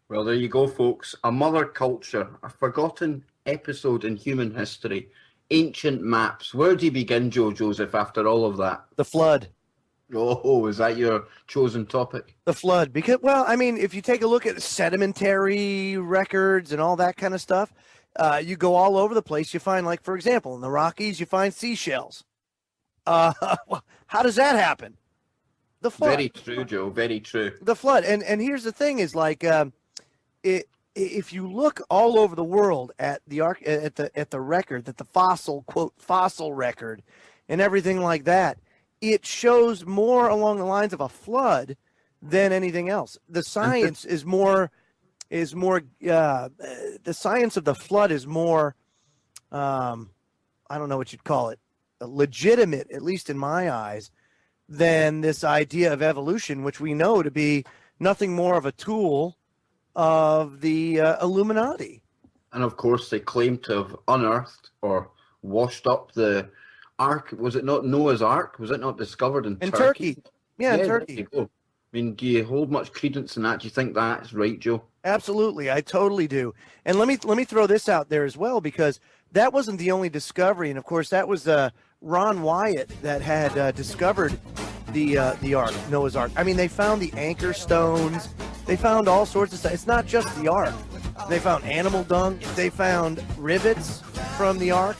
Well, there you go, folks. A mother culture, a forgotten episode in human history, ancient maps. Where do you begin, Joe Joseph, after all of that? The flood. Oh, is that your chosen topic? The flood. Because, well, I mean, if you take a look at sedimentary records and all that kind of stuff, you go all over the place. You find, like, for example, in the Rockies, you find seashells. Uh, how does that happen? The flood. Very true, Joe. Very true. The flood. And here's the thing: is like, if you look all over the world at the record, that the fossil record, and everything like that, it shows more along the lines of a flood than anything else. The science the science of the flood is more, I don't know what you'd call it, legitimate, at least in my eyes, than this idea of evolution, which we know to be nothing more of a tool of the Illuminati. And of course, they claim to have unearthed or washed up the Ark. Was it not Noah's Ark? Was it not discovered in Turkey? Yeah, in There Turkey. you go. I mean, do you hold much credence in that? Do you think that's right, Joe? Absolutely, I totally do. And let me throw this out there as well, because that wasn't the only discovery, and of course that was Ron Wyatt that had discovered the Ark, Noah's Ark. I mean, they found the anchor stones, they found all sorts of stuff. It's not just the Ark. They found animal dung. They found rivets from the Ark.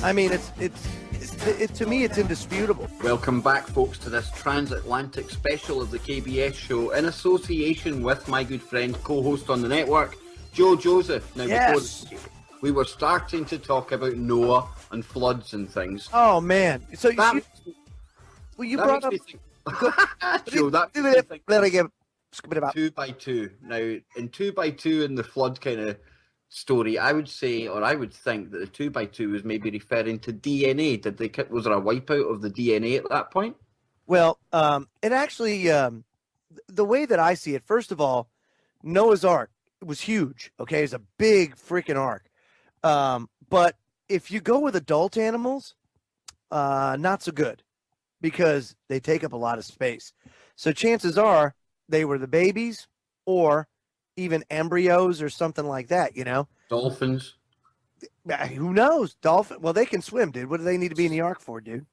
I mean, to me, it's indisputable. Welcome back, folks, to this transatlantic special of the KBS show in association with my good friend, co-host on the network, Joe Joseph. Now, Yes. before we were starting to talk about Noah and floods and things. Oh man! So you That brought up. makes me think, Joe, that makes me think Let me give a about. 2x2. Now, in 2x2 in the flood kind of story, I would say, or I would think that the 2x2 was maybe referring to DNA. Was there a wipeout of the DNA at that point? Well, it actually, the way that I see it, first of all, Noah's Ark was huge. Okay, it's a big freaking ark. But if you go with adult animals, not so good, because they take up a lot of space. So chances are they were the babies or even embryos or something like that, you know? Dolphins. Who knows? Dolphin. Well, they can swim, dude. What do they need to be in the ark for, dude?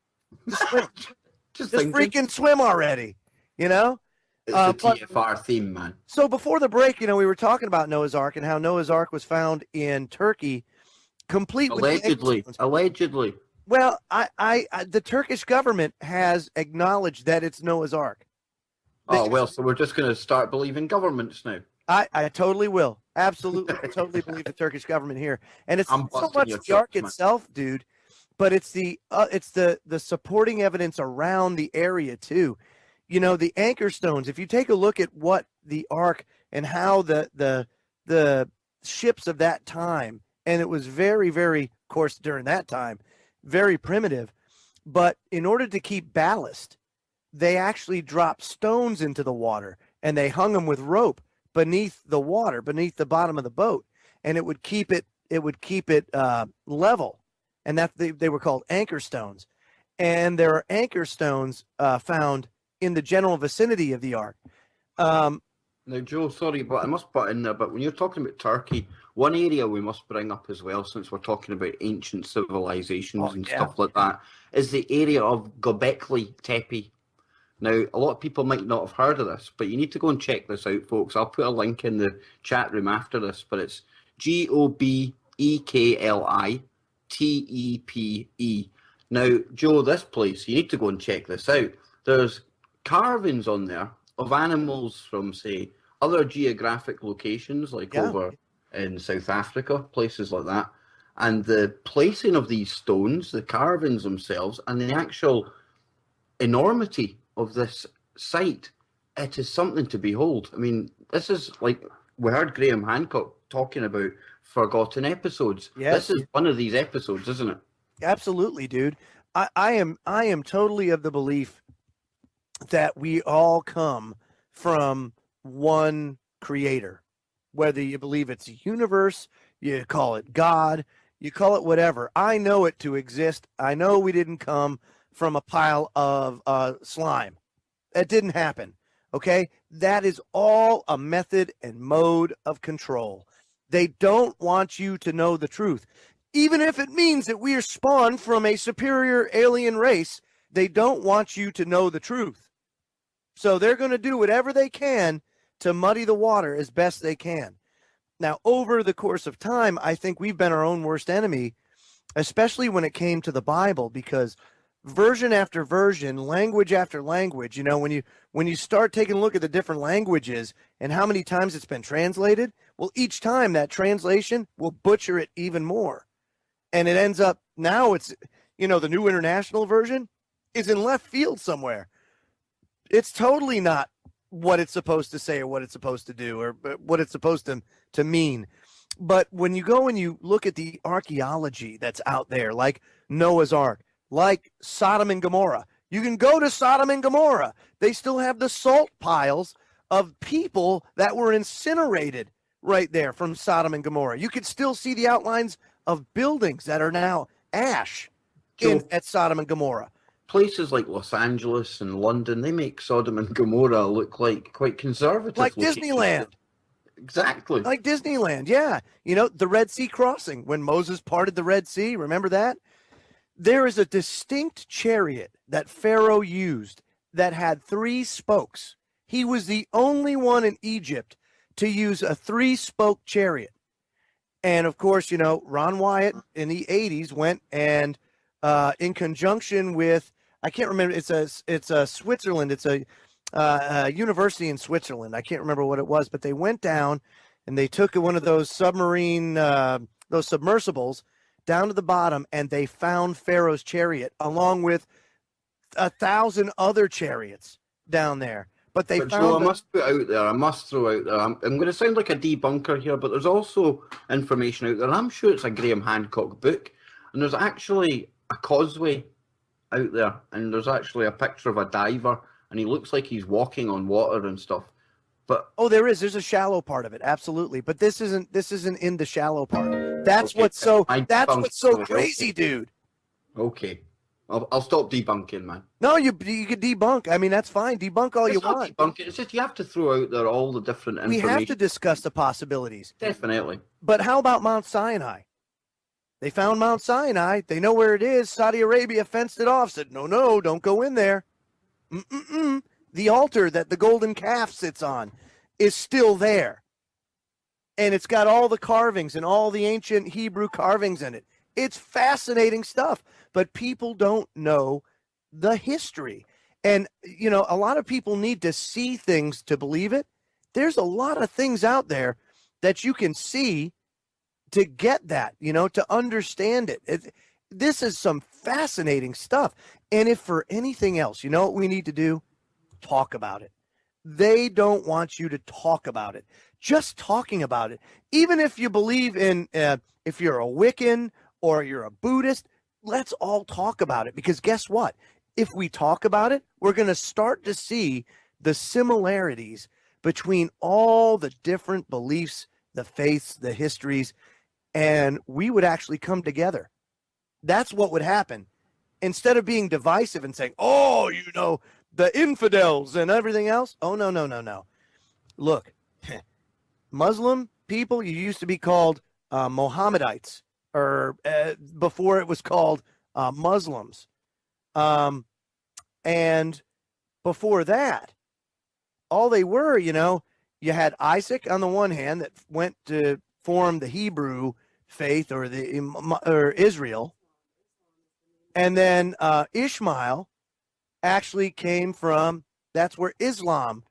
Just swim. Just Just thinking. freaking swim already, you know? It's the But- TFR theme, man. So before the break, we were talking about Noah's Ark and how Noah's Ark was found in Turkey, complete with the Allegedly. anchor stones. Allegedly. Well, the Turkish government has acknowledged that it's Noah's Ark. Oh, well, so we're just going to start believing governments now. I totally will. Absolutely. I totally believe the Turkish government here. And it's I'm not so busting much your the Ark chops, man. itself, dude, but it's the supporting evidence around the area too. You know, the anchor stones, if you take a look at what the Ark and how the ships of that time, and it was very, very, of course, during that time, very primitive, but in order to keep ballast, they actually dropped stones into the water and they hung them with rope beneath the water, beneath the bottom of the boat, and it would keep it level, and that they were called anchor stones. And there are anchor stones found in the general vicinity of the Ark. Now, Joe, sorry, but I must put in there, but when you're talking about Turkey, one area we must bring up as well, since we're talking about ancient civilizations and stuff like that, is the area of Göbekli Tepe. Now, a lot of people might not have heard of this, but you need to go and check this out, folks. I'll put a link in the chat room after this, but it's Göbekli. Now, Joe, this place, you need to go and check this out. There's carvings on there of animals from, say, other geographic locations, like over in South Africa, places like that. And the placing of these stones, the carvings themselves, and the actual enormity of this site, it is something to behold. I mean, this is like, we heard Graham Hancock talking about forgotten episodes. Yes. This is one of these episodes, isn't it? Absolutely, dude. I am totally of the belief that we all come from one creator, whether you believe it's a universe, you call it God, you call it whatever. I know it to exist. I know we didn't come from a pile of slime. That didn't happen. Okay, that is all a method and mode of control. They don't want you to know the truth, even if it means that we are spawned from a superior alien race. They don't want you to know the truth, so they're going to do whatever they can to muddy the water as best they can. Now, over the course of time, I think we've been our own worst enemy, especially when it came to the Bible, because version after version, language after language, when you start taking a look at the different languages and how many times it's been translated, well, each time that translation will butcher it even more. And it ends up now it's, the New International Version is in left field somewhere. It's totally not what it's supposed to say or what it's supposed to do or what it's supposed to mean. But when you go and you look at the archaeology that's out there, like Noah's Ark, like Sodom and Gomorrah, you can go to Sodom and Gomorrah. They still have the salt piles of people that were incinerated right there from Sodom and Gomorrah. You could still see the outlines of buildings that are now ash at Sodom and Gomorrah. Places like Los Angeles and London, they make Sodom and Gomorrah look like quite conservative. Like Disneyland. Exactly. Like Disneyland, yeah. The Red Sea crossing, when Moses parted the Red Sea, remember that? There is a distinct chariot that Pharaoh used that had 3 spokes. He was the only one in Egypt to use a 3-spoke chariot. And of course, Ron Wyatt in the 80s went and in conjunction with, I can't remember, it's a Switzerland, it's a university in Switzerland. I can't remember what it was, but they went down and they took one of those those submersibles down to the bottom, and they found Pharaoh's chariot along with 1,000 other chariots down there. But found. Joe, I must throw out there. I'm going to sound like a debunker here, but there's also information out there. I'm sure it's a Graham Hancock book, and there's actually a causeway out there, and there's actually a picture of a diver, and he looks like he's walking on water and stuff. But there's a shallow part of it, absolutely. But this isn't in the shallow part. That's okay. What's so crazy, dude. Okay. I'll stop debunking, man. No, you could debunk. I mean, that's fine. Debunk all you want. Debunk it. It's just you have to throw out there all the different information. We have to discuss the possibilities. Definitely. But how about Mount Sinai? They found Mount Sinai. They know where it is. Saudi Arabia fenced it off, said, no, don't go in there. The altar that the golden calf sits on is still there. And it's got all the carvings and all the ancient Hebrew carvings in it. It's fascinating stuff. But people don't know the history. And, a lot of people need to see things to believe it. There's a lot of things out there that you can see to get that, to understand it. This is some fascinating stuff. And if for anything else, you know what we need to do? Talk about it. They don't want you to talk about it. Just talking about it. Even if you believe in, if you're a Wiccan or you're a Buddhist, let's all talk about it. Because guess what? If we talk about it, we're going to start to see the similarities between all the different beliefs, the faiths, the histories, and we would actually come together. That's what would happen. Instead of being divisive and saying, the infidels and everything else. Oh, no. Look, Muslim people, you used to be called Mohammedites, or before it was called Muslims. And before that, all they were, you had Isaac on the one hand that went to form the Hebrew faith or Israel. And then Ishmael actually came from, that's where Islam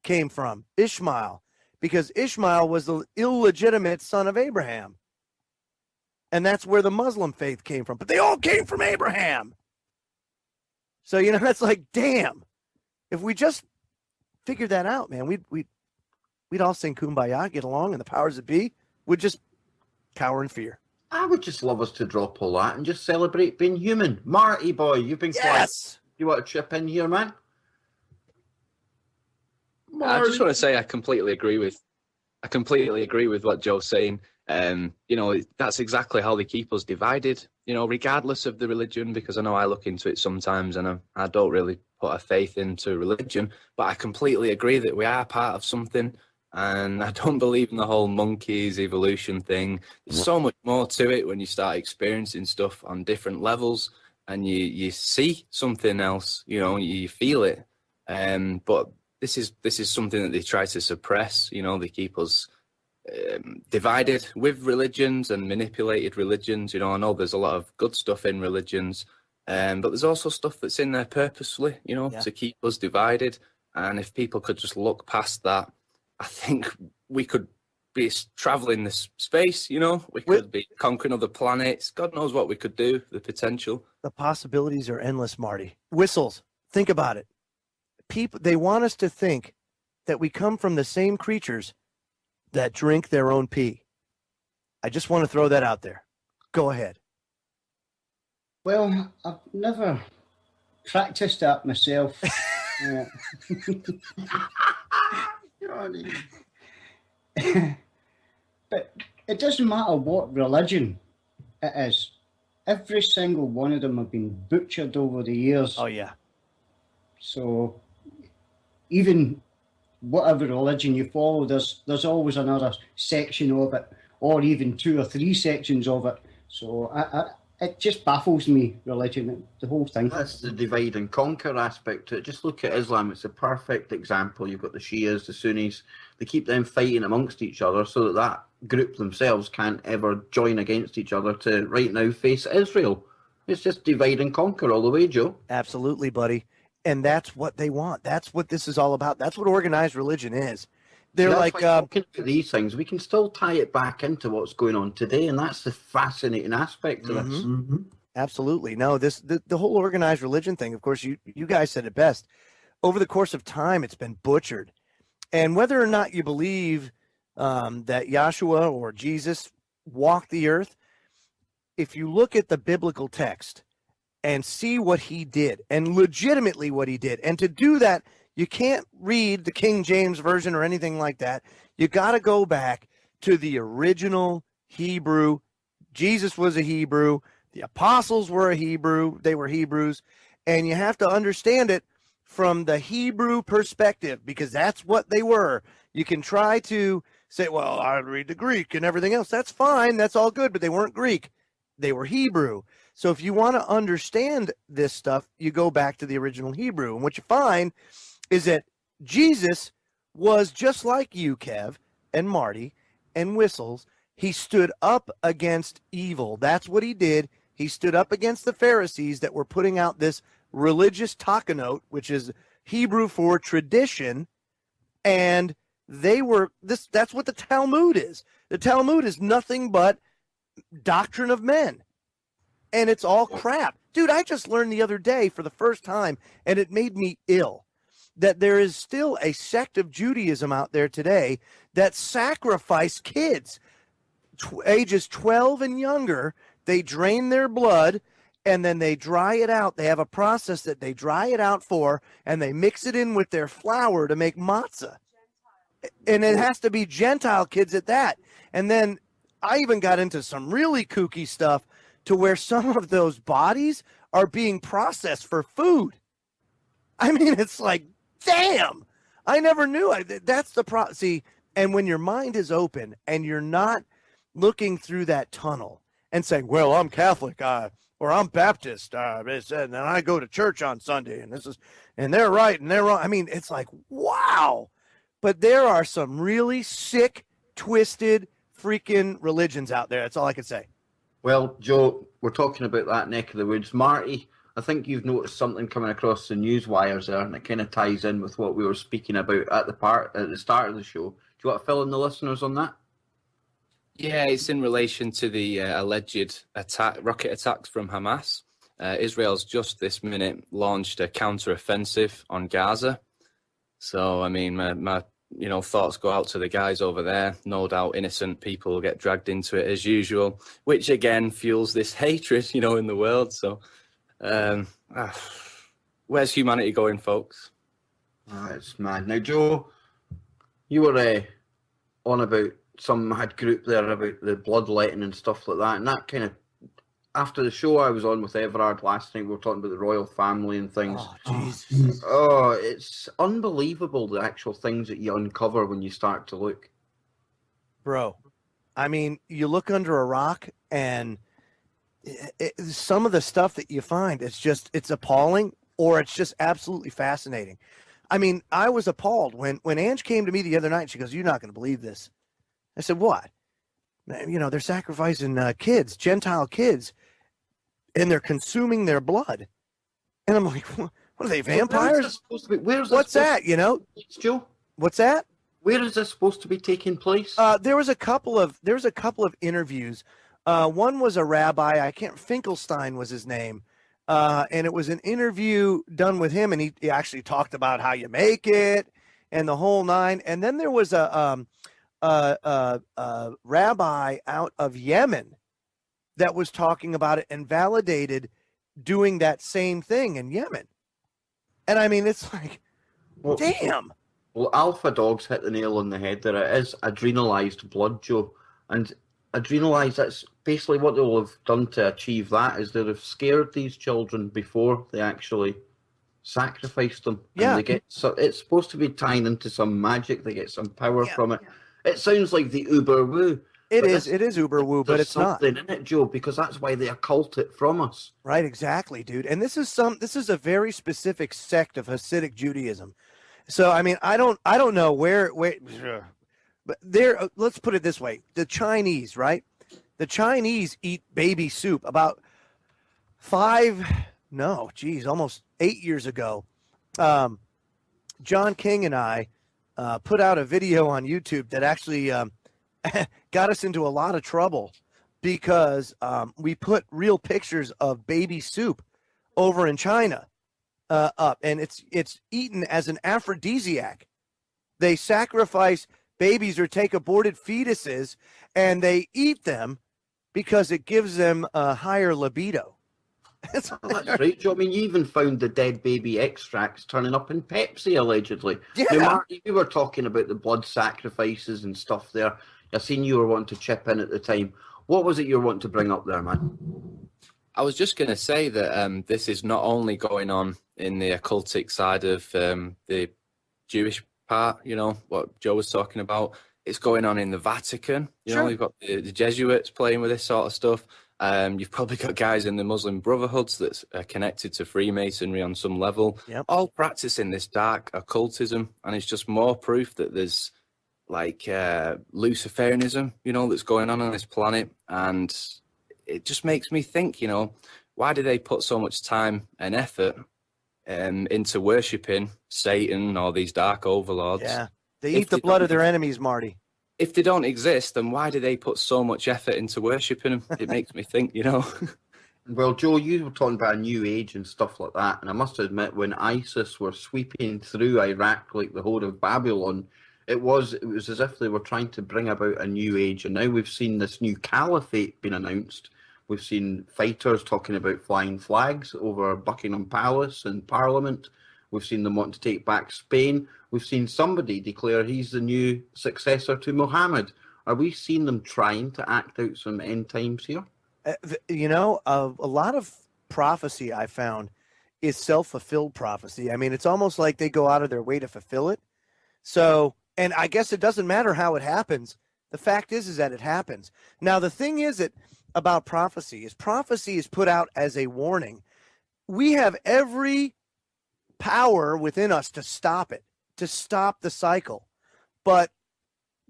came from, Ishmael, because Ishmael was the illegitimate son of Abraham. And that's where the Muslim faith came from. But they all came from Abraham. So, that's like, damn. If we just figured that out, man, we'd all sing Kumbaya, get along, and the powers that be would just cower in fear. I would just love us to drop all that and just celebrate being human. Marty boy, you've been quiet. Yes. You want to chip in here, man? I just want to say I completely agree with what Joe's saying. You know, that's exactly how they keep us divided, you know, regardless of the religion, because I know I look into it sometimes and I don't really put a faith into religion, but I completely agree that we are part of something. And I don't believe in the whole monkeys evolution thing. There's so much more to it when you start experiencing stuff on different levels and you see something else, you know, you feel it. But this is something that they try to suppress. You know, they keep us divided with religions and manipulated religions. You know, I know there's a lot of good stuff in religions, but there's also stuff that's in there purposely, you know, to keep us divided. And if people could just look past that, I think we could be traveling this space, you know, we could be conquering other planets. God knows what we could do, the potential. The possibilities are endless, Marty. Whistles, think about it. People, they want us to think that we come from the same creatures that drink their own pee. I just want to throw that out there. Go ahead. Well, I've never practiced that myself. But it doesn't matter what religion it is. Every single one of them have been butchered over the years. Oh, yeah. So even whatever religion you follow, there's always another section of it, or even 2 or 3 sections of it. So it just baffles me, religion, the whole thing. That's the divide and conquer aspect to it. Just look at Islam. It's a perfect example. You've got the Shias, the Sunnis. They keep them fighting amongst each other so that group themselves can't ever join against each other to right now face Israel. It's just divide and conquer all the way, Joe. Absolutely, buddy. And that's what they want. That's what this is all about. That's what organized religion is. They're like looking at these things, we can still tie it back into what's going on today, and that's the fascinating aspect of this. Mm-hmm. Absolutely. No, the whole organized religion thing, of course, you guys said it best. Over the course of time, it's been butchered. And whether or not you believe that Yahshua or Jesus walked the earth, if you look at the biblical text and see what he did, and legitimately what he did, and to do that, you can't read the King James Version or anything like that. You got to go back to the original Hebrew. Jesus was a Hebrew. The apostles were a Hebrew. They were Hebrews. And you have to understand it from the Hebrew perspective, because that's what they were. You can try to say, well, I read the Greek and everything else. That's fine. That's all good. But they weren't Greek. They were Hebrew. So if you want to understand this stuff, you go back to the original Hebrew. And what you find is that Jesus was just like you, Kev, and Marty, and Whistles. He stood up against evil. That's what he did. He stood up against the Pharisees that were putting out this religious takanot, which is Hebrew for tradition, and they were this. That's what the Talmud is. The Talmud is nothing but doctrine of men, and it's all crap. Dude, I just learned the other day for the first time, and it made me ill, that there is still a sect of Judaism out there today that sacrifice kids ages 12 and younger. They drain their blood and then they dry it out. They have a process that they dry it out for, and they mix it in with their flour to make matzah. And it has to be Gentile kids at that. And then I even got into some really kooky stuff to where some of those bodies are being processed for food. I mean, it's like, damn, I never knew. That's the see, and when your mind is open and you're not looking through that tunnel and saying, well, I'm Catholic, or I'm Baptist, and I go to church on Sunday, and they're right and they're wrong. I mean, it's like, wow. But there are some really sick, twisted, freaking religions out there. That's all I can say. Well, Joe, we're talking about that neck of the woods. Marty, I think you've noticed something coming across the news wires there, and it kind of ties in with what we were speaking about at the start of the show. Do you want to fill in the listeners on that? Yeah, it's in relation to the alleged rocket attacks from Hamas. Israel's just this minute launched a counter-offensive on Gaza. So, I mean, my thoughts go out to the guys over there. No doubt innocent people get dragged into it as usual, which again fuels this hatred, in the world. So, where's humanity going, folks? Oh, it's mad. Now, Joe, you were on about some had group there about the bloodletting and stuff like that, and that kind of, after the show I was on with Everard last night, we were talking about the royal family and things. Oh, Jesus. Oh, it's unbelievable, the actual things that you uncover when you start to look. Bro, I mean, you look under a rock and some of the stuff that you find, it's appalling, or it's just absolutely fascinating. I mean, I was appalled when Ange came to me the other night. She goes, "You're not going to believe this." I said, "What?" You know, they're sacrificing kids, Gentile kids, and they're consuming their blood. And I'm like, what are they, vampires? What's that? You know, Joe? What's that? Where is this supposed to be taking place? There was a couple of interviews. One was a rabbi. I can't. Finkelstein was his name, and it was an interview done with him, and he actually talked about how you make it and the whole nine. And then there was a rabbi out of Yemen that was talking about it and validated doing that same thing in Yemen. And I mean, it's like, damn. Well, Alpha Dogs hit the nail on the head there. It is adrenalized blood, Joe. And adrenalized, that's basically what they'll have done to achieve that, is they'll have scared these children before they actually sacrificed them. Yeah. And they get, so it's supposed to be tying into some magic. They get some power from it. It sounds like the uber woo. It is uber woo, but it's not. There's something in it, Joe, because that's why they occult it from us. Right, exactly, dude. And this is a very specific sect of Hasidic Judaism. So I mean, I don't know where, but there. Let's put it this way: the Chinese, right? The Chinese eat baby soup. About almost 8 years ago, John King and I put out a video on YouTube that actually got us into a lot of trouble because we put real pictures of baby soup over in China up, and it's eaten as an aphrodisiac. They sacrifice babies or take aborted fetuses, and they eat them because it gives them a higher libido. That's right, Joe. I mean, you even found the dead baby extracts turning up in Pepsi, allegedly. Yeah. Now, Marty, we were talking about the blood sacrifices and stuff there. I seen you were wanting to chip in at the time. What was it you were wanting to bring up there, man? I was just going to say that this is not only going on in the occultic side of the Jewish part, you know, what Joe was talking about. It's going on in the Vatican. You know, you've got the Jesuits playing with this sort of stuff. You've probably got guys in the Muslim Brotherhoods that's connected to Freemasonry on some level, all practicing this dark occultism. And it's just more proof that there's like Luciferianism, you know, that's going on this planet. And it just makes me think, you know, why do they put so much time and effort into worshipping Satan or these dark overlords? Yeah, they eat the blood of their enemies, Marty. If they don't exist, then why do they put so much effort into worshipping them? It makes me think, you know. Well, Joe, you were talking about a new age and stuff like that, and I must admit, when ISIS were sweeping through Iraq like the whole of Babylon, it was as if they were trying to bring about a new age, and now we've seen this new caliphate being announced. We've seen fighters talking about flying flags over Buckingham Palace and Parliament. We've seen them wanting to take back Spain. We've seen somebody declare he's the new successor to Muhammad. Are we seeing them trying to act out some end times here? You know, a lot of prophecy I found is self-fulfilled prophecy. I mean, it's almost like they go out of their way to fulfill it. So, and I guess it doesn't matter how it happens. The fact is that it happens. Now, the thing is about prophecy is put out as a warning. We have every power within us to stop it, to stop the cycle. But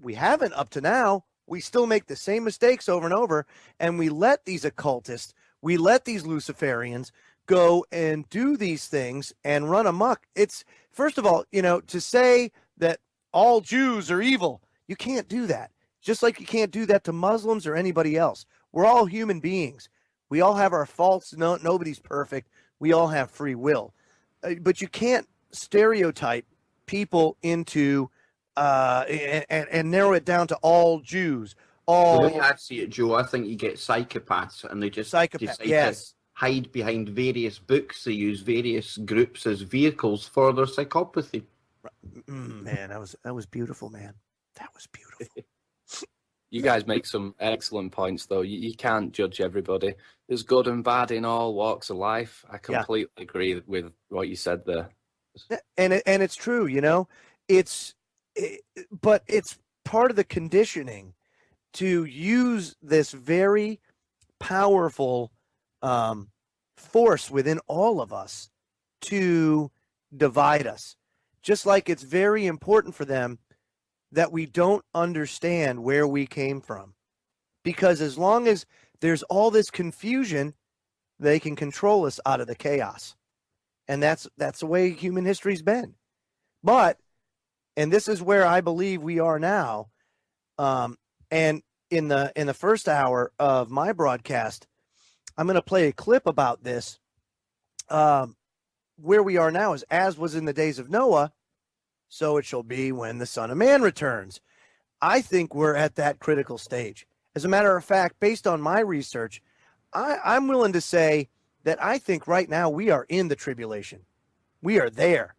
we haven't up to now. We still make the same mistakes over and over, and we let these occultists, we let these Luciferians go and do these things and run amok. It's, first of all, you know, to say that all Jews are evil, you can't do that. Just like you can't do that to Muslims or anybody else. We're all human beings. We all have our faults. No, nobody's perfect. We all have free will. But you can't stereotype people into and narrow it down to all Jews. All the way I see it, Joe, I think you get psychopaths, and they just decide to hide behind various books. They use various groups as vehicles for their psychopathy. Man, that was beautiful, man. That was beautiful. You guys make some excellent points, though. You can't judge everybody. There's good and bad in all walks of life. I completely agree with what you said there. And it's true, you know. But it's part of the conditioning to use this very powerful force within all of us to divide us. Just like it's very important for them that we don't understand where we came from. Because as long as there's all this confusion, they can control us out of the chaos. And that's the way human history's been. But, and this is where I believe we are now, and in the first hour of my broadcast, I'm going to play a clip about this. Where we are now is as was in the days of Noah, so it shall be when the Son of Man returns. I think we're at that critical stage. As a matter of fact, based on my research, I'm willing to say that I think right now we are in the tribulation. We are there.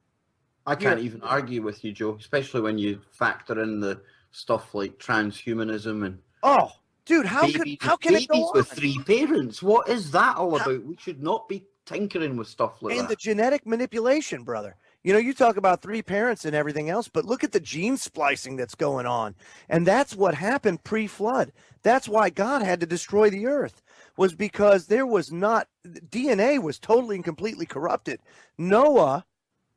I can't even argue with you, Joe, especially when you factor in the stuff like transhumanism and dude, how can it go on? With 3 parents? What is that all about? We should not be tinkering with stuff like that. And the genetic manipulation, brother. You know, you talk about 3 parents and everything else, but look at the gene splicing that's going on. And that's what happened pre-flood. That's why God had to destroy the earth, was because there was not, DNA was totally and completely corrupted. Noah,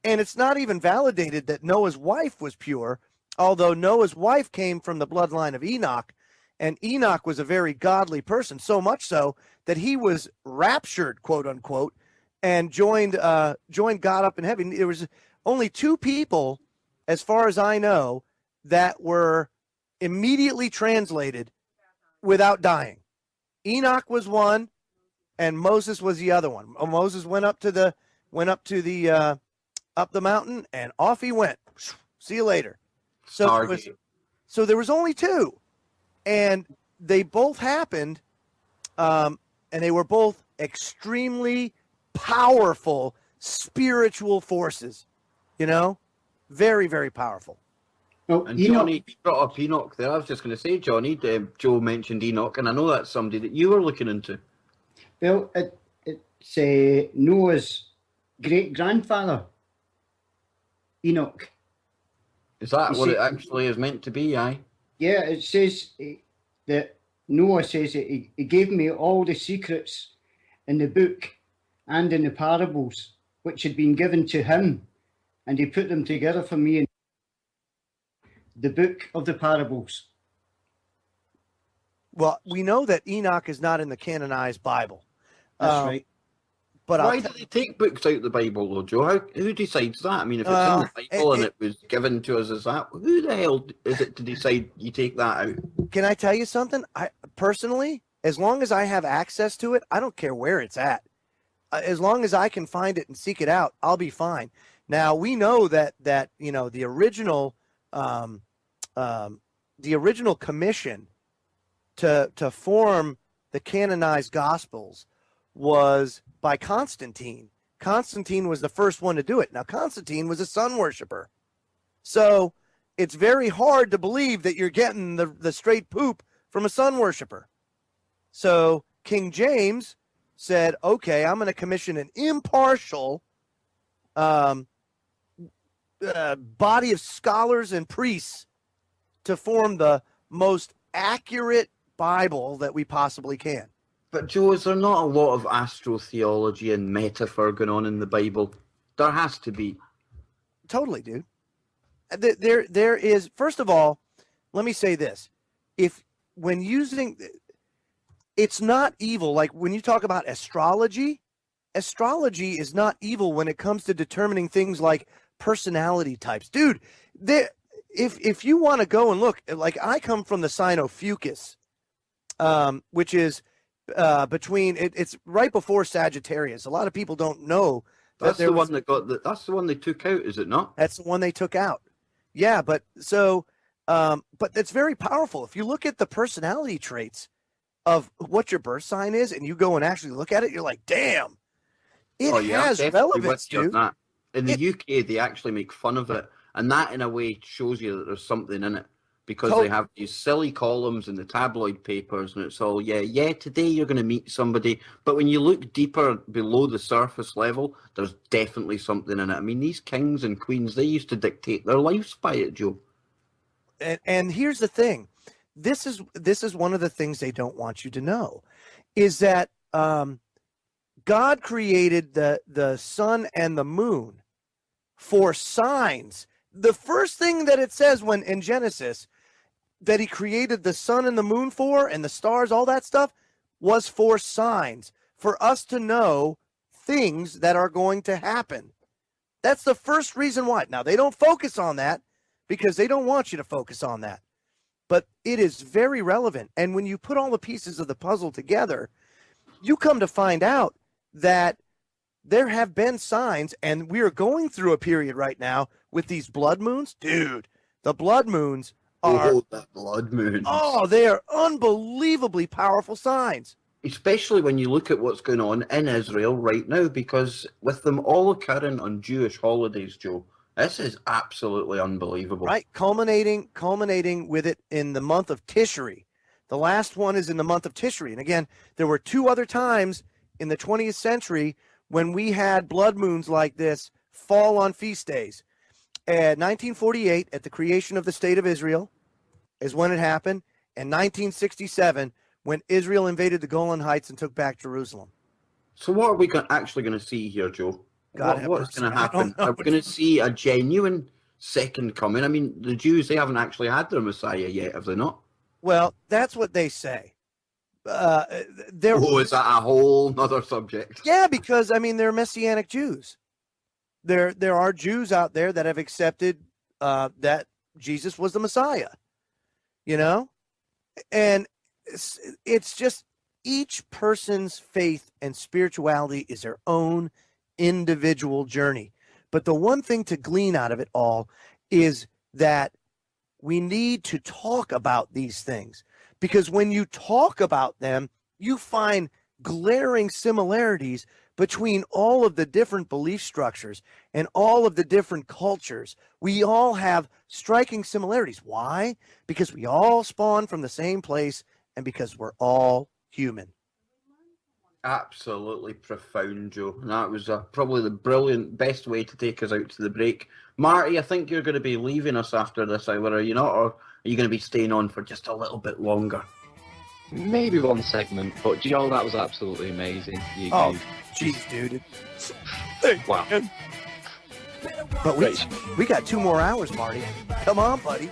and it's not even validated that Noah's wife was pure, although Noah's wife came from the bloodline of Enoch, and Enoch was a very godly person, so much so that he was raptured, quote unquote, and joined God up in heaven. There was only 2 people, as far as I know, that were immediately translated without dying. Enoch was one, and Moses was the other one. Moses went up the mountain, and off he went. See you later. So there was only 2, and they both happened, and they were both extremely powerful spiritual forces, you know, very, very powerful. Well, and Johnny brought up Enoch there. I was just going to say, Johnny, Joe mentioned Enoch, and I know that's somebody that you were looking into. Well, it's Noah's great-grandfather, Enoch. Is that what it actually is meant to be, aye? Yeah, it says that Noah says that he gave me all the secrets in the book and in the parables which had been given to him, and he put them together for me in the book of the parables. Well, we know that Enoch is not in the canonized Bible. That's right. But why do they take books out of the Bible, though, Joe? Who decides that? I mean, if it's in the Bible and it was given to us as that, who the hell is it to decide you take that out? Can I tell you something? I personally, as long as I have access to it, I don't care where it's at. As long as I can find it and seek it out, I'll be fine. Now we know that you know the original commission to form the canonized Gospels was by Constantine. Constantine was the first one to do it. Now Constantine was a sun worshiper, so it's very hard to believe that you're getting the straight poop from a sun worshiper. So King James said, okay, I'm going to commission an impartial body of scholars and priests to form the most accurate Bible that we possibly can. But Joe, is there not a lot of astrotheology and metaphor going on in the Bible? There has to be. Totally, dude. There is, first of all, let me say this. When using... It's not evil. Like when you talk about astrology is not evil when it comes to determining things like personality types. Dude, if you want to go and look, like I come from the sign Ophiuchus, which is it's right before Sagittarius. A lot of people don't know that's the one they took out, is it not? That's the one they took out. Yeah, but it's very powerful. If you look at the personality traits of what your birth sign is, and you go and actually look at it, you're like, damn, it has relevance, dude. In the UK, they actually make fun of it, and that in a way shows you that there's something in it. because they have these silly columns in the tabloid papers, and it's all, today you're going to meet somebody. But when you look deeper below the surface level, there's definitely something in it. I mean, these kings and queens, they used to dictate their lives by it, Joe. And here's the thing. This is one of the things they don't want you to know, is that God created the sun and the moon for signs. The first thing that it says when in Genesis that he created the sun and the moon for, and the stars, all that stuff, was for signs, for us to know things that are going to happen. That's the first reason why. Now, they don't focus on that because they don't want you to focus on that. But it is very relevant. And when you put all the pieces of the puzzle together, you come to find out that there have been signs, and we are going through a period right now with these blood moons. Dude, the blood moons are... Oh, the blood moons. Oh, they are unbelievably powerful signs. Especially when you look at what's going on in Israel right now, because with them all occurring on Jewish holidays, Joe, this is absolutely unbelievable. Right, culminating with it in the month of Tishri. The last one is in the month of Tishri. And again, there were two other times in the 20th century when we had blood moons like this fall on feast days. 1948, at the creation of the State of Israel, is when it happened. And 1967, when Israel invaded the Golan Heights and took back Jerusalem. So what are we actually going to see here, Joe? What's going to happen? Are we going to see a genuine second coming? I mean, the Jews, they haven't actually had their Messiah yet, have they not? Well, that's what they say. Is that a whole other subject? Yeah, because, I mean, they're Messianic Jews. There are Jews out there that have accepted that Jesus was the Messiah, you know? And it's just each person's faith and spirituality is their own individual journey. But the one thing to glean out of it all is that we need to talk about these things, because when you talk about them, you find glaring similarities between all of the different belief structures and all of the different cultures. We all have striking similarities. Why? Because we all spawn from the same place and because we're all human. Absolutely profound, Joe. And that was probably the best way to take us out to the break. Marty, I think you're going to be leaving us after this hour, are you not? Or are you going to be staying on for just a little bit longer? Maybe one segment, but Joe, that was absolutely amazing. Jeez, dude. Wow. But we got 2 more hours, Marty. Come on, buddy.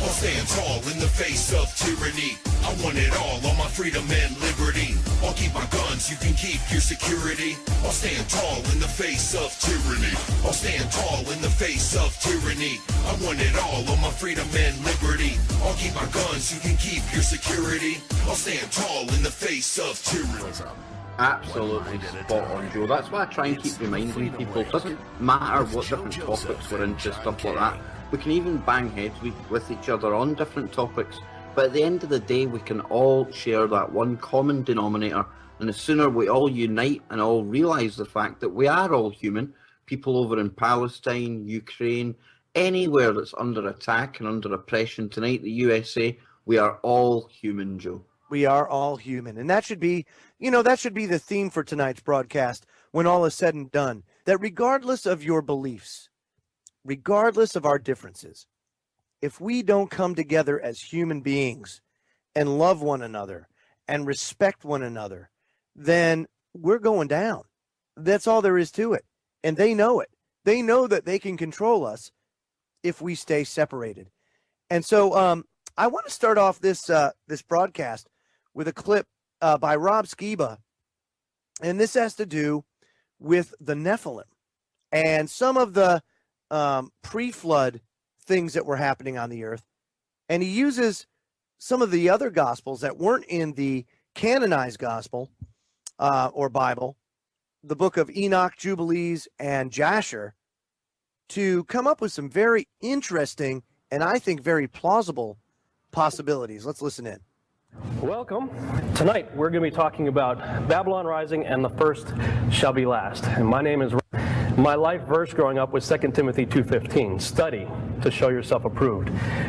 I'll stand tall in the face of tyranny. I want it all my freedom and liberty. I'll keep my guns, you can keep your security. I'll stand tall in the face of tyranny. I'll stand tall in the face of tyranny. I want it all my freedom and liberty. I'll keep my guns, you can keep your security. I'll stand tall in the face of tyranny. Absolutely spot on, Joe. That's why I try and keep reminding people. It doesn't matter what different topics we're into, stuff like that. We can even bang heads with each other on different topics, but at the end of the day, we can all share that one common denominator. And the sooner we all unite and all realise the fact that we are all human, people over in Palestine, Ukraine, anywhere that's under attack and under oppression tonight, the USA, we are all human, Joe. We are all human. And that should be, that should be the theme for tonight's broadcast when all is said and done. That regardless of your beliefs, regardless of our differences, if we don't come together as human beings and love one another and respect one another, then we're going down. That's all there is to it. And they know it. They know that they can control us if we stay separated. And so I want to start off this broadcast with a clip by Rob Skiba. And this has to do with the Nephilim and some of the pre-flood things that were happening on the earth. And he uses some of the other gospels that weren't in the canonized gospel or Bible, the book of Enoch, Jubilees, and Jasher, to come up with some very interesting and I think very plausible possibilities. Let's listen in. Welcome. Tonight we're going to be talking about Babylon Rising and the first shall be last. And my name is My life verse growing up was 2 Timothy 2:15, study to show yourself approved.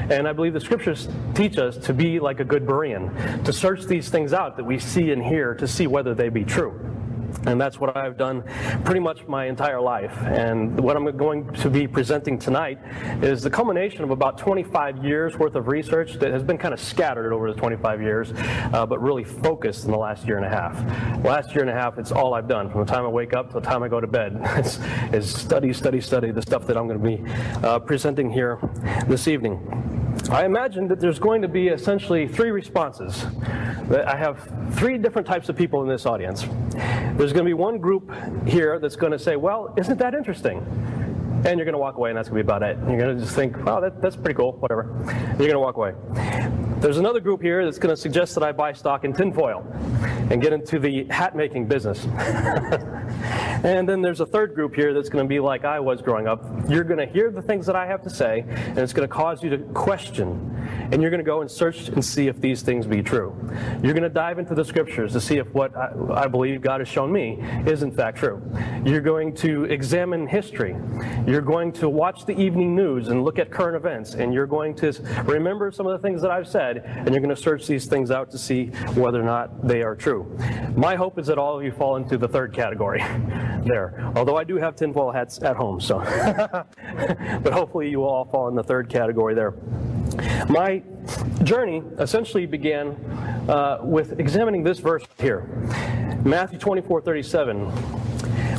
And I believe the scriptures teach us to be like a good Berean, to search these things out that we see and hear to see whether they be true. And that's what I've done pretty much my entire life. And what I'm going to be presenting tonight is the culmination of about 25 years worth of research that has been kind of scattered over the 25 years, but really focused in the last year and a half. Last year and a half, it's all I've done. From the time I wake up to the time I go to bed is study, study, study the stuff that I'm going to be presenting here this evening. I imagine that there's going to be essentially three responses. I have three different types of people in this audience. There's going to be one group here that's going to say, well, isn't that interesting? And you're going to walk away, and that's going to be about it. You're going to just think, oh, that's pretty cool, whatever. And you're going to walk away. There's another group here that's going to suggest that I buy stock in tinfoil and get into the hat-making business. And then there's a third group here that's going to be like I was growing up. You're going to hear the things that I have to say, and it's going to cause you to question. And you're going to go and search and see if these things be true. You're going to dive into the scriptures to see if what I believe God has shown me is in fact true. You're going to examine history. You're going to watch the evening news and look at current events. And you're going to remember some of the things that I've said, and you're going to search these things out to see whether or not they are true. My hope is that all of you fall into the third category there. Although I do have tinfoil hats at home, so. But hopefully you will all fall in the third category there. My journey essentially began with examining this verse here, Matthew 24:37,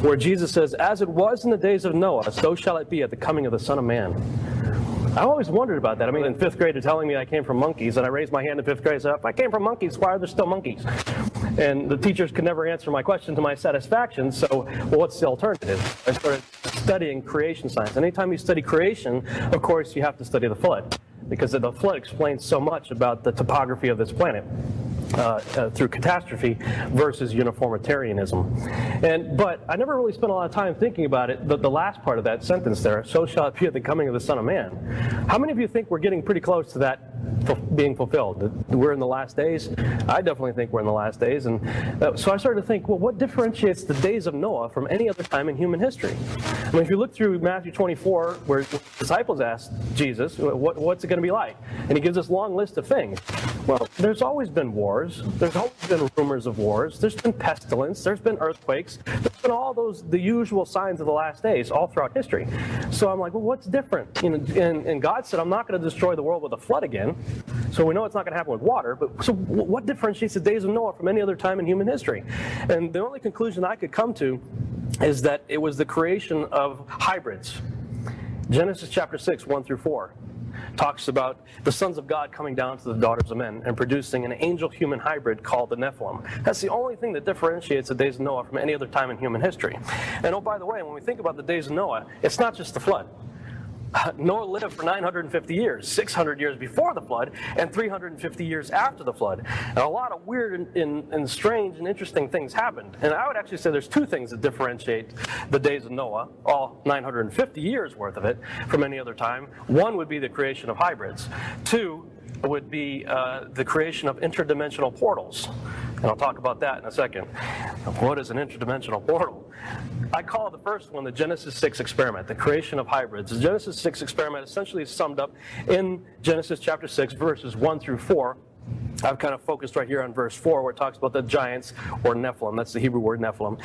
where Jesus says, "As it was in the days of Noah, so shall it be at the coming of the Son of Man." I always wondered about that. I mean, in fifth grade, they're telling me I came from monkeys, and I raised my hand in fifth grade and said, if I came from monkeys, why are there still monkeys? And the teachers could never answer my question to my satisfaction, so, well, what's the alternative? I started studying creation science. And anytime you study creation, of course, you have to study the flood, because the flood explains so much about the topography of this planet. Through catastrophe versus uniformitarianism. But I never really spent a lot of time thinking about it, the last part of that sentence there, so shall it be at the coming of the Son of Man. How many of you think we're getting pretty close to that being fulfilled? We're in the last days? I definitely think we're in the last days. And so I started to think, well, what differentiates the days of Noah from any other time in human history? I mean, if you look through Matthew 24, where the disciples asked Jesus, what's it going to be like? And he gives this long list of things. Well, there's always been wars. There's always been rumors of wars. There's been pestilence. There's been earthquakes. There's been all the usual signs of the last days all throughout history. So I'm like, well, what's different? You know, and God said, I'm not going to destroy the world with a flood again. So we know it's not going to happen with water. But so what differentiates the days of Noah from any other time in human history? And the only conclusion I could come to is that it was the creation of hybrids. Genesis chapter 6, 1 through 4. Talks about the sons of God coming down to the daughters of men and producing an angel-human hybrid called the Nephilim. That's the only thing that differentiates the days of Noah from any other time in human history. And oh, by the way, when we think about the days of Noah, it's not just the flood. Noah lived for 950 years, 600 years before the flood, and 350 years after the flood. And a lot of weird and strange and interesting things happened. And I would actually say there's two things that differentiate the days of Noah, all 950 years worth of it, from any other time. One would be the creation of hybrids. Two would be the creation of interdimensional portals. And I'll talk about that in a second. What is an interdimensional portal? I call the first one the Genesis 6 experiment, the creation of hybrids. The Genesis 6 experiment essentially is summed up in Genesis chapter 6, verses 1 through 4. I've kind of focused right here on verse 4, where it talks about the giants, or Nephilim. That's the Hebrew word Nephilim.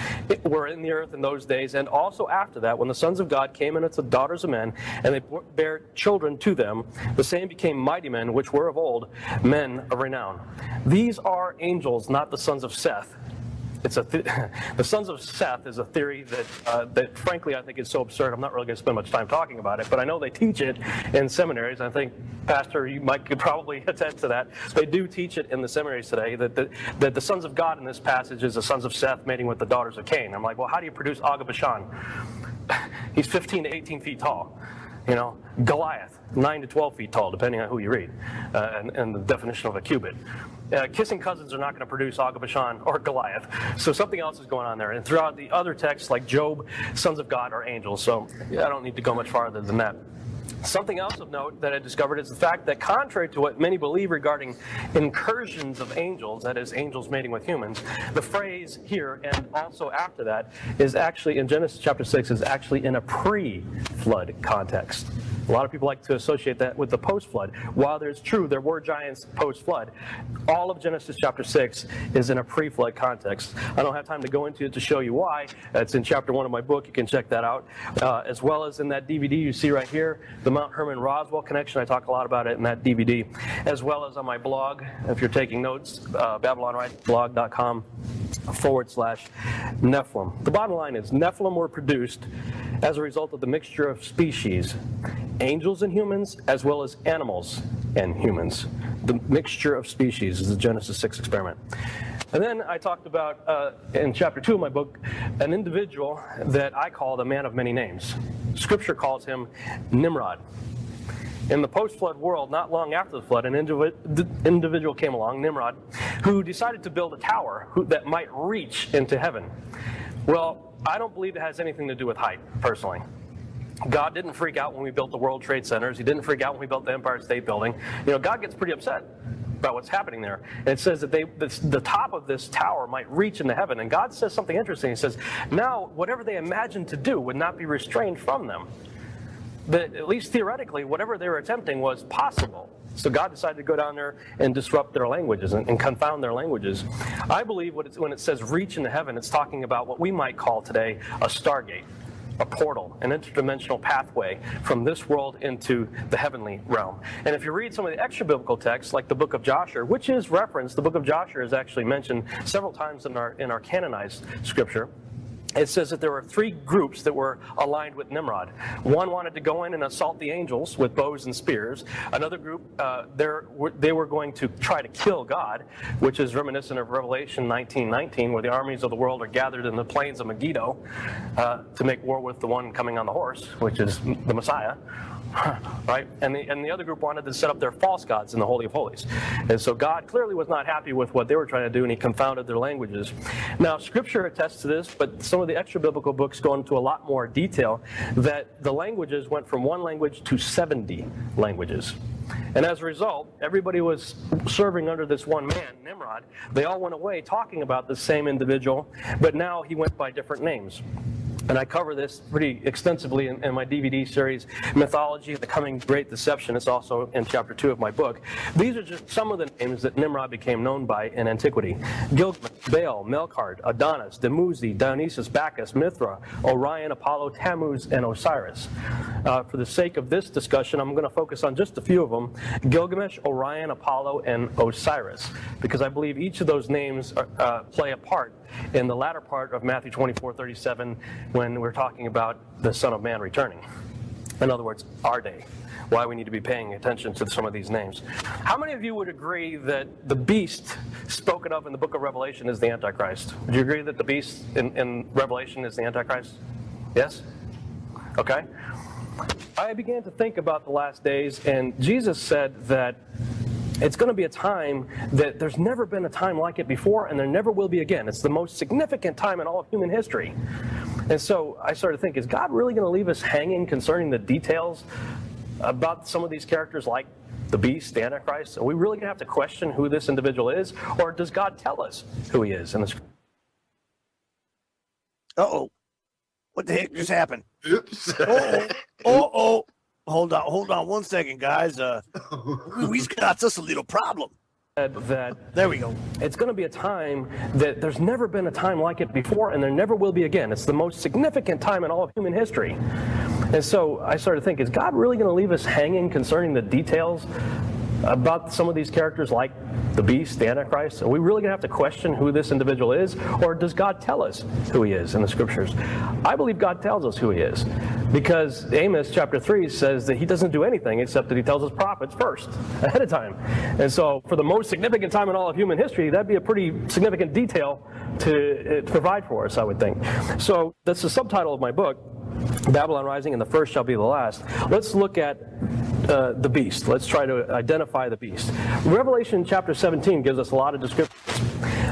Were in the earth in those days, and also after that, when the sons of God came in unto the daughters of men, and they bare children to them, the same became mighty men, which were of old, men of renown. These are angels, not the sons of Seth. The sons of Seth is a theory that frankly I think is so absurd I'm not really going to spend much time talking about it, but I know they teach it in seminaries. I think, Pastor, you could probably attest to that. They do teach it in the seminaries today, that the sons of God in this passage is the sons of Seth mating with the daughters of Cain. I'm like, well, how do you produce Og of Bashan? He's 15 to 18 feet tall. You know, Goliath, 9 to 12 feet tall, depending on who you read, and the definition of a cubit. Kissing cousins are not going to produce Og of Bashan or Goliath. So something else is going on there. And throughout the other texts, like Job, sons of God are angels. So I don't need to go much farther than that. Something else of note that I discovered is the fact that contrary to what many believe regarding incursions of angels, that is, angels mating with humans, the phrase here and also after that is actually, in Genesis chapter 6, is actually in a pre-flood context. A lot of people like to associate that with the post-flood. While it's true there were giants post-flood, all of Genesis chapter 6 is in a pre-flood context. I don't have time to go into it to show you why. It's in chapter 1 of my book. You can check that out. As well as in that DVD you see right here, the Mount Hermon Roswell connection. I talk a lot about it in that DVD. As well as on my blog, if you're taking notes, BabylonRightBlog.com/Nephilim. The bottom line is Nephilim were produced as a result of the mixture of species, angels and humans, as well as animals and humans. The mixture of species is the Genesis 6 experiment. And then I talked about, in chapter 2 of my book, an individual that I call the man of many names. Scripture calls him Nimrod. In the post-flood world, not long after the flood, an individual came along, Nimrod, who decided to build a tower that might reach into heaven. Well, I don't believe it has anything to do with height, personally. God didn't freak out when we built the World Trade Centers. He didn't freak out when we built the Empire State Building. You know, God gets pretty upset about what's happening there. And it says that the top of this tower might reach into heaven. And God says something interesting. He says, now, whatever they imagined to do would not be restrained from them. That at least theoretically, whatever they were attempting was possible. So God decided to go down there and disrupt their languages and confound their languages. I believe when it says reach into heaven, it's talking about what we might call today a stargate, a portal, an interdimensional pathway from this world into the heavenly realm. And if you read some of the extra biblical texts, like the book of Joshua, which is referenced, the book of Joshua is actually mentioned several times in our canonized scripture. It says that there were 3 groups that were aligned with Nimrod. One wanted to go in and assault the angels with bows and spears. Another group, they were going to try to kill God, which is reminiscent of Revelation 19:19, where the armies of the world are gathered in the plains of Megiddo to make war with the one coming on the horse, which is the Messiah. Right? And the other group wanted to set up their false gods in the Holy of Holies. And so God clearly was not happy with what they were trying to do, and he confounded their languages. Now, Scripture attests to this, but some of the extra biblical books go into a lot more detail, that the languages went from 1 language to 70 languages. And as a result, everybody was serving under this one man, Nimrod. They all went away talking about the same individual, but now he went by different names. And I cover this pretty extensively in my DVD series, Mythology of the Coming Great Deception. It's also in chapter 2 of my book. These are just some of the names that Nimrod became known by in antiquity. Gilgamesh, Baal, Melkart, Adonis, Dumuzi, Dionysus, Bacchus, Mithra, Orion, Apollo, Tammuz, and Osiris. For the sake of this discussion, I'm going to focus on just a few of them: Gilgamesh, Orion, Apollo, and Osiris, because I believe each of those names play a part in the latter part of Matthew 24:37, when we're talking about the Son of Man returning. In other words, our day. Why we need to be paying attention to some of these names. How many of you would agree that the beast spoken of in the book of Revelation is the Antichrist? Would you agree that the beast in Revelation is the Antichrist? Yes? Okay. I began to think about the last days, and Jesus said that it's going to be a time that there's never been a time like it before, and there never will be again. It's the most significant time in all of human history. And so I started to think, is God really going to leave us hanging concerning the details about some of these characters, like the beast, the Antichrist? Are we really going to have to question who this individual is, or does God tell us who he is? Uh-oh. What the heck just happened? Oops. Oh. Hold on 1 second, guys. We've got us a little problem. There we go. It's going to be a time that there's never been a time like it before, and there never will be again. It's the most significant time in all of human history. And so I started to think, is God really going to leave us hanging concerning the details about some of these characters, like the beast, the Antichrist? Are we really going to have to question who this individual is, or does God tell us who he is in the scriptures? I believe God tells us who he is, because Amos chapter 3 says that he doesn't do anything except that he tells his prophets first, ahead of time. And so for the most significant time in all of human history, that'd be a pretty significant detail to provide for us, I would think. So that's the subtitle of my book, Babylon Rising, and the first shall be the last. Let's look at the beast. Let's try to identify the beast. Revelation chapter 17 gives us a lot of descriptions.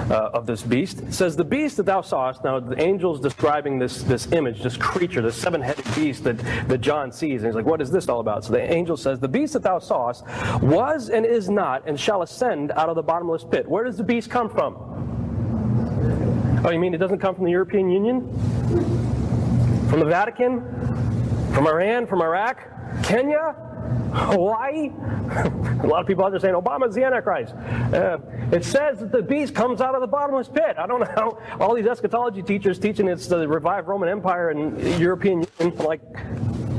of this beast. It says, the beast that thou sawest, now the angel's describing this image, this creature, this seven-headed beast that John sees, and he's like, what is this all about? So the angel says, the beast that thou sawest was and is not, and shall ascend out of the bottomless pit. Where does the beast come from? Oh, you mean it doesn't come from the European Union? From the Vatican? From Iran? From Iraq? Kenya? Hawaii? A lot of people out there saying Obama's the Antichrist. It says that the beast comes out of the bottomless pit. I don't know how all these eschatology teachers teaching it's the revived Roman Empire and European Union, like,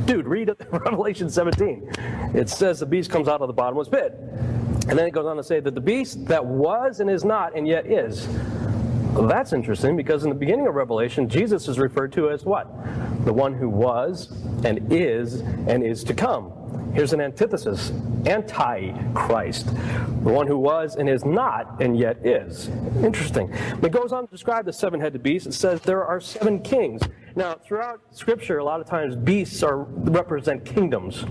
dude, read Revelation 17. It says the beast comes out of the bottomless pit. And then it goes on to say that the beast that was and is not and yet is. Well, that's interesting, because in the beginning of Revelation, Jesus is referred to as what? The one who was and is to come. Here's an antithesis, Antichrist, the one who was and is not and yet is. Interesting. It goes on to describe the seven-headed beast. It says there are 7 kings. Now, throughout Scripture, a lot of times beasts represent kingdoms.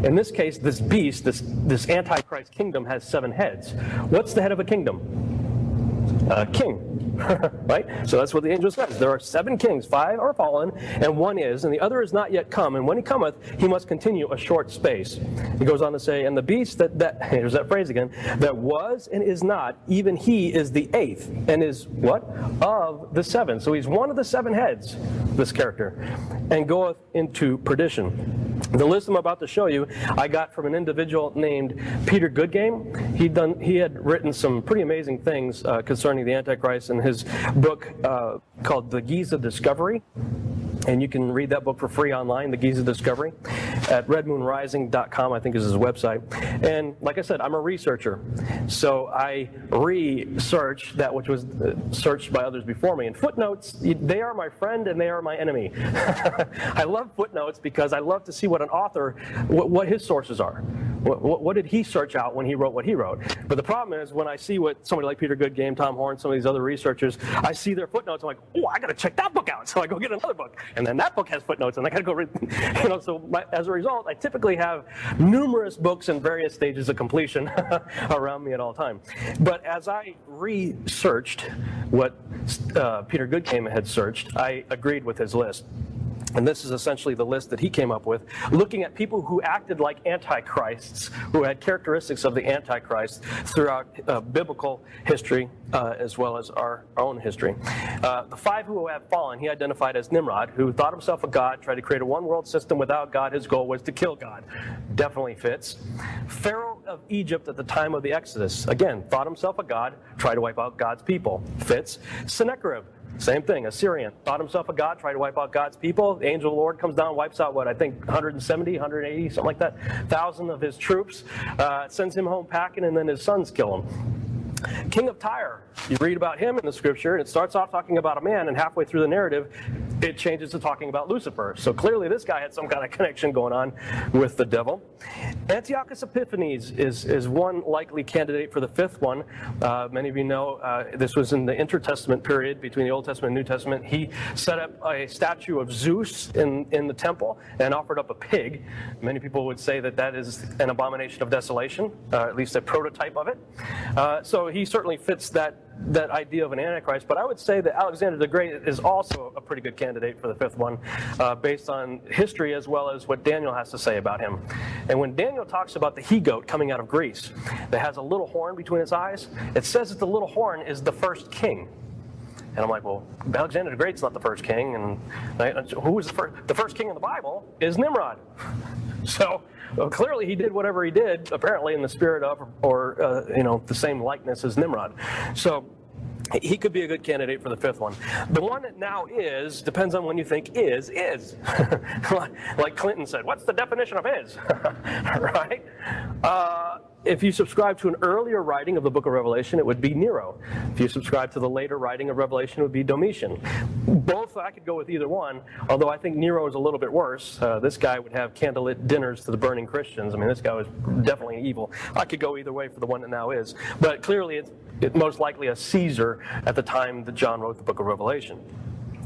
In this case, this beast, this Antichrist kingdom, has 7 heads. What's the head of a kingdom? King. Right? So that's what the angel says. There are 7 kings, 5 are fallen, and 1 is, and the other is not yet come. And when he cometh, he must continue a short space. He goes on to say, and the beast here's that phrase again, that was and is not, even he is the 8th, and is what? Of the 7. So he's one of the 7 heads, this character, and goeth into perdition. The list I'm about to show you, I got from an individual named Peter Goodgame. He had written some pretty amazing things concerning the Antichrist in his book called The Giza Discovery. And you can read that book for free online, The Giza Discovery, at redmoonrising.com, I think is his website. And like I said, I'm a researcher. So I research that which was searched by others before me. And footnotes, they are my friend and they are my enemy. I love footnotes because I love to see what an author, what his sources are. What did he search out when he wrote what he wrote? But the problem is when I see what somebody like Peter Goodgame, Tom Horn, some of these other researchers, I see their footnotes, I'm like, oh, I got to check that book out. So I go get another book. And then that book has footnotes, and I got to go read, as a result, I typically have numerous books in various stages of completion around me at all time. But as I researched what Peter Goodgame had searched, I agreed with his list. And this is essentially the list that he came up with, looking at people who acted like antichrists, who had characteristics of the Antichrist throughout biblical history, as well as our own history. The 5 who have fallen, he identified as Nimrod, who thought himself a god, tried to create a one-world system without God. His goal was to kill God. Definitely fits. Pharaoh of Egypt at the time of the Exodus, again, thought himself a god, tried to wipe out God's people. Fits. Sennacherib. Same thing, Assyrian. Thought himself a god, tried to wipe out God's people. The angel of the Lord comes down, wipes out, what, I think 170, 180, something like that, 1,000 of his troops, sends him home packing, and then his sons kill him. King of Tyre, you read about him in the scripture, and it starts off talking about a man, and halfway through the narrative, it changes to talking about Lucifer. So clearly this guy had some kind of connection going on with the devil. Antiochus Epiphanes is one likely candidate for the 5th one. Many of you know this was in the intertestament period between the Old Testament and New Testament. He set up a statue of Zeus in the temple and offered up a pig. Many people would say that is an abomination of desolation, at least a prototype of it. So he certainly fits that idea of an Antichrist, but I would say that Alexander the Great is also a pretty good candidate for the 5th one, based on history as well as what Daniel has to say about him. And when Daniel talks about the he-goat coming out of Greece that has a little horn between its eyes, it says that the little horn is the first king. And I'm like, well, Alexander the Great's not the first king, and who was the first? The first king in the Bible is Nimrod. So clearly he did whatever he did, apparently in the spirit of, or the same likeness as Nimrod. So he could be a good candidate for the 5th one. The one that now is, depends on when you think is. Like Clinton said, what's the definition of is? Right? If you subscribe to an earlier writing of the book of Revelation, it would be Nero. If you subscribe to the later writing of Revelation, it would be Domitian. Both, I could go with either one, although I think Nero is a little bit worse. This guy would have candlelit dinners to the burning Christians. I mean, this guy was definitely evil. I could go either way for the one that now is. But clearly, it's most likely a Caesar at the time that John wrote the book of Revelation.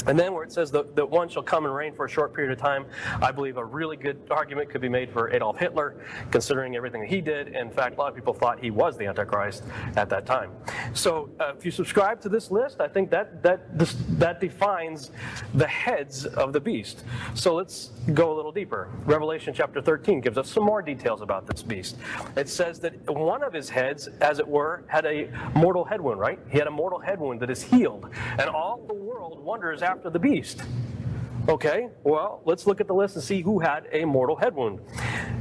And then where it says that one shall come and reign for a short period of time, I believe a really good argument could be made for Adolf Hitler, considering everything that he did. In fact, a lot of people thought he was the Antichrist at that time. So if you subscribe to this list, I think that defines the heads of the beast. So let's go a little deeper. Revelation chapter 13 gives us some more details about this beast. It says that one of his heads, as it were, had a mortal head wound, right? He had a mortal head wound that is healed. And all the world wonders after the beast. Okay, well, let's look at the list and see who had a mortal head wound.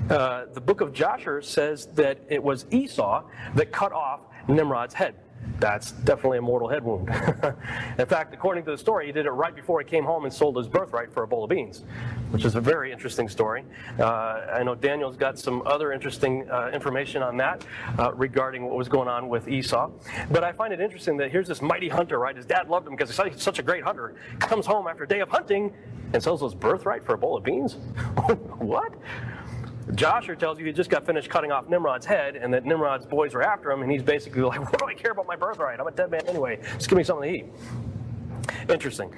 The book of Joshua says that it was Esau that cut off Nimrod's head. That's definitely a mortal head wound. In fact, according to the story, he did it right before he came home and sold his birthright for a bowl of beans, which is a very interesting story. I know Daniel's got some other interesting information on that regarding what was going on with Esau. But I find it interesting that here's this mighty hunter, right? His dad loved him because he's such a great hunter. Comes home after a day of hunting and sells his birthright for a bowl of beans? What? Joshua tells you he just got finished cutting off Nimrod's head and that Nimrod's boys were after him, and he's basically like, what do I care about my birthright? I'm a dead man anyway. Just give me something to eat. Interesting.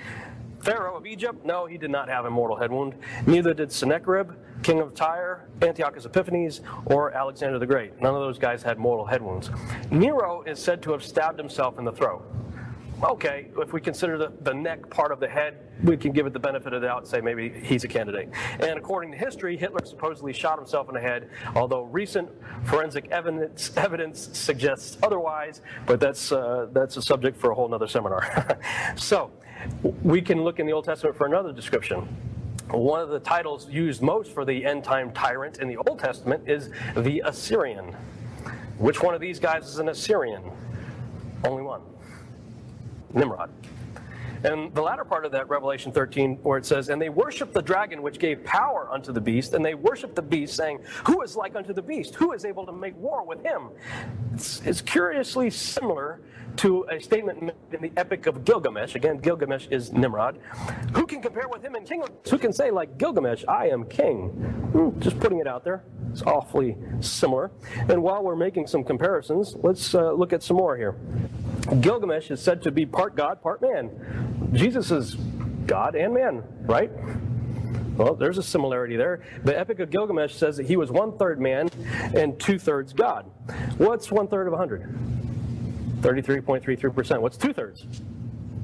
Pharaoh of Egypt, no, he did not have a mortal head wound. Neither did Sennacherib, king of Tyre, Antiochus Epiphanes, or Alexander the Great. None of those guys had mortal head wounds. Nero is said to have stabbed himself in the throat. Okay, if we consider the neck part of the head, we can give it the benefit of the doubt and say maybe he's a candidate. And according to history, Hitler supposedly shot himself in the head, although recent forensic evidence suggests otherwise, but that's a subject for a whole other seminar. So, we can look in the Old Testament for another description. One of the titles used most for the end-time tyrant in the Old Testament is the Assyrian. Which one of these guys is an Assyrian? Only one. Nimrod. And the latter part of that Revelation 13 where it says, and they worshiped the dragon which gave power unto the beast, and they worshiped the beast, saying, who is like unto the beast? Who is able to make war with him? It's curiously similar to a statement made in the Epic of Gilgamesh. Again, Gilgamesh is Nimrod. Who can compare with him in kingdom? Who can say like Gilgamesh, I am king? Just putting it out there. It's awfully similar. And while we're making some comparisons, let's look at some more here. Gilgamesh is said to be part God, part man. Jesus is God and man, right? Well, there's a similarity there. The Epic of Gilgamesh says that he was 1/3 man and 2/3 God. What's 1/3 of 100? 33.33%. What's 2/3?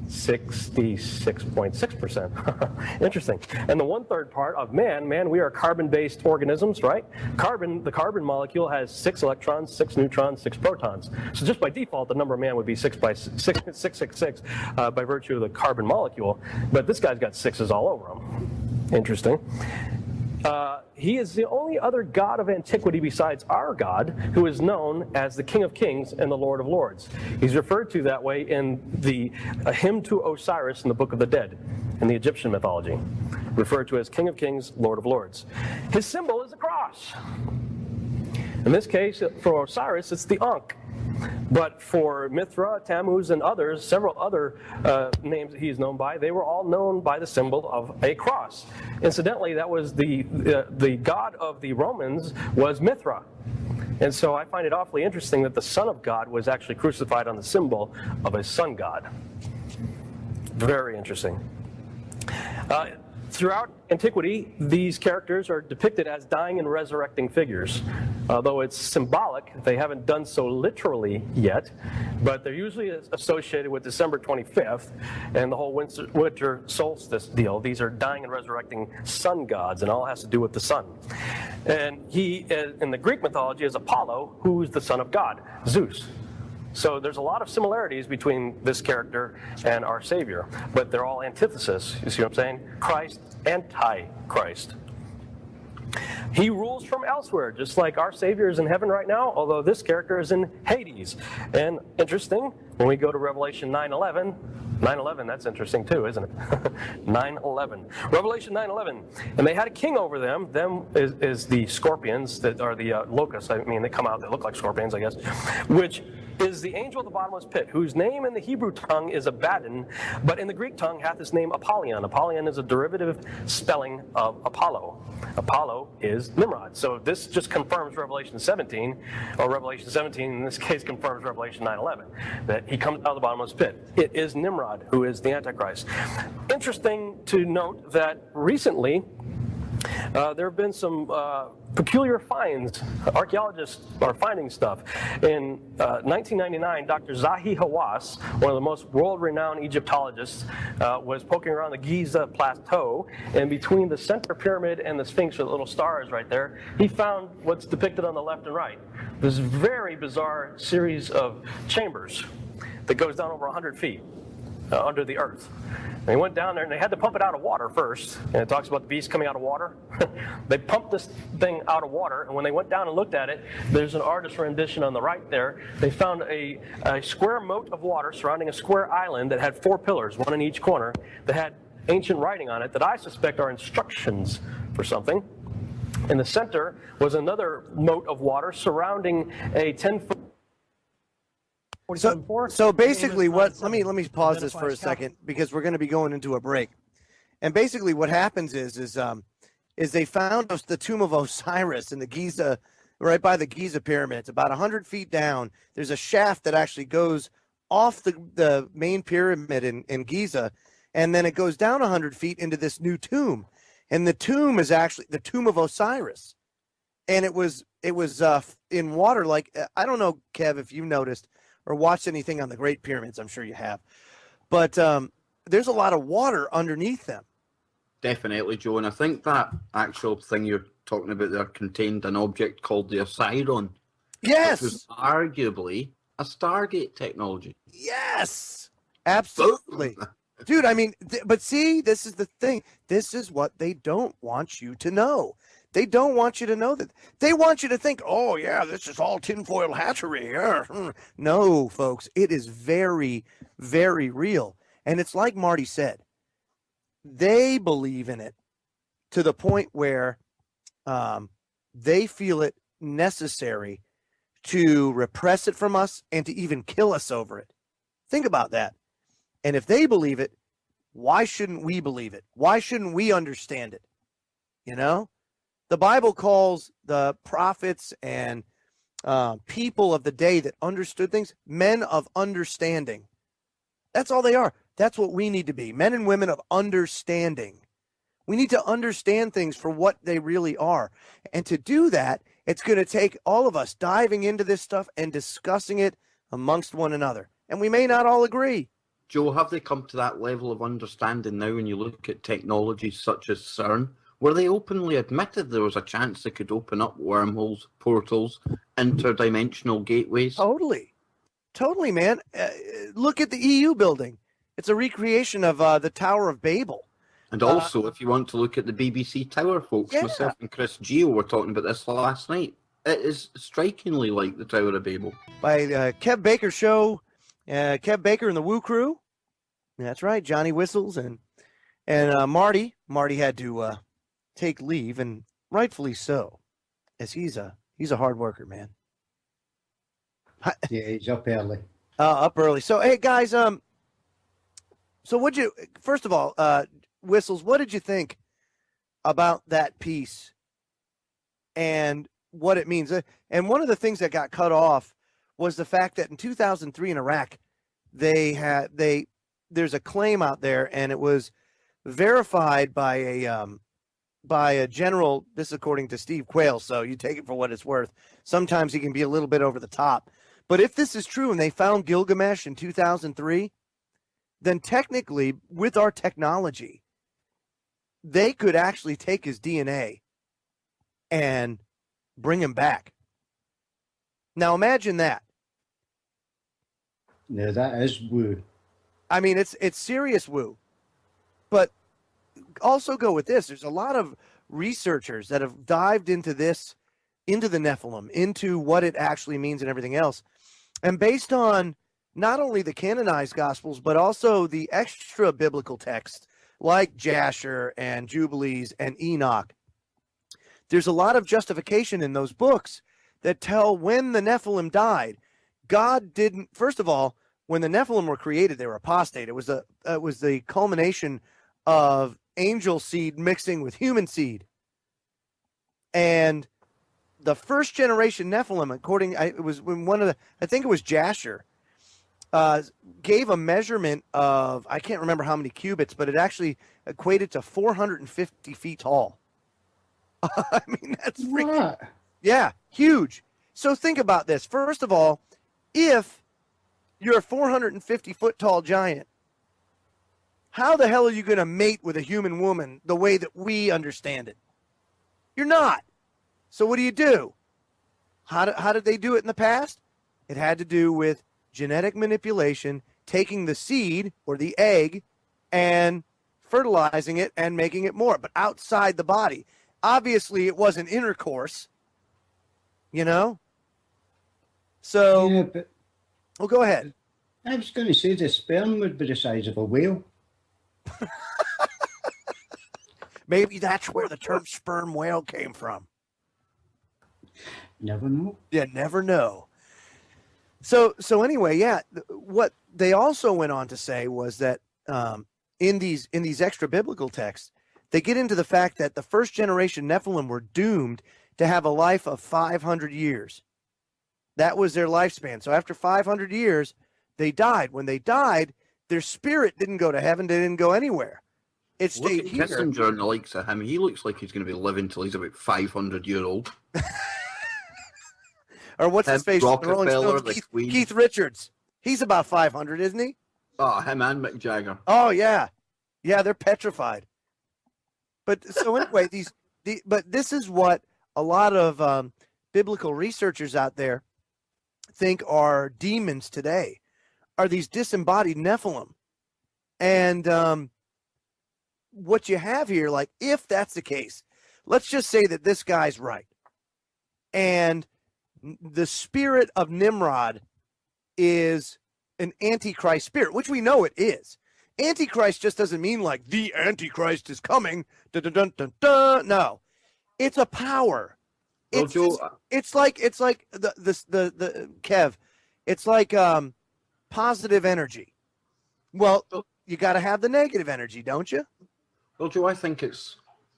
66.6%. Interesting. And the 1/3 part of man, we are carbon-based organisms, right? The carbon molecule has 6 electrons, 6 neutrons, 6 protons. So just by default, the number of man would be 666 by virtue of the carbon molecule. But this guy's got 6s all over him. Interesting. He is the only other god of antiquity besides our God who is known as the King of Kings and the Lord of Lords. He's referred to that way in the hymn to Osiris in the Book of the Dead in the Egyptian mythology, referred to as King of Kings, Lord of Lords. His symbol is a cross. In this case, for Osiris, it's the Ankh. But for Mithra, Tammuz, and others, several other names that he's known by, they were all known by the symbol of a cross. Incidentally, that was the god of the Romans was Mithra. And so I find it awfully interesting that the Son of God was actually crucified on the symbol of a sun god. Very interesting. Throughout antiquity, these characters are depicted as dying and resurrecting figures. Although it's symbolic, they haven't done so literally yet, but they're usually associated with December 25th and the whole winter solstice deal. These are dying and resurrecting sun gods, and all has to do with the sun. And he, in the Greek mythology, is Apollo, who's the son of God, Zeus. So there's a lot of similarities between this character and our Savior, but they're all antithesis. You see what I'm saying? Christ, anti-Christ. He rules from elsewhere, just like our Savior is in heaven right now, although this character is in Hades. And interesting, when we go to Revelation 9:11, 9:11, that's interesting too, isn't it? 9:11. Revelation 9:11. And they had a king over them. Them is the scorpions that are the locusts. I mean, they come out, they look like scorpions, I guess. Which is the angel of the bottomless pit, whose name in the Hebrew tongue is Abaddon, but in the Greek tongue hath his name Apollyon. Apollyon is a derivative spelling of Apollo. Apollo know is Nimrod. So this just confirms Revelation 17, or Revelation 17 in this case confirms Revelation 9:11, that he comes out of the bottomless pit. It is Nimrod who is the Antichrist. Interesting to note that recently there have been some peculiar finds. Archaeologists are finding stuff. In 1999, Dr. Zahi Hawass, one of the most world-renowned Egyptologists, was poking around the Giza Plateau, and between the center pyramid and the Sphinx, with the little stars right there, he found what's depicted on the left and right. This very bizarre series of chambers that goes down over 100 feet under the earth. And they went down there and they had to pump it out of water first. And it talks about the beast coming out of water. They pumped this thing out of water, and when they went down and looked at it, there's an artist's rendition on the right there. They found a square moat of water surrounding a square island that had 4 pillars, one in each corner, that had ancient writing on it that I suspect are instructions for something. In the center was another moat of water surrounding a 10-foot. So basically what, let me pause this for a second, because we're going to be going into a break. And basically what happens is they found the tomb of Osiris in the Giza, right by the Giza pyramids, about 100 feet down. There's a shaft that actually goes off the main pyramid in Giza, and then it goes down 100 feet into this new tomb. And the tomb is actually the tomb of Osiris. And it was in water, like, I don't know, Kev, if you noticed or watched anything on the Great Pyramids. I'm sure you have. But there's a lot of water underneath them. Definitely, Joe. And I think that actual thing you're talking about there contained an object called the Osiron. Yes! Which was arguably a Stargate technology. Yes! Absolutely. Dude, I mean, but see, this is the thing. This is what they don't want you to know. They don't want you to know that. They want you to think, oh, yeah, this is all tinfoil hatchery. No, folks, it is very, very real. And it's like Marty said, they believe in it to the point where they feel it necessary to repress it from us and to even kill us over it. Think about that. And if they believe it, why shouldn't we believe it? Why shouldn't we understand it? You know? The Bible calls the prophets and people of the day that understood things men of understanding. That's all they are. That's what we need to be, men and women of understanding. We need to understand things for what they really are. And to do that, it's going to take all of us diving into this stuff and discussing it amongst one another. And we may not all agree. Joe, have they come to that level of understanding now when you look at technologies such as CERN? Where they openly admitted there was a chance they could open up wormholes, portals, interdimensional gateways? Totally, man. Look at the EU building. It's a recreation of the Tower of Babel. And also, if you want to look at the BBC Tower, folks, myself and Chris Geo were talking about this last night. It is strikingly like the Tower of Babel. By Kev Baker's show, Kev Baker and the Woo Crew. That's right, Johnny Whistles and Marty. Marty had to take leave, and rightfully so, as he's a hard worker, man. Yeah, he's up early. Up early. So, hey guys, so first of all, Whistles, what did you think about that piece and what it means? And one of the things that got cut off was the fact that in 2003 in Iraq, there's a claim out there, and it was verified by a general. This is according to Steve Quayle, so you take it for what it's worth. Sometimes he can be a little bit over the top. But if this is true and they found Gilgamesh in 2003, then technically, with our technology, they could actually take his DNA and bring him back. Now imagine that. No, that is woo. I mean, it's serious woo. But also go with this. There's a lot of researchers that have dived into this, into the Nephilim, into what it actually means and everything else. And based on not only the canonized Gospels, but also the extra biblical texts like Jasher and Jubilees and Enoch, there's a lot of justification in those books that tell when the Nephilim died. God didn't, first of all, when the Nephilim were created, they were apostate. It was the culmination of angel seed mixing with human seed. And the first generation Nephilim, it was when I think it was Jasher, gave a measurement of, I can't remember how many cubits, but it actually equated to 450 feet tall. I mean, that's freaking, yeah, huge. So think about this. First of all, if you're a 450 foot tall giant, how the hell are you going to mate with a human woman the way that we understand it? You're not. So what do? How did they do it in the past? It had to do with genetic manipulation, taking the seed or the egg and fertilizing it and making it more, but outside the body. Obviously, it wasn't intercourse, you know? So, yeah, but well, go ahead. I was going to say the sperm would be the size of a whale. Maybe that's where the term sperm whale came from. Never know. You never know. So anyway, yeah, what they also went on to say was that in these extra biblical texts, they get into the fact that the first generation Nephilim were doomed to have a life of 500 years. That was their lifespan. So after 500 years, they died. When they died, their spirit didn't go to heaven. They didn't go anywhere. It stayed here. Kissinger and the likes of him, he looks like he's going to be living till he's about 500 years old. Or what's his face? Rockefeller, Keith Richards. He's about 500, isn't he? Oh, him and Mick Jagger. Oh, yeah. Yeah, they're petrified. But so anyway, but this is what a lot of biblical researchers out there think are demons today, are these disembodied Nephilim. And what you have here, like, if that's the case, let's just say that this guy's right. And the spirit of Nimrod is an Antichrist spirit, which we know it is. Antichrist just doesn't mean like the Antichrist is coming. Dun, dun, dun, dun, dun. No, it's a power. It's like the Kev. It's like positive energy. Well, you got to have the negative energy, don't you? Well, Joe, I think it's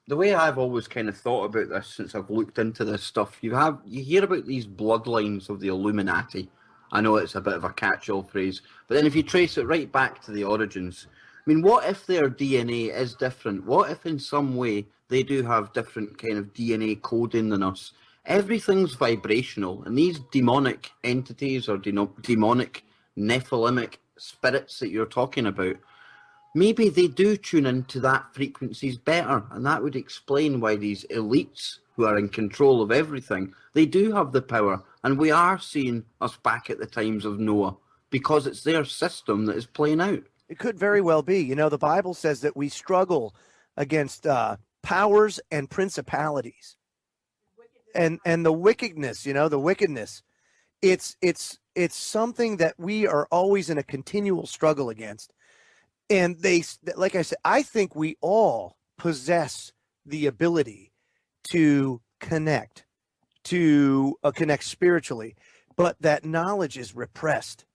the way I've always kind of thought about this since I've looked into this stuff. You hear about these bloodlines of the Illuminati. I know it's a bit of a catch-all phrase, but then if you trace it right back to the origins, I mean, what if their DNA is different? What if in some way they do have different kind of DNA coding than us? Everything's vibrational, and these demonic entities or demonic Nephilimic spirits that you're talking about, maybe they do tune into that frequencies better, and that would explain why these elites who are in control of everything, they do have the power, and we are seeing us back at the times of Noah because it's their system that is playing out. It could very well be. You know, the Bible says that we struggle against powers and principalities, and the wickedness. You know, the wickedness. It's something that we are always in a continual struggle against. And like I said, I think we all possess the ability to connect spiritually, but that knowledge is repressed,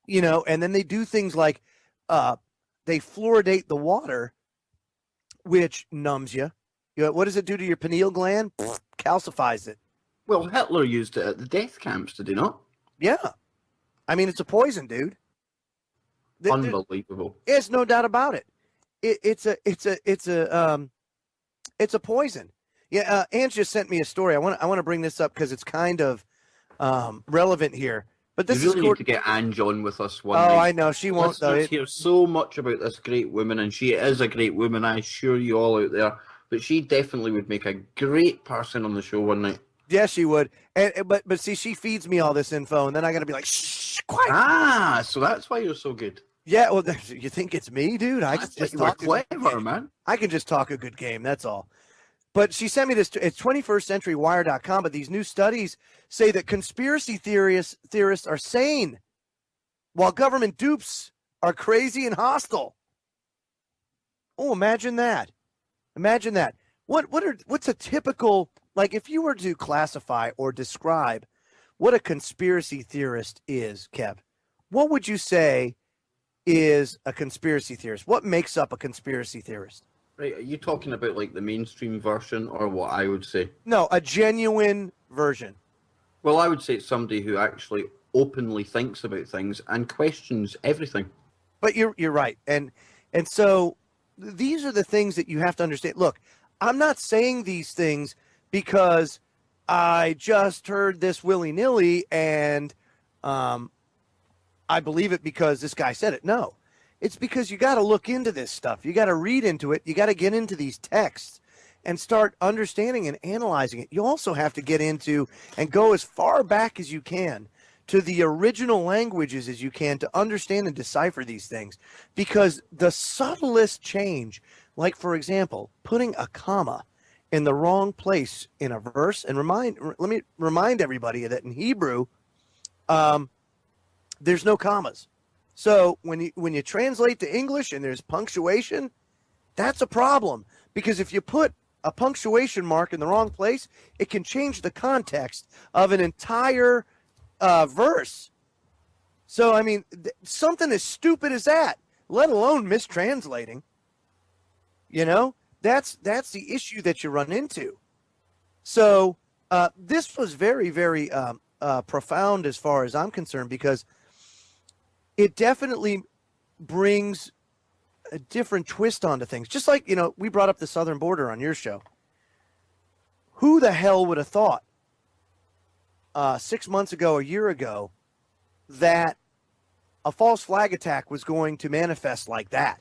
you know, and then they do things like they fluoridate the water, which numbs you. You know, what does it do to your pineal gland? Calcifies it. Well, Hitler used it at the death camps, did he not? Yeah. I mean, it's a poison, dude. Unbelievable. There's no doubt about it. It's a poison. Yeah, Ange just sent me a story. I want to bring this up because it's kind of relevant here. But this you really need to get Ange on with us one night. night. I know she won't. Let's hear so much about this great woman, and she is a great woman. I assure you all out there. But she definitely would make a great person on the show one night. Yes, she would. But see, she feeds me all this info, and then I got to be like, shh, quiet. Ah, so that's why you're so good. Yeah, well, you think it's me, dude? I can just talk clever, man. I can just talk a good game. That's all. But she sent me this. It's 21stcenturywire.com. But these new studies say that conspiracy theorists are sane, while government dupes are crazy and hostile. Oh, imagine that! Imagine that. What's a typical, like, if you were to classify or describe what a conspiracy theorist is, Kev? What would you say is a conspiracy theorist? What makes up a conspiracy theorist? Right, are you talking about like the mainstream version or what I would say? No, a genuine version. Well, I would say it's somebody who actually openly thinks about things and questions everything. But you're right. And so these are the things that you have to understand. Look, I'm not saying these things because I just heard this willy-nilly and I believe it because this guy said it. No. It's because you got to look into this stuff. You got to read into it. You got to get into these texts and start understanding and analyzing it. You also have to get into and go as far back as you can to the original languages as you can to understand and decipher these things, because the subtlest change, like for example, putting a comma in the wrong place in a verse, and let me remind everybody that in Hebrew, there's no commas. So when you translate to English and there's punctuation, that's a problem, because if you put a punctuation mark in the wrong place, it can change the context of an entire verse. So I mean, something as stupid as that, let alone mistranslating. You know, that's the issue that you run into. So this was very, very profound as far as I'm concerned, because it definitely brings a different twist onto things. Just like, you know, we brought up the southern border on your show. Who the hell would have thought 6 months ago, a year ago, that a false flag attack was going to manifest like that?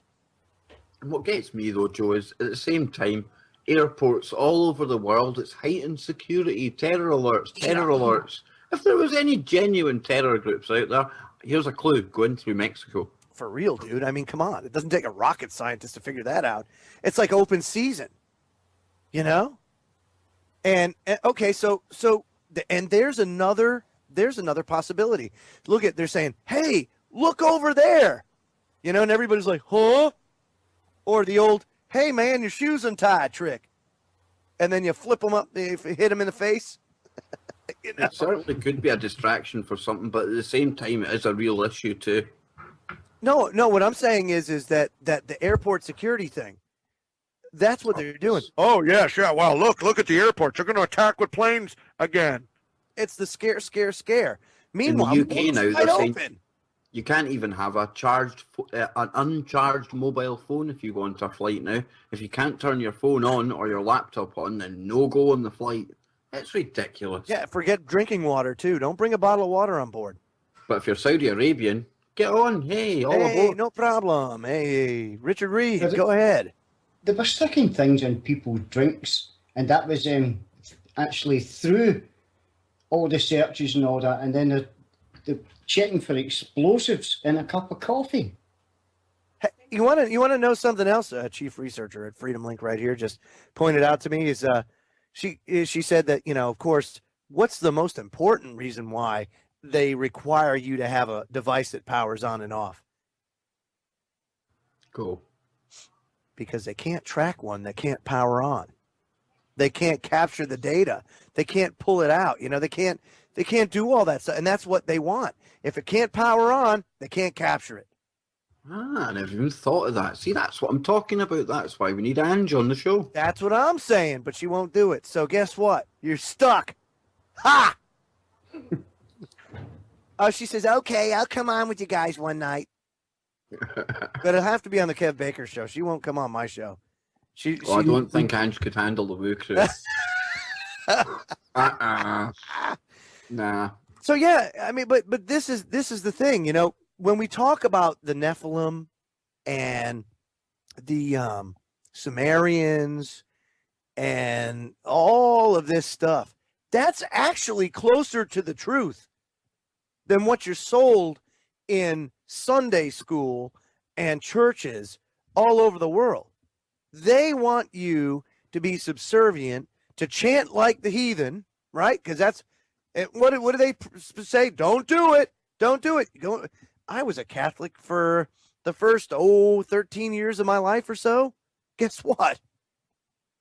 And what gets me though, Joe, is at the same time, airports all over the world, it's heightened security, terror alerts. If there was any genuine terror groups out there, here's a clue: going through Mexico. For real, dude. I mean, come on. It doesn't take a rocket scientist to figure that out. It's like open season, you know? And okay, so and there's another possibility. Look at, they're saying, "Hey, look over there." You know, and everybody's like, "Huh?" Or the old, "Hey man, your shoe's untied" trick. And then you flip them up, you hit them in the face. You know? It certainly could be a distraction for something, but at the same time, it is a real issue too. No, what I'm saying is that the airport security thing, that's what they're doing. Oh, yes, yeah. Well, look at the airports. They're going to attack with planes again. It's the scare. Meanwhile, in the UK now, they're saying open. You can't even have an uncharged mobile phone if you go onto a flight now. If you can't turn your phone on or your laptop on, then no go on the flight. It's ridiculous. Yeah, forget drinking water, too. Don't bring a bottle of water on board. But if you're Saudi Arabian, get on. Hey, all aboard. No problem. Hey, Richard Reed, go ahead. They were sticking things in people's drinks, and that was actually through all the searches and all that, and then they're checking for explosives in a cup of coffee. Hey, you want to know something else? Chief researcher at Freedom Link right here just pointed out to me is she said that, you know, of course, what's the most important reason why they require you to have a device that powers on and off? Cool. Because they can't track one that can't power on. They can't capture the data. They can't pull it out. You know, they can't do all that stuff. And that's what they want. If it can't power on, they can't capture it. I never even thought of that. See, that's what I'm talking about. That's why we need Ange on the show. That's what I'm saying, but she won't do it. So guess what? You're stuck. Ha! Oh, she says, okay, I'll come on with you guys one night. But it'll have to be on the Kev Baker show. She won't come on my show. I don't think Ange could handle the Woo crew. Nah. So yeah, I mean, but this is the thing, you know, when we talk about the Nephilim and the Sumerians and all of this stuff, that's actually closer to the truth than what you're sold in Sunday school and churches all over the world. They want you to be subservient, to chant like the heathen, right? Because that's what do they say? Don't do it. Don't do it. I was a Catholic for the first 13 years of my life or so. Guess what?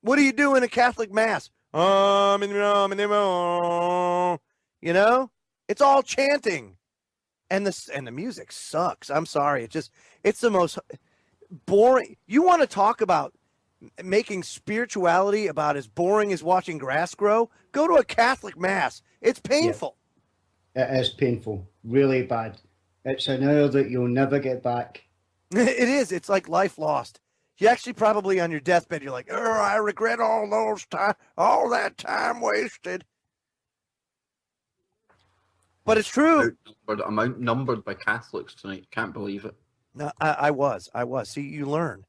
What do you do in a Catholic mass? You know, it's all chanting, and the music sucks. I'm sorry. It's the most boring. You want to talk about making spirituality about as boring as watching grass grow, go to a Catholic mass. It's painful. Yeah. It is painful, really bad. It's an hour that you'll never get back. It is. It's like life lost. You actually probably on your deathbed, you're like, oh, I regret all that time wasted. But it's true. I'm outnumbered by Catholics tonight. Can't believe it. No, I was. See, you learn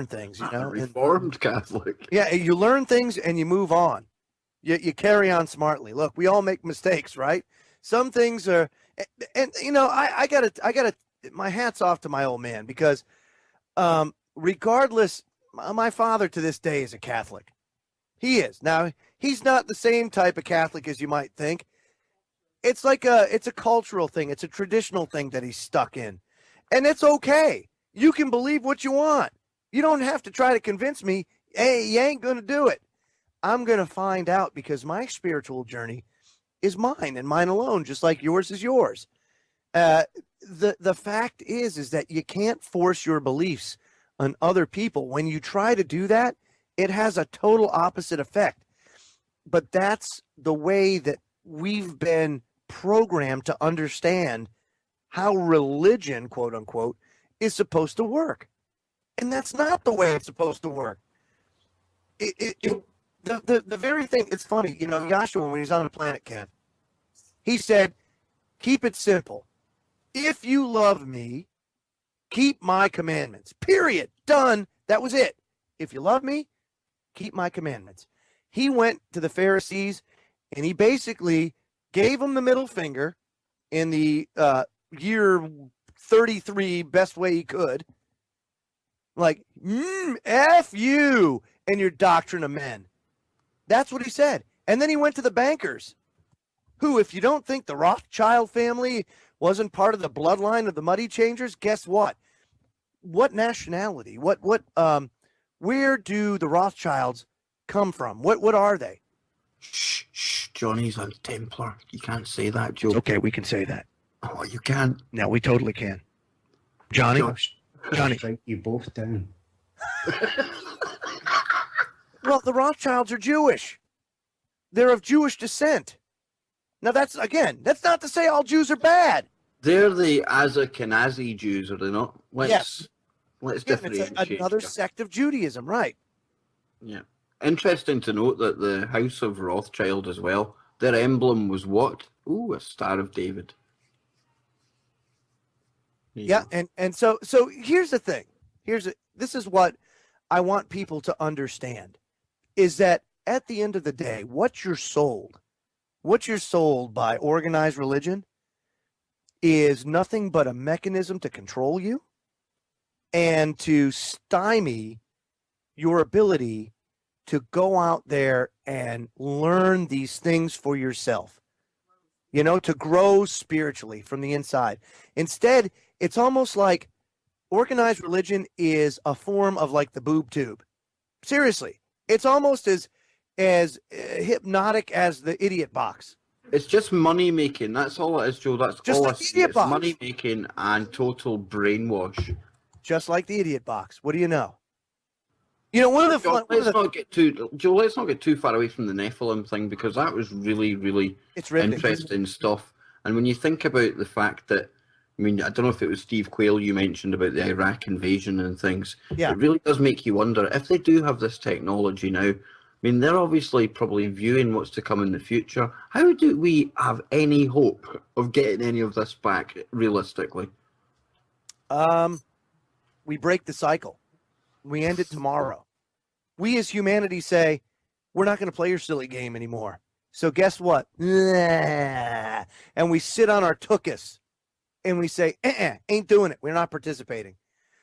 things, you I'm know. a Reformed Catholic. Yeah, you learn things and you move on. You carry on smartly. Look, we all make mistakes, right? Some things are, and you know, I gotta, my hat's off to my old man because, regardless, my father to this day is a Catholic. He is. Now, he's not the same type of Catholic as you might think. It's a cultural thing. It's a traditional thing that he's stuck in. And it's okay. You can believe what you want. You don't have to try to convince me, hey, you ain't going to do it. I'm going to find out because my spiritual journey is mine and mine alone, just like yours is yours. The fact is that you can't force your beliefs on other people. When you try to do that, it has a total opposite effect. But that's the way that we've been programmed to understand how religion, quote unquote, is supposed to work. And that's not the way it's supposed to work. The very thing, it's funny, you know, Yahshua, when he's on the planet, Ken, he said, keep it simple. If you love me, keep my commandments. Period. Done. That was it. If you love me, keep my commandments. He went to the Pharisees and he basically gave them the middle finger in the year 33 best way he could. Like, F you and your doctrine of men. That's what he said. And then he went to the bankers, who, if you don't think the Rothschild family wasn't part of the bloodline of the money changers, guess what? What nationality? Where do the Rothschilds come from? What are they? Shh, Johnny's a Templar. You can't say that, Joe. Okay, we can say that. Oh, you can. No, we totally can. Johnny? Johnny. Strike you both down. Well, the Rothschilds are Jewish. They're of Jewish descent. Now, that's not to say all Jews are bad. They're the Ashkenazi Jews, are they not? Let's differentiate. It's another sect of Judaism, right? Yeah. Interesting to note that the House of Rothschild as well, their emblem was what? Ooh, a Star of David. Yeah, and so here's the thing. This is what I want people to understand, is that at the end of the day, what you're sold by organized religion is nothing but a mechanism to control you and to stymie your ability to go out there and learn these things for yourself, you know, to grow spiritually from the inside. Instead, it's almost like organized religion is a form of like the boob tube. Seriously, it's almost as hypnotic as the idiot box. It's just money making. That's all it is, Joe. That's just all like I see. Idiot It's box. money making and total brainwash. Just like the idiot box. What do you know? You know, Let's not get too far away from the Nephilim thing, because that was really, really interesting stuff. And when you think about the fact that, I mean, I don't know if it was Steve Quayle you mentioned about the Iraq invasion and things. Yeah. It really does make you wonder if they do have this technology now. I mean, they're obviously probably viewing what's to come in the future. How do we have any hope of getting any of this back realistically? We break the cycle. We end it tomorrow. We as humanity say, we're not going to play your silly game anymore. So guess what? And we sit on our tuchus and we say, ain't doing it. We're not participating.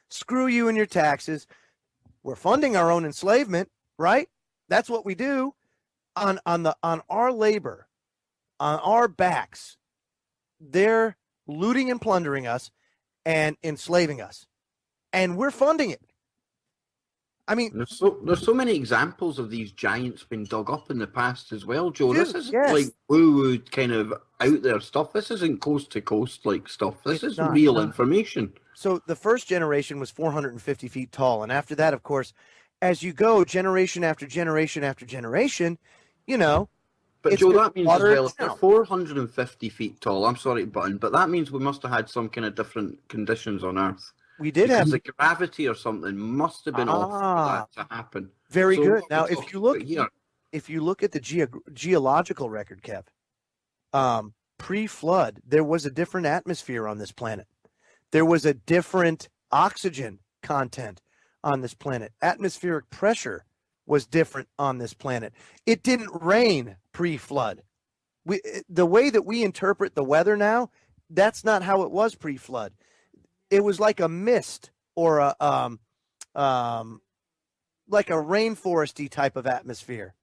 Screw you and your taxes. We're funding our own enslavement, right? That's what we do on our labor, on our backs. They're looting and plundering us and enslaving us, and we're funding it. I mean, there's so many examples of these giants being dug up in the past as well, Joe. Dude, this isn't yes. like woo-woo kind of out there stuff. This isn't coast to coast like stuff. This is real information. So the first generation was 450 feet tall, and after that, of course, as you go generation after generation after generation, you know. But it's Joe, gonna that means as water it well, if they're down. 450 feet tall, I'm sorry to butt in, but that means we must have had some kind of different conditions on Earth. We did have Because the gravity or something must have been off for that to happen. very So good. what Now, we're if talking you look, about here, if you look at the geological record, Kev, pre-flood, there was a different atmosphere on this planet. There was a different oxygen content on this planet. Atmospheric pressure was different on this planet. It didn't rain pre-flood. The way that we interpret the weather now, that's not how it was pre-flood. It was like a mist or a like a rainforesty type of atmosphere.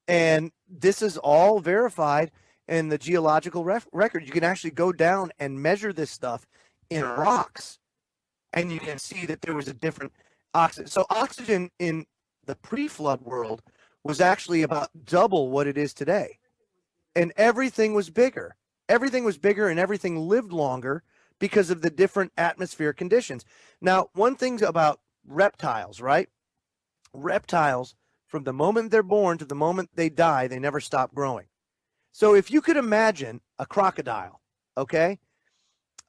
And this is all verified in the geological record. You can actually go down and measure this stuff in rocks, and you can see that there was a different oxygen. So oxygen in the pre-flood world was actually about double what it is today. And everything was bigger. Everything was bigger and everything lived longer because of the different atmospheric conditions. Now, one thing about reptiles, right? Reptiles, from the moment they're born to the moment they die, they never stop growing. So if you could imagine a crocodile, okay?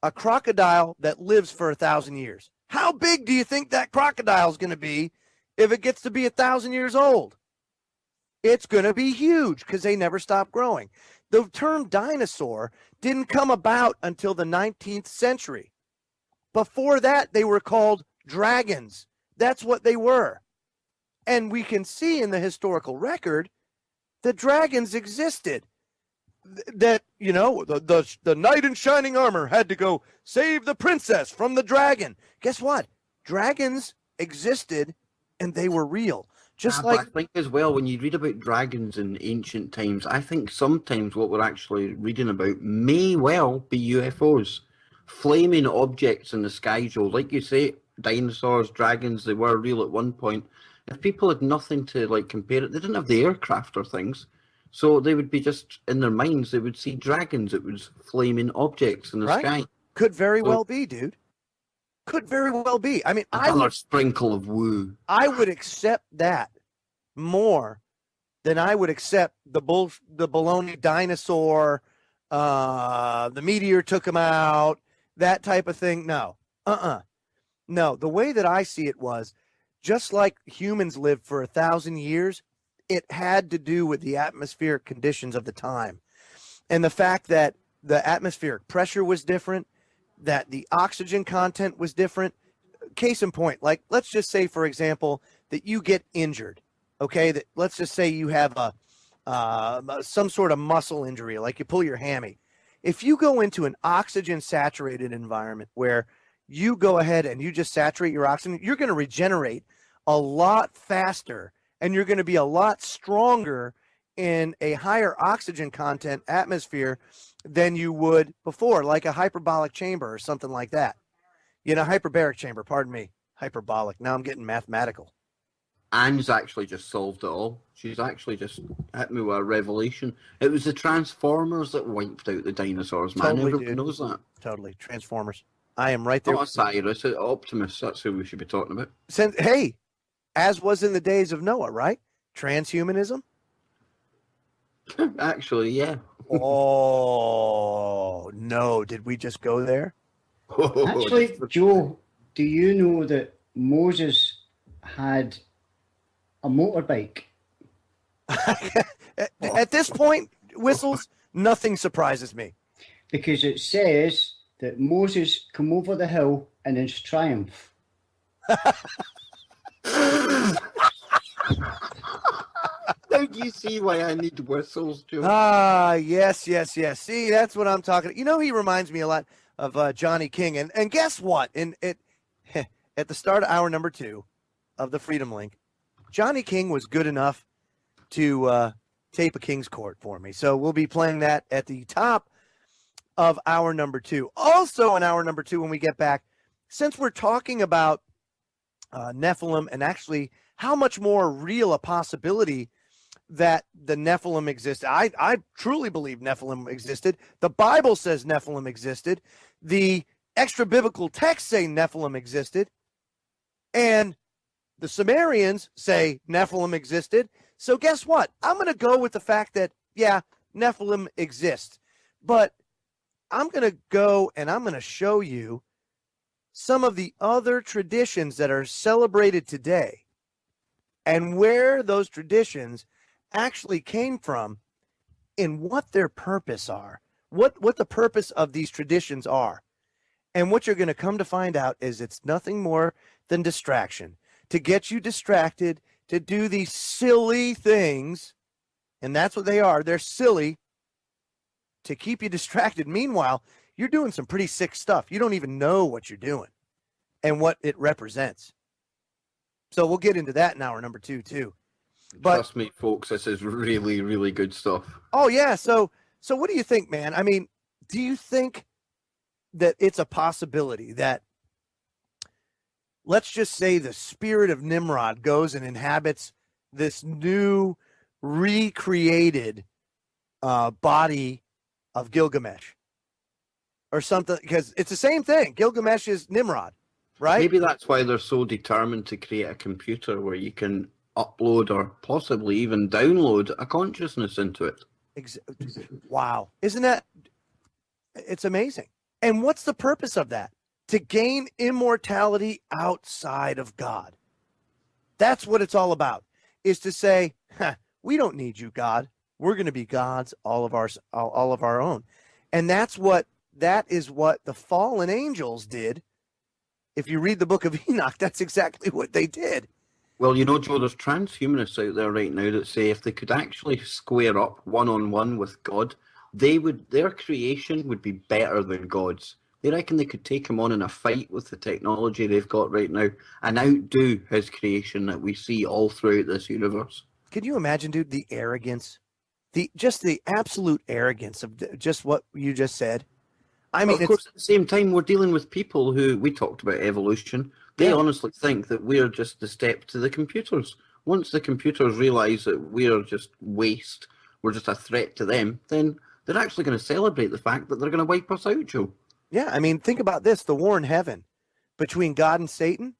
A crocodile that lives for 1,000 years. How big do you think that crocodile is going to be if it gets to be 1,000 years old? It's going to be huge because they never stop growing. The term dinosaur didn't come about until the 19th century. Before that, they were called dragons. That's what they were. And we can see in the historical record that dragons existed. That, you know, the knight in shining armor had to go save the princess from the dragon. Guess what? Dragons existed and they were real. Just like, I think as well, when you read about dragons in ancient times, I think sometimes what we're actually reading about may well be UFOs. Flaming objects in the sky, Joe. Like you say, dinosaurs, dragons, they were real at one point. If people had nothing to like compare it, they didn't have the aircraft or things. So they would be just in their minds, they would see dragons. It was flaming objects in the sky. Could very well be, dude. Could very well be. I mean, Another sprinkle of woo. I would accept that more than I would accept the baloney dinosaur, the meteor took him out, that type of thing. No. No, the way that I see it was, just like humans lived for 1,000 years, it had to do with the atmospheric conditions of the time. And the fact that the atmospheric pressure was different, that the oxygen content was different. Case in point, like let's just say, for example, that you get injured, okay? That let's just say you have some sort of muscle injury, like you pull your hammy. If you go into an oxygen-saturated environment where you go ahead and you just saturate your oxygen, you're going to regenerate a lot faster and you're going to be a lot stronger in a higher oxygen content atmosphere than you would before, like a hyperbolic chamber or something like that. You know, hyperbaric chamber, pardon me, hyperbolic. Now I'm getting mathematical. Anne's actually just solved it all. She's actually just hit me with a revelation. It was the Transformers that wiped out the dinosaurs, man. Totally, Everyone dude. knows that. Totally. Transformers. I am right there. Not Cyrus, Optimus. That's who we should be talking about. Hey, as was in the days of Noah, right? Transhumanism? Actually, yeah. Oh, no. Did we just go there? Actually, Joe, do you know that Moses had a motorbike? At this point, Whistles, nothing surprises me. Because it says that Moses come over the hill in his triumph. Now do you see why I need whistles, Joe? Yes. See, that's what I'm talking. You know, he reminds me a lot of Johnny King. And guess what? At the start of hour number 2 of the Freedom Link, Johnny King was good enough to tape a King's Court for me. So we'll be playing that at the top of hour number 2. Also in hour number 2, when we get back, since we're talking about Nephilim and actually how much more real a possibility that the Nephilim existed. I truly believe Nephilim existed. The Bible says Nephilim existed. The extra biblical texts say Nephilim existed. And The Sumerians say Nephilim existed. So guess what? I'm going to go with the fact that, yeah, Nephilim exist. But I'm going to go and I'm going to show you some of the other traditions that are celebrated today and where those traditions actually came from and what their purpose are, what the purpose of these traditions are. And what you're going to come to find out is it's nothing more than distraction, to get you distracted, to do these silly things. And that's what they are. They're silly to keep you distracted. Meanwhile, you're doing some pretty sick stuff. You don't even know what you're doing and what it represents. So we'll get into that in hour number 2 too. But, trust me, folks, this is really, really good stuff. Oh yeah. So what do you think, man? I mean, do you think that it's a possibility that, let's just say, the spirit of Nimrod goes and inhabits this new recreated body of Gilgamesh or something? Because it's the same thing. Gilgamesh is Nimrod, right? Maybe that's why they're so determined to create a computer where you can upload or possibly even download a consciousness into it. Wow. Isn't that, it's amazing. And what's the purpose of that? To gain immortality outside of God. That's what it's all about, is to say, we don't need you, God. We're going to be gods, all of our own. And that is what the fallen angels did. If you read the book of Enoch, that's exactly what they did. Well, you know, Joe, there's transhumanists out there right now that say if they could actually square up one-on-one with God, their creation would be better than God's. They reckon they could take him on in a fight with the technology they've got right now and outdo his creation that we see all throughout this universe. Can you imagine, dude, the arrogance, the absolute arrogance of just what you just said? I mean, of course, at the same time, we're dealing with people who, we talked about evolution. They honestly think that we're just the step to the computers. Once the computers realize that we're just waste, we're just a threat to them, then they're actually going to celebrate the fact that they're going to wipe us out, Joe. Yeah, I mean, think about this, the war in heaven between God and Satan.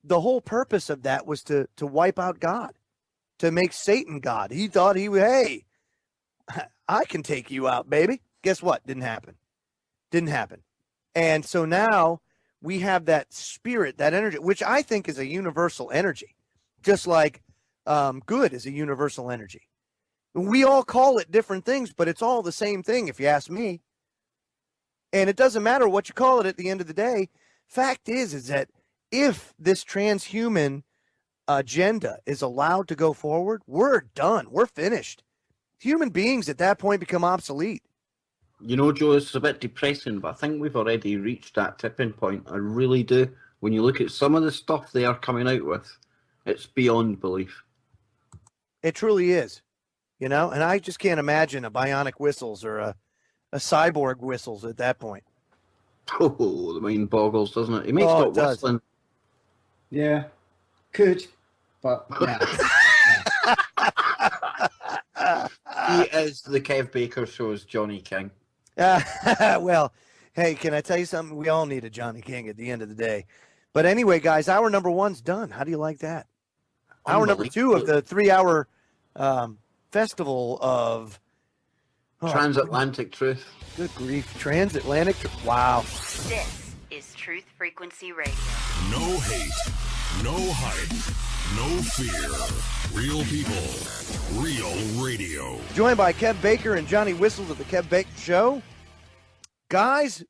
The whole purpose of that was to wipe out God, to make Satan God. He thought hey, I can take you out, baby. Guess what? Didn't happen. And so now we have that spirit, that energy, which I think is a universal energy, just like good is a universal energy. We all call it different things, but it's all the same thing, if you ask me. And it doesn't matter what you call it at the end of the day. Fact is that if this transhuman agenda is allowed to go forward, we're done. We're finished. Human beings at that point become obsolete. You know, Joe, it's a bit depressing, but I think we've already reached that tipping point. I really do. When you look at some of the stuff they are coming out with, it's beyond belief. It truly is, you know, and I just can't imagine a bionic whistles or a cyborg whistles at that point. Oh, the mind boggles, doesn't it? He may stop whistling. Yeah, could, but yeah. He is the Kev Baker Show's Johnny King. Well, hey, can I tell you something? We all need a Johnny King at the end of the day. But anyway, guys, hour number 1's done. How do you like that? Hour number 2 of the 3-hour festival of transatlantic truth. Good grief, transatlantic. Wow. This is Truth Frequency Radio. No hate, no hype, no fear. Real people, real radio. Joined by Kev Baker and Johnny Whistles of the Kev Baker Show. Guys,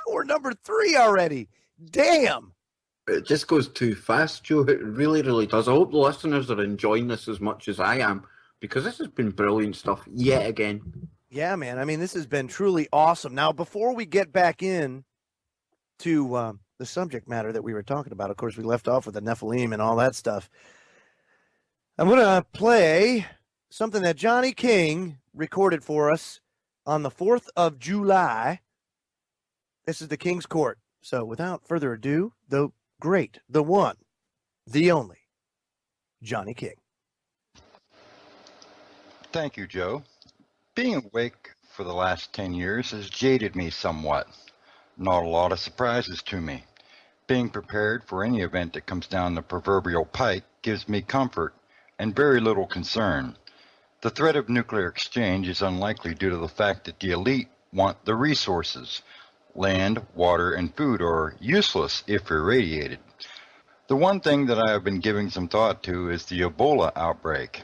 hour number 3 already. Damn. It just goes too fast, Joe. It really, really does. I hope the listeners are enjoying this as much as I am, because this has been brilliant stuff yet again. Yeah, man. I mean, this has been truly awesome. Now, before we get back in to the subject matter that we were talking about, of course, we left off with the Nephilim and all that stuff. I'm going to play something that Johnny King recorded for us on the 4th of July. This is the King's Court. So without further ado, the great, the one, the only, Johnny King. Thank you, Joe. Being awake for the last 10 years has jaded me somewhat. Not a lot of surprises to me. Being prepared for any event that comes down the proverbial pike gives me comfort and very little concern. The threat of nuclear exchange is unlikely due to the fact that the elite want the resources. Land, water, and food are useless if irradiated. The one thing that I have been giving some thought to is the Ebola outbreak.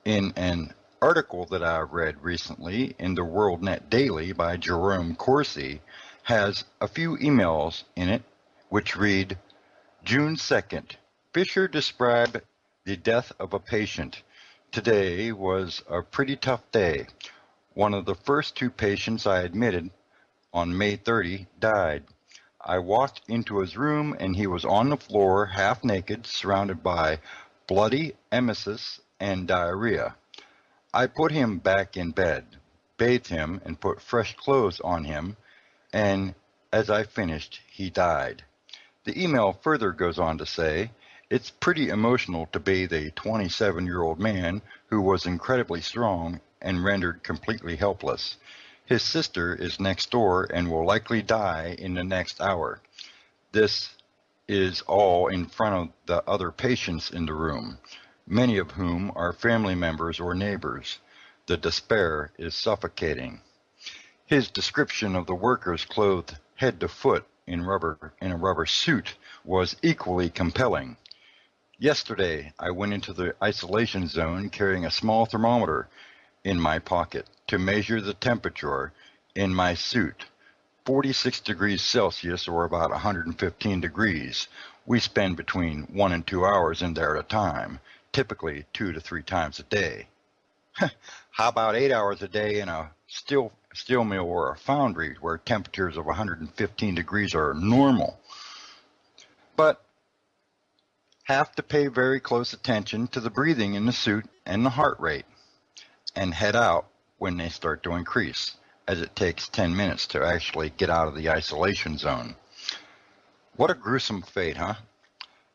In an article that I read recently in the WorldNet Daily by Jerome Corsi has a few emails in it which read, June 2nd, Fisher described the death of a patient. Today was a pretty tough day. One of the first 2 patients I admitted on May 30 died. I walked into his room and he was on the floor, half naked, surrounded by bloody emesis and diarrhea. I put him back in bed, bathed him, and put fresh clothes on him, and as I finished, he died. The email further goes on to say, it's pretty emotional to bathe a 27-year-old man who was incredibly strong and rendered completely helpless. His sister is next door and will likely die in the next hour. This is all in front of the other patients in the room, many of whom are family members or neighbors. The despair is suffocating. His description of the workers clothed head to foot in a rubber suit was equally compelling. Yesterday, I went into the isolation zone carrying a small thermometer in my pocket to measure the temperature in my suit. 46 degrees Celsius, or about 115 degrees. We spend between 1 and 2 hours in there at a time, typically 2 to 3 times a day. How about 8 hours a day in a steel mill or a foundry where temperatures of 115 degrees are normal? But have to pay very close attention to the breathing in the suit and the heart rate, and head out when they start to increase, as it takes 10 minutes to actually get out of the isolation zone. What a gruesome fate, huh?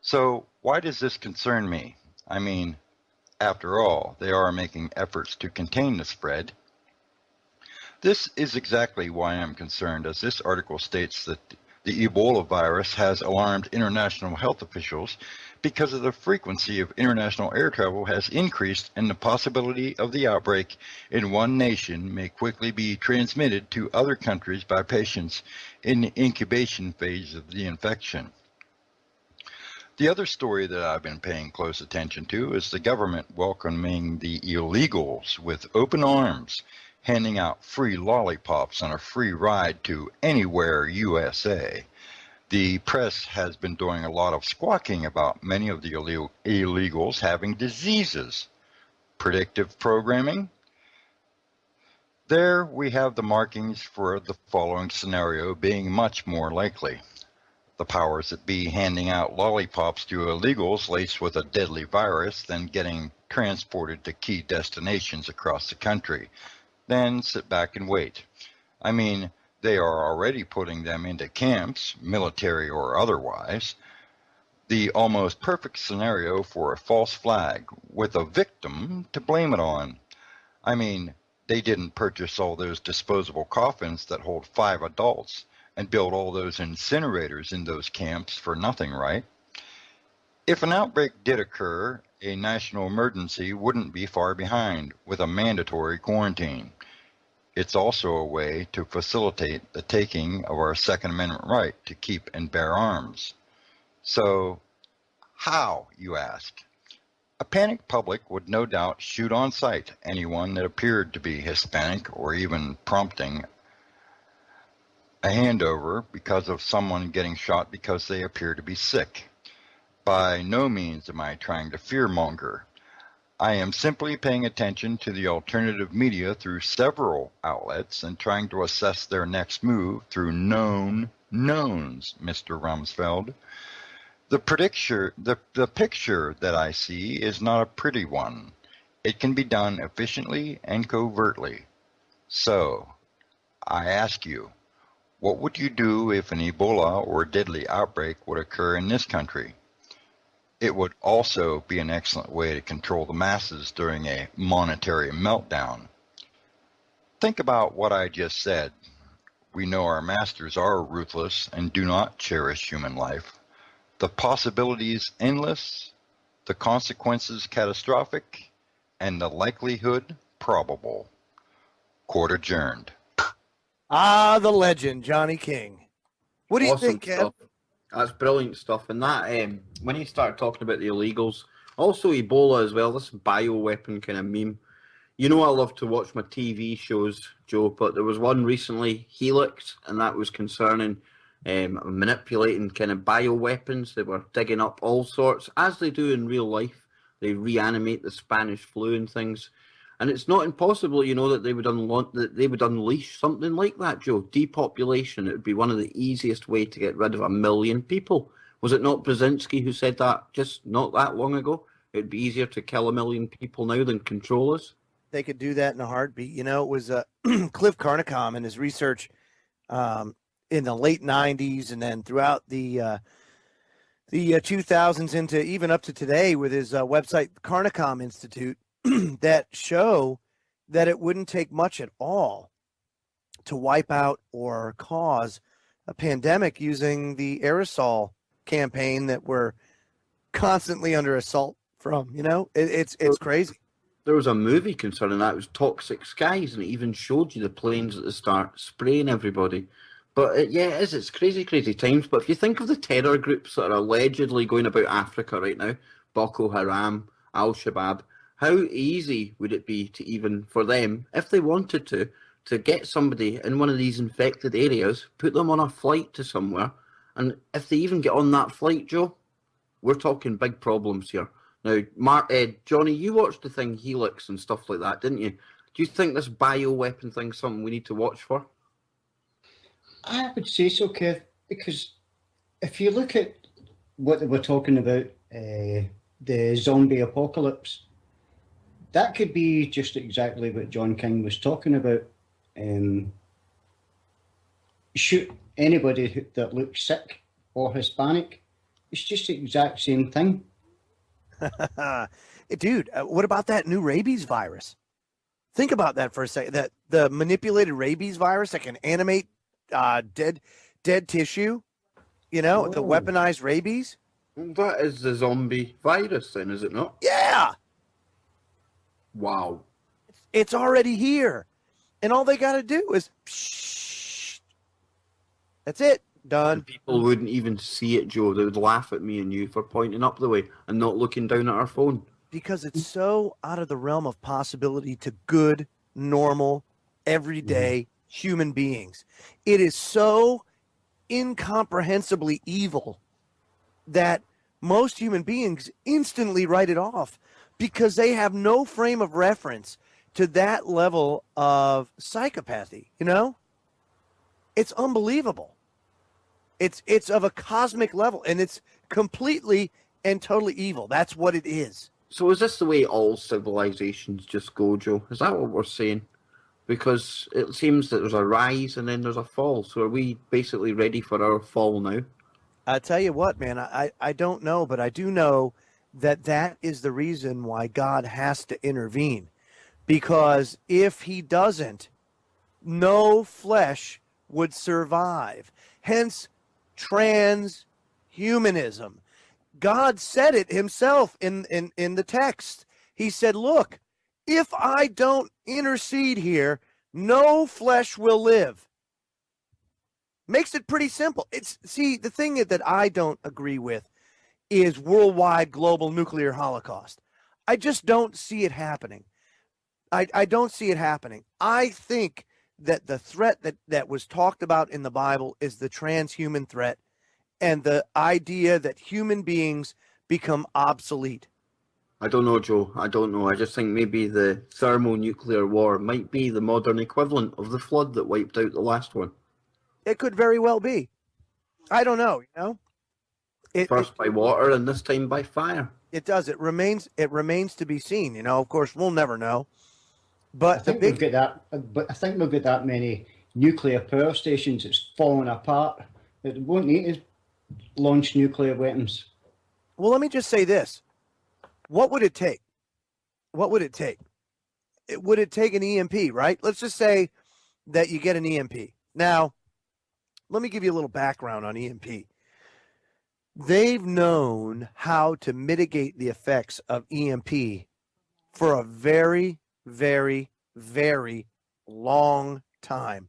So why does this concern me? I mean, after all, they are making efforts to contain the spread. This is exactly why I'm concerned, as this article states that the Ebola virus has alarmed international health officials because of the frequency of international air travel has increased, and the possibility of the outbreak in one nation may quickly be transmitted to other countries by patients in the incubation phase of the infection. The other story that I've been paying close attention to is the government welcoming the illegals with open arms, handing out free lollipops on a free ride to anywhere USA. The press has been doing a lot of squawking about many of the illegals having diseases. Predictive programming? There we have the markings for the following scenario being much more likely. The powers that be handing out lollipops to illegals laced with a deadly virus, then getting transported to key destinations across the country. Then sit back and wait. I mean, they are already putting them into camps, military or otherwise. The almost perfect scenario for a false flag with a victim to blame it on. I mean, they didn't purchase all those disposable coffins that hold 5 adults and build all those incinerators in those camps for nothing, right? If an outbreak did occur, a national emergency wouldn't be far behind with a mandatory quarantine. It's also a way to facilitate the taking of our Second Amendment right to keep and bear arms. So, how, you ask? A panicked public would no doubt shoot on sight anyone that appeared to be Hispanic, or even prompting a handover because of someone getting shot because they appear to be sick. By no means am I trying to fearmonger. I am simply paying attention to the alternative media through several outlets and trying to assess their next move through known knowns, Mr. Rumsfeld. The picture that I see is not a pretty one. It can be done efficiently and covertly. So, I ask you, what would you do if an Ebola or deadly outbreak would occur in this country? It would also be an excellent way to control the masses during a monetary meltdown. Think about what I just said. We know our masters are ruthless and do not cherish human life. The possibilities endless, the consequences catastrophic, and the likelihood probable. Court adjourned. Ah, the legend, Johnny King. What do you Awesome think, Kev? stuff. That's brilliant stuff. And that when he started talking about the illegals, also Ebola as well, this bioweapon kind of meme. You know I love to watch my TV shows, Joe, but there was one recently, Helix, and that was concerning manipulating kind of bioweapons. They were digging up all sorts, as they do in real life. They reanimate the Spanish flu and things. And it's not impossible, you know, that they would unleash something like that, Joe. Depopulation. It would be one of the easiest way to get rid of 1 million people. Was it not Brzezinski who said that just not that long ago? It'd be easier to kill 1 million people now than control us. They could do that in a heartbeat. You know, it was Cliff Carnicom and his research in the late 90s and then throughout the 2000s into even up to today with his website, Carnicom Institute, that show that it wouldn't take much at all to wipe out or cause a pandemic using the aerosol campaign that we're constantly under assault from. You know, it's crazy. There was a movie concerning that. It was Toxic Skies, and it even showed you the planes at the start spraying everybody. But yeah, it is. It's crazy, crazy times. But if you think of the terror groups that are allegedly going about Africa right now, Boko Haram, Al-Shabaab, how easy would it be to even, for them, if they wanted to get somebody in one of these infected areas, put them on a flight to somewhere, and if they even get on that flight, Joe, we're talking big problems here. Now, Johnny, you watched the thing Helix and stuff like that, didn't you? Do you think this bioweapon thing's something we need to watch for? I would say so, Kev, because if you look at what they were talking about, the zombie apocalypse, that could be just exactly what John King was talking about. Shoot anybody that looks sick or Hispanic. It's just the exact same thing. Dude, what about that new rabies virus? Think about that for a second. That the manipulated rabies virus that can animate dead tissue, you know, the weaponized rabies. That is the zombie virus then, is it not? Yeah. Wow. It's already here. And all they got to do is psh. That's it. Done. And people wouldn't even see it, Joe. They would laugh at me and you for pointing up the way and not looking down at our phone. Because it's so out of the realm of possibility to good, normal, everyday human beings. It is so incomprehensibly evil that most human beings instantly write it off because they have no frame of reference to that level of psychopathy, you know? It's unbelievable. It's of a cosmic level, and it's completely and totally evil. That's what it is. So is this the way all civilizations just go, Joe? Is that what we're saying? Because it seems that there's a rise and then there's a fall. So are we basically ready for our fall now? I tell you what, man, I don't know, but I do know that is the reason why God has to intervene. Because if he doesn't, no flesh would survive. Hence, transhumanism. God said it himself in the text. He said, look, if I don't intercede here, no flesh will live. Makes it pretty simple. See, the thing that I don't agree with is worldwide global nuclear holocaust. I just don't see it happening. I don't see it happening. I think that the threat that was talked about in the Bible is the transhuman threat and the idea that human beings become obsolete. I don't know, Joe. I don't know. I just think maybe the thermonuclear war might be the modern equivalent of the flood that wiped out the last one. It could very well be. I don't know, you know? First by water and this time by fire. It does. It remains to be seen, you know. Of course, we'll never know. But I think we've got that many nuclear power stations. It's falling apart. It won't need to launch nuclear weapons. Well, let me just say this. What would it take? What would it take? Would it take an EMP, right? Let's just say that you get an EMP. Now, let me give you a little background on EMP. They've known how to mitigate the effects of EMP for a very, very, very long time.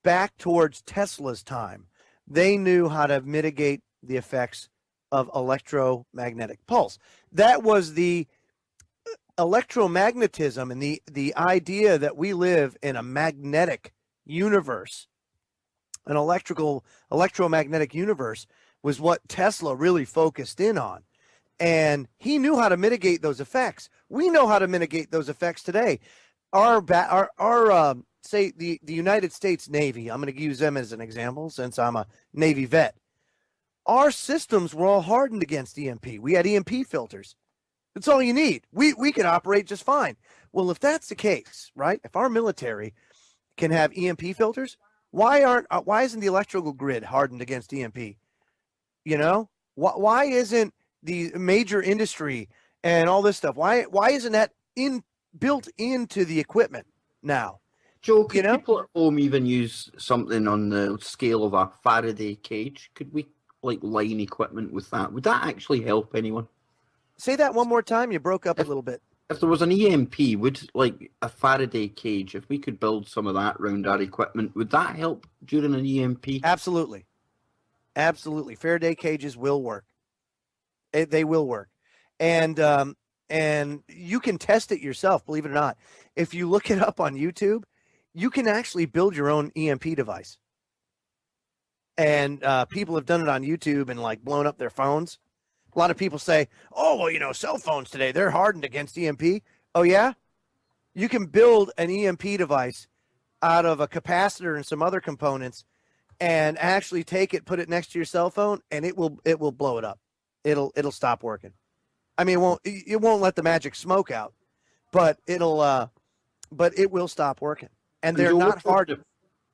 Back towards Tesla's time, they knew how to mitigate the effects of electromagnetic pulse. That was the electromagnetism and the idea that we live in a magnetic universe, an electromagnetic universe, was what Tesla really focused in on. And he knew how to mitigate those effects. We know how to mitigate those effects today. Say the United States Navy, I'm going to use them as an example since I'm a Navy vet. Our systems were all hardened against EMP. We had EMP filters. That's all you need. We could operate just fine. Well, if that's the case, right? If our military can have EMP filters, why isn't the electrical grid hardened against EMP? You know, why isn't the major industry and all this stuff? Why isn't that built into the equipment now? Joe, could people at home even use something on the scale of a Faraday cage? Could we line equipment with that? Would that actually help anyone? Say that one more time. You broke up a little bit. If there was an EMP, would a Faraday cage, if we could build some of that around our equipment, would that help during an EMP? Absolutely. Absolutely. Faraday cages will work. They will work. And you can test it yourself, believe it or not. If you look it up on YouTube, you can actually build your own EMP device. And people have done it on YouTube and blown up their phones. A lot of people say, oh, well, cell phones today, they're hardened against EMP. Oh, yeah? You can build an EMP device out of a capacitor and some other components and actually take it, put it next to your cell phone, and it will blow it up. It'll stop working. I mean, it won't let the magic smoke out, but it will stop working. And they're not hard.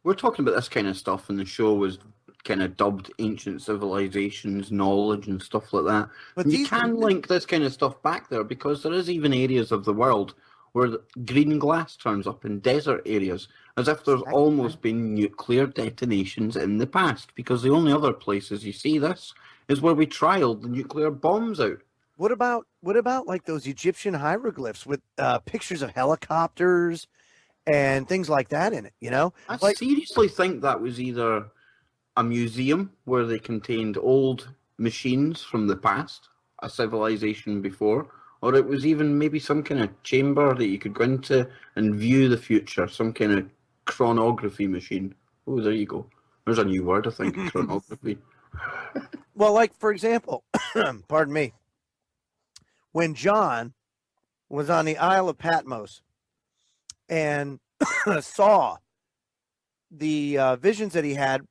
We're talking about this kind of stuff, and the show was kind of dubbed ancient civilizations knowledge and stuff like that. But you can link this kind of stuff back there, because there is even areas of the world where green glass turns up in desert areas, as if there's almost been nuclear detonations in the past, because the only other places you see this is where we trialed the nuclear bombs out. What about those Egyptian hieroglyphs with pictures of helicopters and things like that in it, I seriously think that was either a museum where they contained old machines from the past, a civilization before, or it was even maybe some kind of chamber that you could go into and view the future, some kind of chronography machine. Oh, there you go. There's a new word, I think, chronography. Well, for example, pardon me, when John was on the Isle of Patmos and saw the visions that he had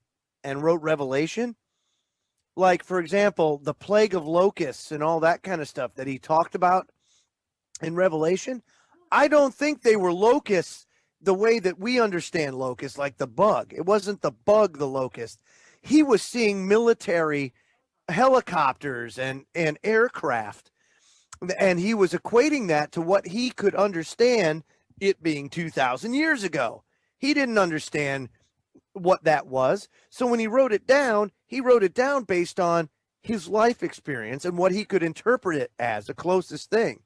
and wrote Revelation, for example, the plague of locusts and all that kind of stuff that he talked about in Revelation, I don't think they were locusts the way that we understand locusts, like the bug. It wasn't the bug, the locust. He was seeing military helicopters and aircraft, and he was equating that to what he could understand, it being 2,000 years ago. He didn't understand what that was. So when he wrote it down based on his life experience and what he could interpret it as, the closest thing,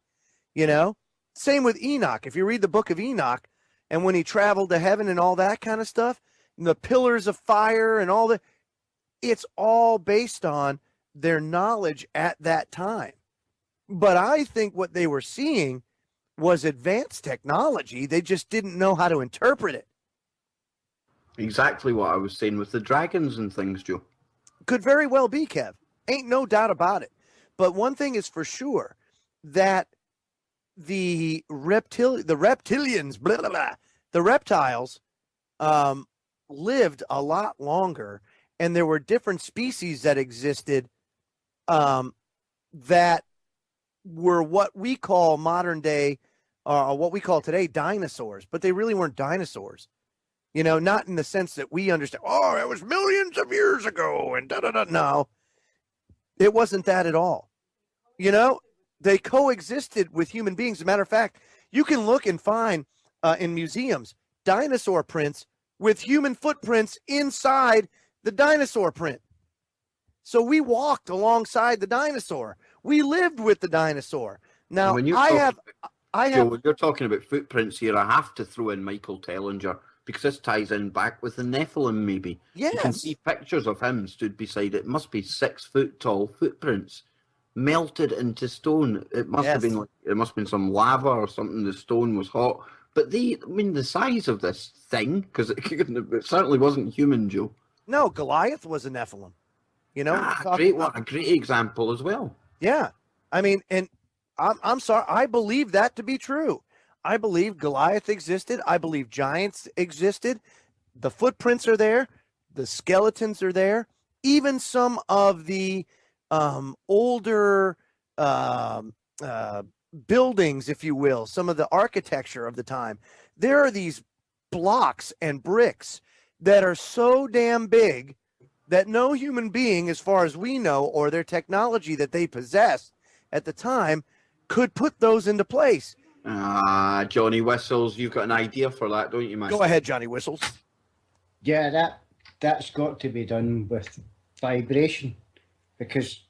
Same with Enoch. If you read the book of Enoch, and when he traveled to heaven and all that kind of stuff, and the pillars of fire and all that, it's all based on their knowledge at that time. But I think what they were seeing was advanced technology. They just didn't know how to interpret it. Exactly what I was saying with the dragons and things, Joe. Could very well be, Kev. Ain't no doubt about it. But one thing is for sure, that the reptilians, blah, blah, blah, the reptiles lived a lot longer, and there were different species that existed that were what we call modern day, what we call today dinosaurs, but they really weren't dinosaurs. Not in the sense that we understand, oh, it was millions of years ago and da-da-da. No, it wasn't that at all. They coexisted with human beings. As a matter of fact, you can look and find in museums dinosaur prints with human footprints inside the dinosaur print. So we walked alongside the dinosaur. We lived with the dinosaur. Now, when you're talking about footprints here, I have to throw in Michael Tellinger, because this ties in back with the Nephilim, maybe. Yes. You can see pictures of him stood beside it. Must be 6 foot tall footprints, melted into stone. It must have been it must have been some lava or something. The stone was hot. But the size of this thing, because it certainly wasn't human, Joe. No, Goliath was a Nephilim. You know, a great example as well. Yeah, I mean, and I'm sorry, I believe that to be true. I believe Goliath existed. I believe giants existed. The footprints are there. The skeletons are there. Even some of the older buildings, if you will, some of the architecture of the time, there are these blocks and bricks that are so damn big that no human being, as far as we know, or their technology that they possessed at the time, could put those into place. Johnny Whistles, you've got an idea for that, don't you, man? Go ahead, Johnny Whistles. Yeah, that's got to be done with vibration, because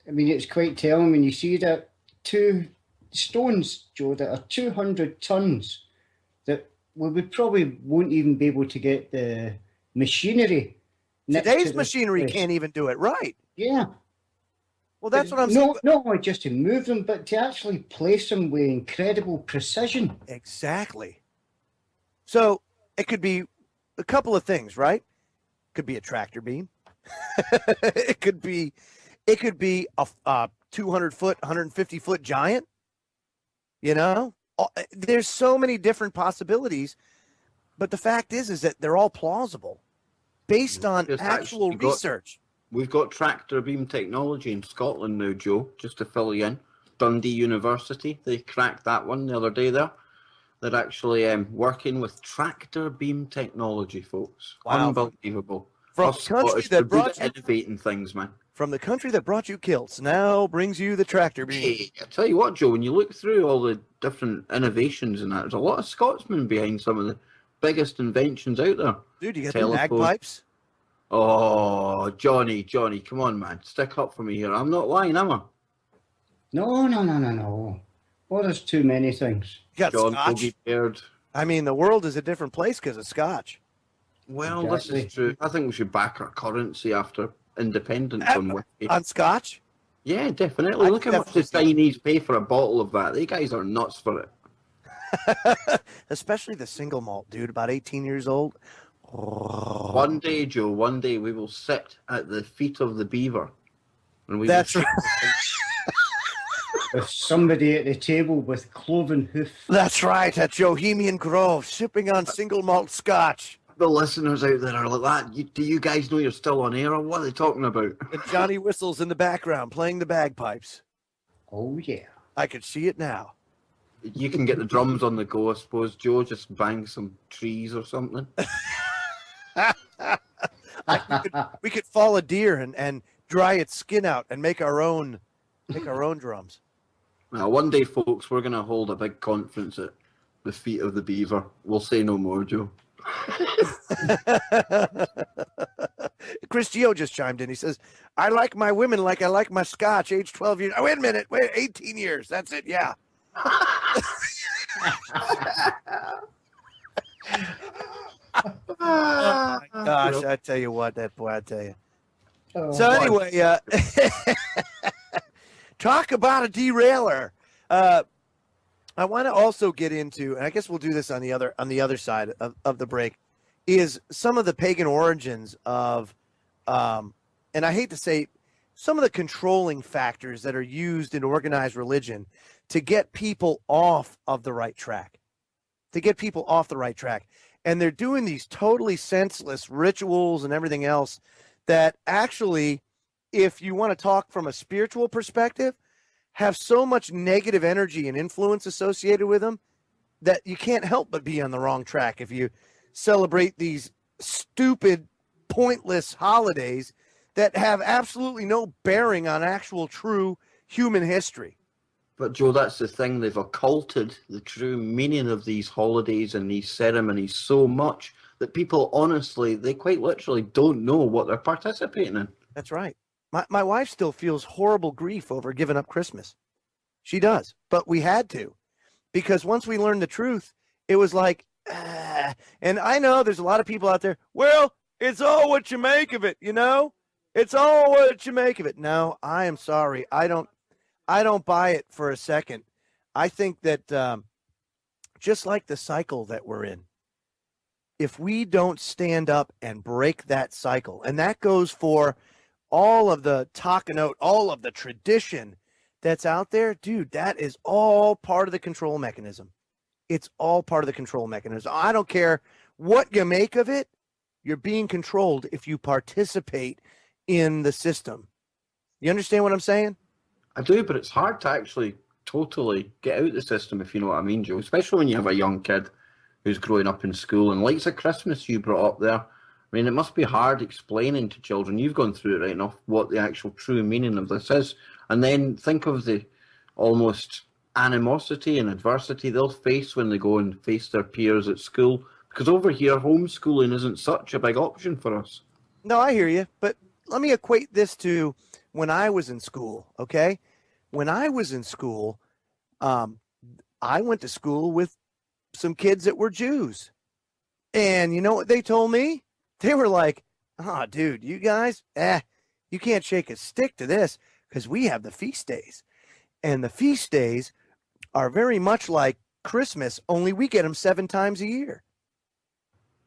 it's quite telling when you see that 2 stones, Joe, that are 200 tons, that we probably won't even be able to get the machinery. Today's machinery can't even do it, right? Yeah. Well, that's what I'm saying. Not only just to move them, but to actually place them with incredible precision. Exactly. So it could be a couple of things, right? It could be a tractor beam. it could be a 200-foot, 150-foot giant. You know, there's so many different possibilities, but the fact is that they're all plausible based on actual research. We've got tractor beam technology in Scotland now, Joe, just to fill you in. Dundee University, they cracked that one the other day there. They're actually working with tractor beam technology, folks. Wow. Unbelievable. From the country that brought you innovating things, man. From the country that brought you kilts, now brings you the tractor beam. Hey, I tell you what, Joe, when you look through all the different innovations and that, there's a lot of Scotsmen behind some of the biggest inventions out there. Dude, you got the bagpipes? Oh, Johnny, come on, man. Stick up for me here. I'm not lying, am I? No. Oh, there's too many things. You got Scotch. I mean, the world is a different place because of Scotch. Well, exactly. This is true. I think we should back our currency after independence on whiskey. On Scotch? Yeah, definitely. Look how much the Chinese pay for a bottle of that. They guys are nuts for it. Especially the single malt, dude, about 18 years old. Oh. One day, Joe, we will sit at the feet of the beaver. And That's right. With somebody at the table with cloven hoof. That's right, at Bohemian Grove, sipping on single malt Scotch. The listeners out there are like that. Do you guys know you're still on air, or what are they talking about? And Johnny Whistles in the background playing the bagpipes. Oh, yeah. I could see it now. You can get the drums on the go, I suppose. Joe, just bang some trees or something. we could fall a deer and dry its skin out and make our own drums. Well, one day, folks, we're going to hold a big conference at the feet of the beaver. We'll say no more, Joe. Chris Gio just chimed in. He says, I like my women like I like my Scotch, age 12 years. Oh, wait a minute. 18 years. That's it. Yeah. Oh my gosh, I tell you what, I tell you. So anyway, talk about a derailer. I want to also get into, and I guess we'll do this on the other side of the break, is some of the pagan origins of, and I hate to say, some of the controlling factors that are used in organized religion to get people off of the right track. And they're doing these totally senseless rituals and everything else that actually, if you want to talk from a spiritual perspective, have so much negative energy and influence associated with them that you can't help but be on the wrong track if you celebrate these stupid, pointless holidays that have absolutely no bearing on actual true human history. But Joe, that's the thing. They've occulted the true meaning of these holidays and these ceremonies so much that people honestly, they quite literally don't know what they're participating in. That's right. My wife still feels horrible grief over giving up Christmas. She does, but we had to, because once we learned the truth, it was like, and I know there's a lot of people out there, well, it's all what you make of it, you know? It's all what you make of it. No, I am sorry. I don't buy it for a second. I think that just like the cycle that we're in, if we don't stand up and break that cycle, and that goes for all of the Takanot, all of the tradition that's out there, dude, that is all part of the control mechanism. It's all part of the control mechanism. I don't care what you make of it. You're being controlled if you participate in the system. You understand what I'm saying? I do, but it's hard to actually totally get out the system, if you know what I mean, Joe, especially when you have a young kid who's growing up in school. And like the Christmas you brought up there, I mean, it must be hard explaining to children, you've gone through it right enough, what the actual true meaning of this is. And then think of the almost animosity and adversity they'll face when they go and face their peers at school. Because over here, homeschooling isn't such a big option for us. No, I hear you. But let me equate this to when I was in school, okay? When I was in school, I went to school with some kids that were Jews. And you know what they told me? They were like, oh, dude, you guys, you can't shake a stick to this because we have the feast days. And the feast days are very much like Christmas, only we get them 7 times a year.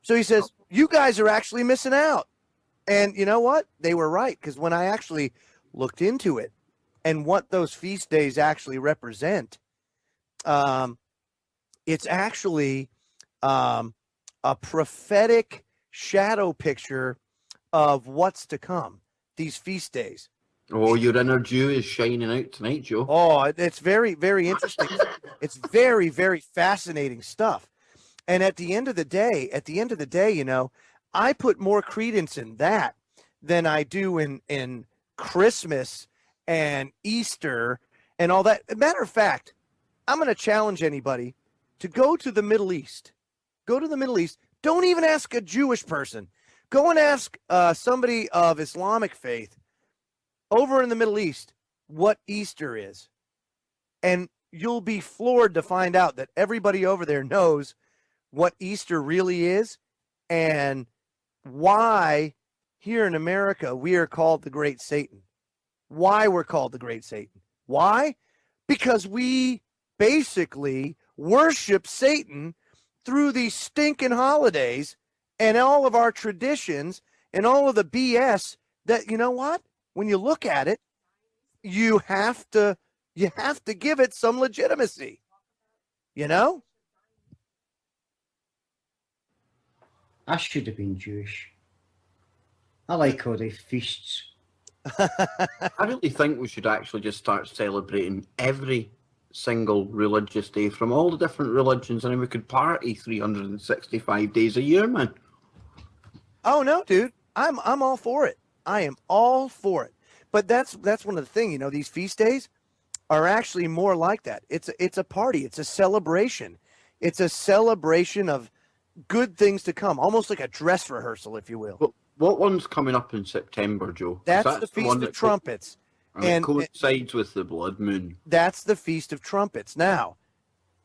So he says, you guys are actually missing out. And you know what? They were right, because when I actually looked into it and what those feast days actually represent, it's actually a prophetic shadow picture of what's to come, these feast days. Oh, your inner Jew is shining out tonight, Joe. Oh, it's very, very interesting. It's very, very fascinating stuff. And at the end of the day, you know, I put more credence in that than I do in Christmas and Easter and all that. As a matter of fact, I'm going to challenge anybody to go to the Middle East. Go to the Middle East. Don't even ask a Jewish person. Go and ask somebody of Islamic faith over in the Middle East what Easter is. And you'll be floored to find out that everybody over there knows what Easter really is and why here in America we are called the Great Satan. Why we're called the Great Satan. Why? Because we basically worship Satan through these stinking holidays and all of our traditions and all of the BS that, you know what? When you look at it, you have to give it some legitimacy. You know? I should have been Jewish. I like all the feasts. I really think we should actually just start celebrating every single religious day from all the different religions, and then we could party 365 days a year, man. Oh no, dude. I'm all for it. I am all for it. But that's one of the things, you know, these feast days are actually more like that. It's a party, it's a celebration. It's a celebration of good things to come, almost like a dress rehearsal, if you will. Well, what one's coming up in September, Joe? That's the Feast of Trumpets. And it coincides with the blood moon. That's the Feast of Trumpets. Now,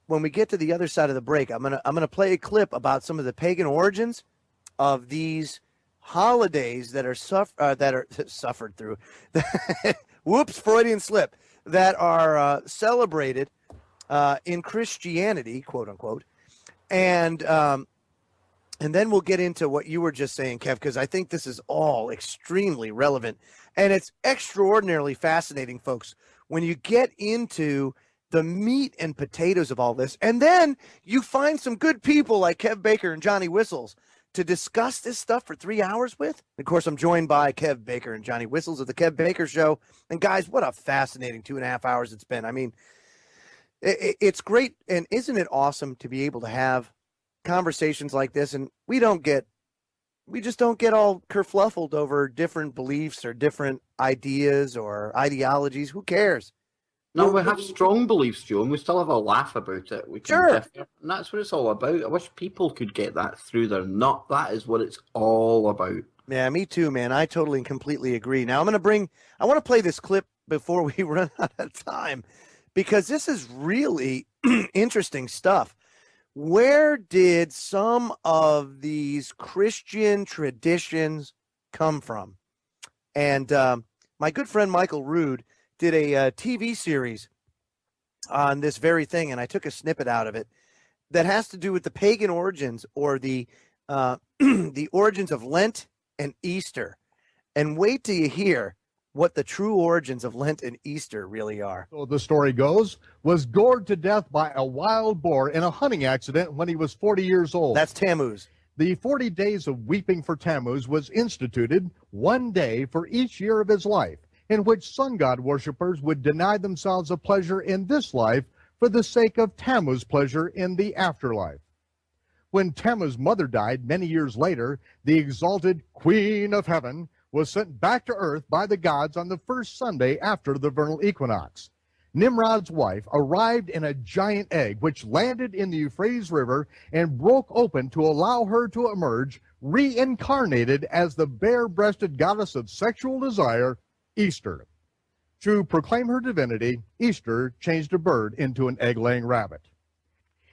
when we get to the other side of the break, I'm gonna play a clip about some of the pagan origins of these holidays that are suffered through. Whoops, Freudian slip. That are celebrated in Christianity, quote unquote, and then we'll get into what you were just saying, Kev, because I think this is all extremely relevant. And it's extraordinarily fascinating, folks, when you get into the meat and potatoes of all this. And then you find some good people like Kev Baker and Johnny Whistles to discuss this stuff for 3 hours with. Of course, I'm joined by Kev Baker and Johnny Whistles of the Kev Baker Show. And guys, what a fascinating 2.5 hours it's been. I mean, it's great. And isn't it awesome to be able to have conversations like this? And we just don't get all kerfluffled over different beliefs or different ideas or ideologies. Who cares? No, we have strong beliefs, Joe, and we still have a laugh about it. We can differ, and that's what it's all about. I wish people could get that through their nut. That is what it's all about. Yeah, me too, man. I totally and completely agree. Now I want to play this clip before we run out of time, because this is really interesting stuff. Where did some of these Christian traditions come from? And my good friend Michael Rood did a TV series on this very thing, and I took a snippet out of it that has to do with the pagan origins, or the the origins of Lent and Easter. And wait till you hear what the true origins of Lent and Easter really are. So the story goes, was gored to death by a wild boar in a hunting accident when he was 40 years old. That's Tammuz. The 40 days of weeping for Tammuz was instituted one day for each year of his life, in which sun god worshippers would deny themselves a pleasure in this life for the sake of Tammuz pleasure in the afterlife. When Tammuz's mother died many years later, the exalted Queen of Heaven was sent back to earth by the gods on the first Sunday after the vernal equinox. Nimrod's wife arrived in a giant egg which landed in the Euphrates River and broke open to allow her to emerge, reincarnated as the bare-breasted goddess of sexual desire, Easter. To proclaim her divinity, Easter changed a bird into an egg-laying rabbit.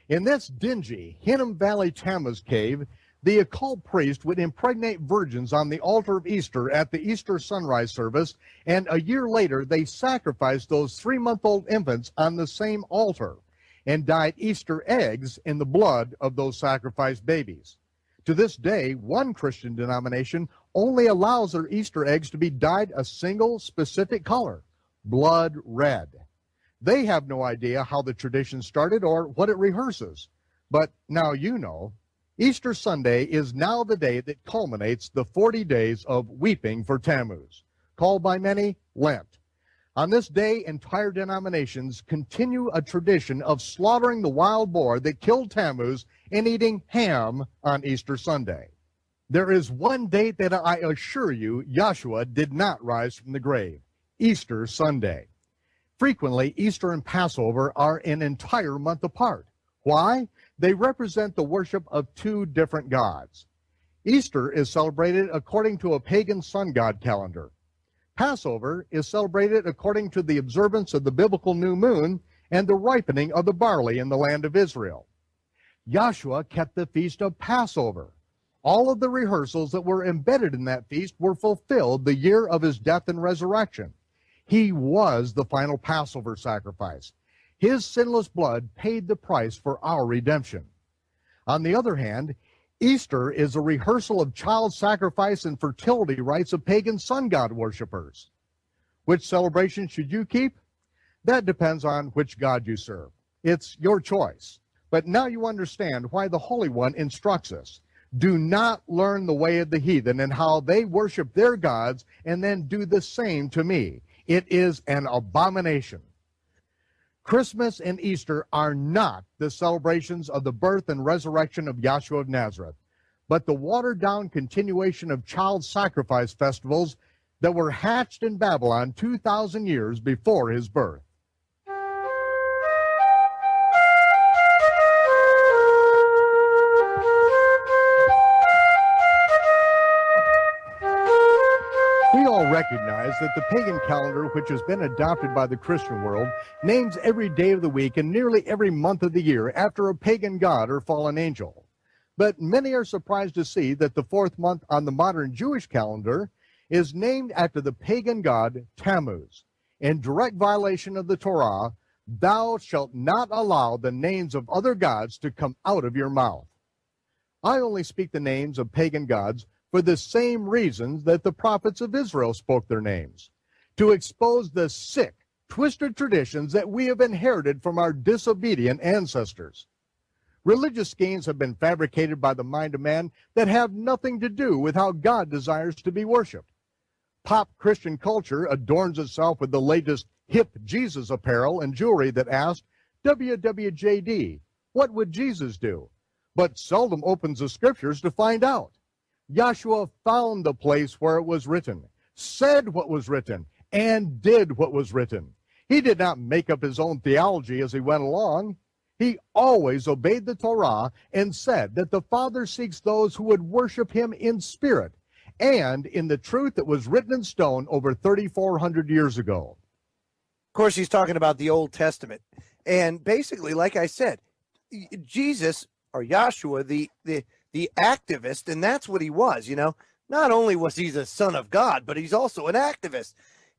In this dingy Hinnom Valley Tammuz cave, the occult priest would impregnate virgins on the altar of Easter at the Easter sunrise service, and a year later they sacrificed those 3-month-old infants on the same altar and dyed Easter eggs in the blood of those sacrificed babies. To this day, one Christian denomination only allows their Easter eggs to be dyed a single specific color, blood red. They have no idea how the tradition started or what it rehearses. But now you know. Easter Sunday is now the day that culminates the 40 days of weeping for Tammuz, called by many Lent. On this day, entire denominations continue a tradition of slaughtering the wild boar that killed Tammuz and eating ham on Easter Sunday. There is one date that I assure you Yahshua did not rise from the grave, Easter Sunday. Frequently, Easter and Passover are an entire month apart. Why? They represent the worship of two different gods. Easter is celebrated according to a pagan sun god calendar. Passover is celebrated according to the observance of the biblical new moon and the ripening of the barley in the land of Israel. Yahshua kept the feast of Passover. All of the rehearsals that were embedded in that feast were fulfilled the year of his death and resurrection. He was the final Passover sacrifice. His sinless blood paid the price for our redemption. On the other hand, Easter is a rehearsal of child sacrifice and fertility rites of pagan sun god worshippers. Which celebration should you keep? That depends on which god you serve. It's your choice. But now you understand why the Holy One instructs us. Do not learn the way of the heathen and how they worship their gods and then do the same to me. It is an abomination. Christmas and Easter are not the celebrations of the birth and resurrection of Yahshua of Nazareth, but the watered-down continuation of child sacrifice festivals that were hatched in Babylon 2,000 years before his birth. We all recognize that the pagan calendar, which has been adopted by the Christian world, names every day of the week and nearly every month of the year after a pagan god or fallen angel. But many are surprised to see that the fourth month on the modern Jewish calendar is named after the pagan god Tammuz. In direct violation of the Torah, thou shalt not allow the names of other gods to come out of your mouth. I only speak the names of pagan gods for the same reasons that the prophets of Israel spoke their names, to expose the sick, twisted traditions that we have inherited from our disobedient ancestors. Religious schemes have been fabricated by the mind of man that have nothing to do with how God desires to be worshipped. Pop Christian culture adorns itself with the latest hip Jesus apparel and jewelry that asks, WWJD, what would Jesus do? But seldom opens the scriptures to find out. Yahshua found the place where it was written, said what was written, and did what was written. He did not make up his own theology as he went along. He always obeyed the Torah and said that the Father seeks those who would worship him in spirit and in the truth that was written in stone over 3,400 years ago. Of course, he's talking about the Old Testament. And basically, like I said, Jesus, or Yahshua, the activist, and that's what he was, you know. Not only was he the son of God, but he's also an activist.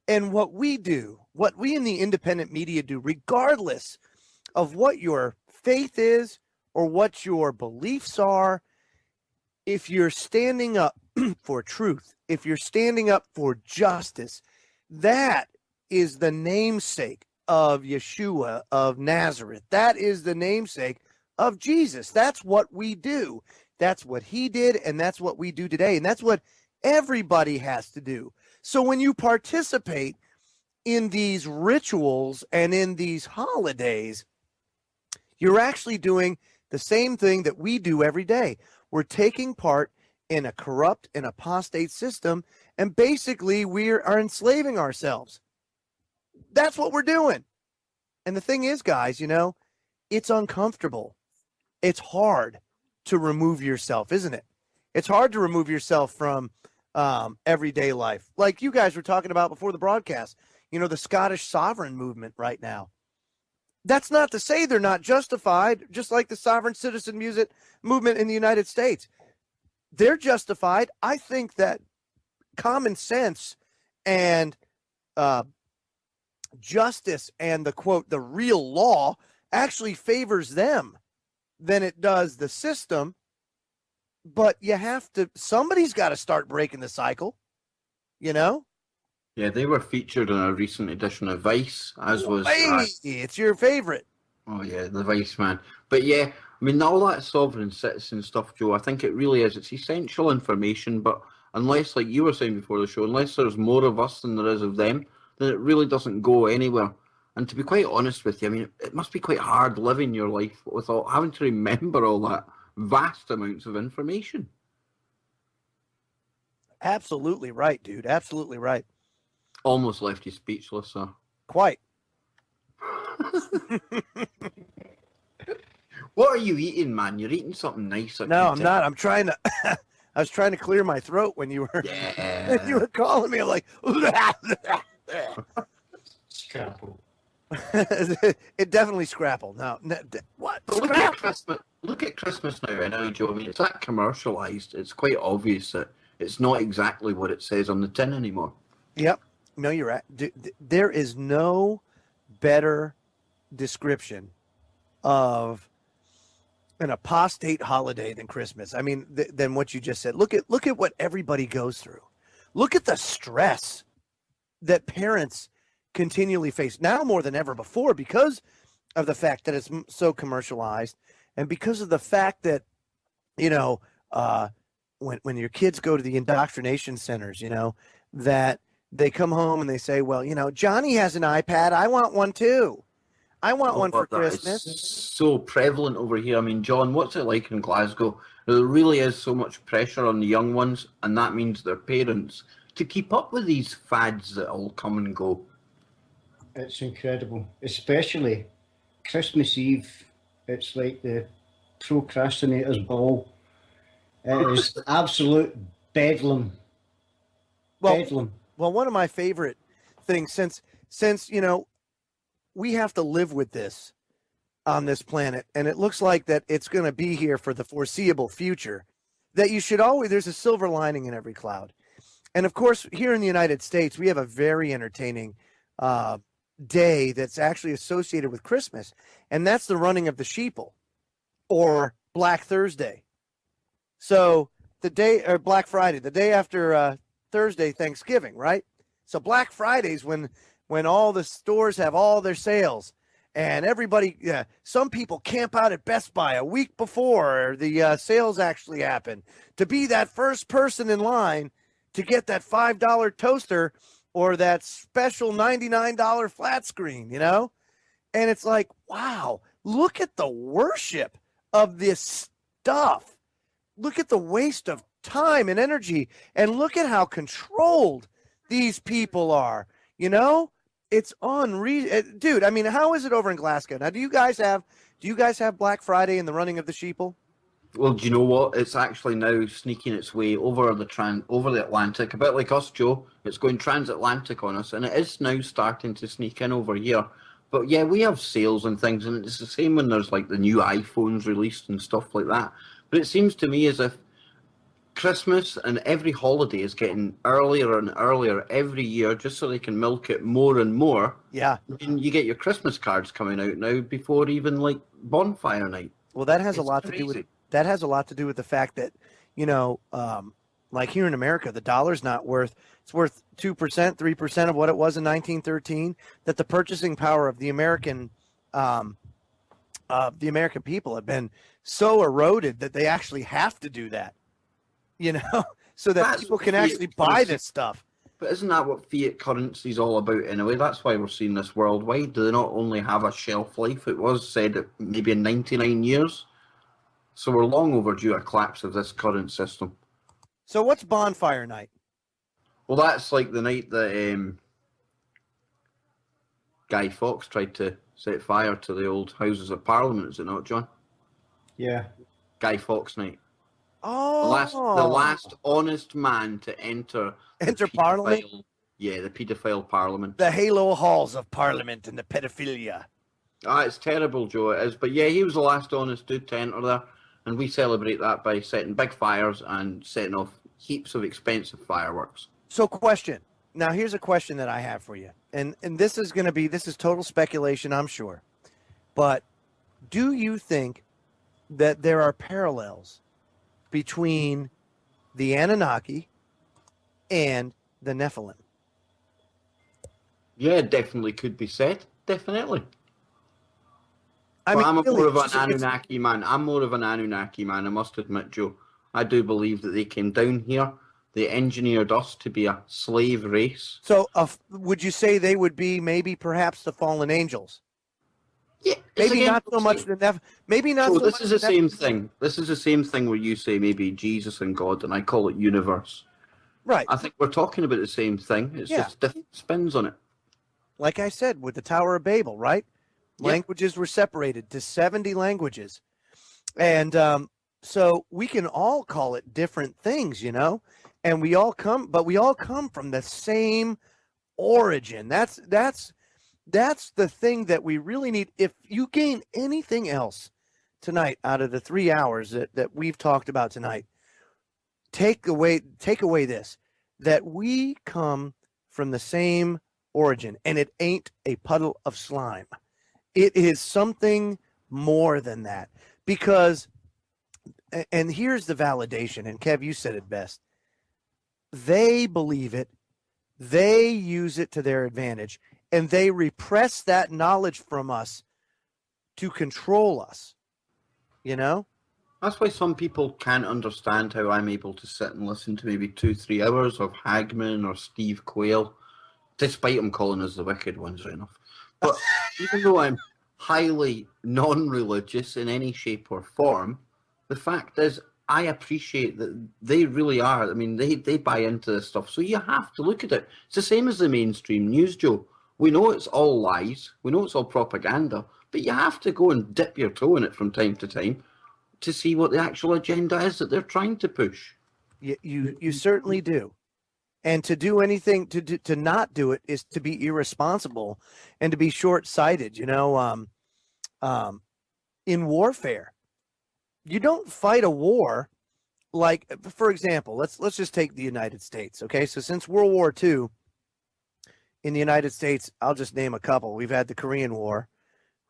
And what we do, what we in the independent media do, regardless of what your faith is or what your beliefs are, if you're standing up for truth, if you're standing up for justice, that is the namesake of Yeshua of Nazareth. That is the namesake of Jesus. That's what we do. That's what he did, and that's what we do today. And that's what everybody has to do. So when you participate in these rituals and in these holidays, you're actually doing the same thing that we do every day. We're taking part in a corrupt and apostate system, and basically we are enslaving ourselves. That's what we're doing. And the thing is, guys, you know, it's uncomfortable. It's hard to remove yourself, isn't it? It's hard to remove yourself from everyday life. Like you guys were talking about before the broadcast, you know, the Scottish sovereign movement right now. That's not to say they're not justified, just like the sovereign citizen music movement in the United States. They're justified. I think that common sense and justice and the quote, the real law actually favors them than it does the system. But you have to, somebody's got to start breaking the cycle, you know? Yeah, they were featured in a recent edition of Vice, as was... Hey, it's your favorite. Oh, yeah, the Vice man. But yeah, I mean, all that sovereign citizen stuff, Joe, I think it really is. It's essential information, but unless, like you were saying before the show, unless there's more of us than there is of them, then it really doesn't go anywhere. And to be quite honest with you, I mean, it must be quite hard living your life without having to remember all that vast amounts of information. Absolutely right, dude. Absolutely right. Almost left you speechless, sir. Quite. What are you eating, man? You're eating something nice. No, I'm not. I'm trying to. I was trying to clear my throat when you were. Yeah. You were calling me. I'm like. Scrapple. It definitely scrappled. No, what? But look at Christmas. Look at Christmas now. I know, Joe. I mean, it's that commercialized. It's quite obvious that it's not exactly what it says on the tin anymore. Yep. No, you're right. There is no better description of an apostate holiday than Christmas. I mean, than what you just said. Look at what everybody goes through. Look at the stress that parents continually face now more than ever before because of the fact that it's so commercialized and because of the fact that, you know, when your kids go to the indoctrination centers, you know, that they come home and they say, well, you know, Johnny has an iPad. I want one too. I want one for Christmas. It's so prevalent over here. I mean, John, what's it like in Glasgow? There really is so much pressure on the young ones, and that means their parents, to keep up with these fads that all come and go. It's incredible, especially Christmas Eve. It's like the procrastinator's ball. It is absolute bedlam. Bedlam. Well, one of my favorite things, since you know, we have to live with this on this planet, and it looks like that it's going to be here for the foreseeable future, that you should always, there's a silver lining in every cloud. And of course, here in the United States, we have a very entertaining day that's actually associated with Christmas, and that's the running of the sheeple, or Black Thursday. So the day, or Black Friday, the day after Thursday, Thanksgiving, right? So Black Friday's when all the stores have all their sales, and everybody, some people camp out at Best Buy a week before the sales actually happen to be that first person in line to get that $5 toaster or that special $99 flat screen, you know? And it's like, wow, look at the worship of this stuff. Look at the waste of time and energy, and look at how controlled these people are, you know? It's unreal, dude. I mean, how is it over in Glasgow? Now, do you guys have Black Friday and the running of the sheeple? Well, do you know what? It's actually now sneaking its way over the Atlantic, a bit like us, Joe. It's going transatlantic on us, and it is now starting to sneak in over here. But yeah, we have sales and things, and it's the same when there's like the new iPhones released and stuff like that. But it seems to me as if Christmas and every holiday is getting earlier and earlier every year, just so they can milk it more and more. Yeah. And you get your Christmas cards coming out now before even like bonfire night. Well, that has It's a lot crazy. to do with the fact that, you know, like here in America, the dollar's not worth, it's worth 2%, 3% of what it was in 1913. That the purchasing power of the American people have been so eroded that they actually have to do that, you know, so that That's people what can fiat actually buy currency- this stuff. But isn't that what fiat currency is all about anyway? That's why we're seeing this worldwide. Do they not only have a shelf life? It was said that maybe in 99 years. So we're long overdue a collapse of this current system. So what's bonfire night? Well, that's like the night that Guy Fawkes tried to set fire to the old Houses of Parliament, is it not, John? Yeah. Guy Fawkes night. Oh, The last honest man to enter Parliament? Yeah, the paedophile Parliament. The halo halls of Parliament and the pedophilia. It's terrible, Joe, it is. But yeah, he was the last honest dude to enter there. And we celebrate that by setting big fires and setting off heaps of expensive fireworks. So question. Now here's a question that I have for you. And this is total speculation, I'm sure. But do you think that there are parallels between the Anunnaki and the Nephilim? Yeah, definitely could be said. Definitely. I'm more of an Anunnaki man. I'm more of an Anunnaki man, I must admit, Joe. I do believe that they came down here. They engineered us to be a slave race. So would you say they would be maybe perhaps the fallen angels? Yeah. Maybe not so much the Nephilim. Maybe not so much. This is the same thing. This is the same thing where you say maybe Jesus and God, and I call it universe. Right. I think we're talking about the same thing. It's just different spins on it. Like I said, with the Tower of Babel, right? Yeah. Languages were separated to 70 languages. And so we can all call it different things, you know, and we all come from the same origin. That's the thing that we really need. If you gain anything else tonight out of the 3 hours that we've talked about tonight, take away this, that we come from the same origin, and it ain't a puddle of slime. It is something more than that, because, and here's the validation, and Kev, you said it best. They believe it, they use it to their advantage, and they repress that knowledge from us to control us, you know? That's why some people can't understand how I'm able to sit and listen to maybe 2-3 hours of Hagman or Steve Quayle, despite them calling us the wicked ones, right enough. But even though I'm highly non-religious in any shape or form, the fact is I appreciate that they really are. I mean, they buy into this stuff. So you have to look at it. It's the same as the mainstream news, Joe. We know it's all lies. We know it's all propaganda. But you have to go and dip your toe in it from time to time to see what the actual agenda is that they're trying to push. You certainly do. And to do anything, to not do it is to be irresponsible and to be short-sighted. You know, in warfare, you don't fight a war like, for example, let's just take the United States. Okay, so since World War II, in the United States, I'll just name a couple. We've had the Korean War,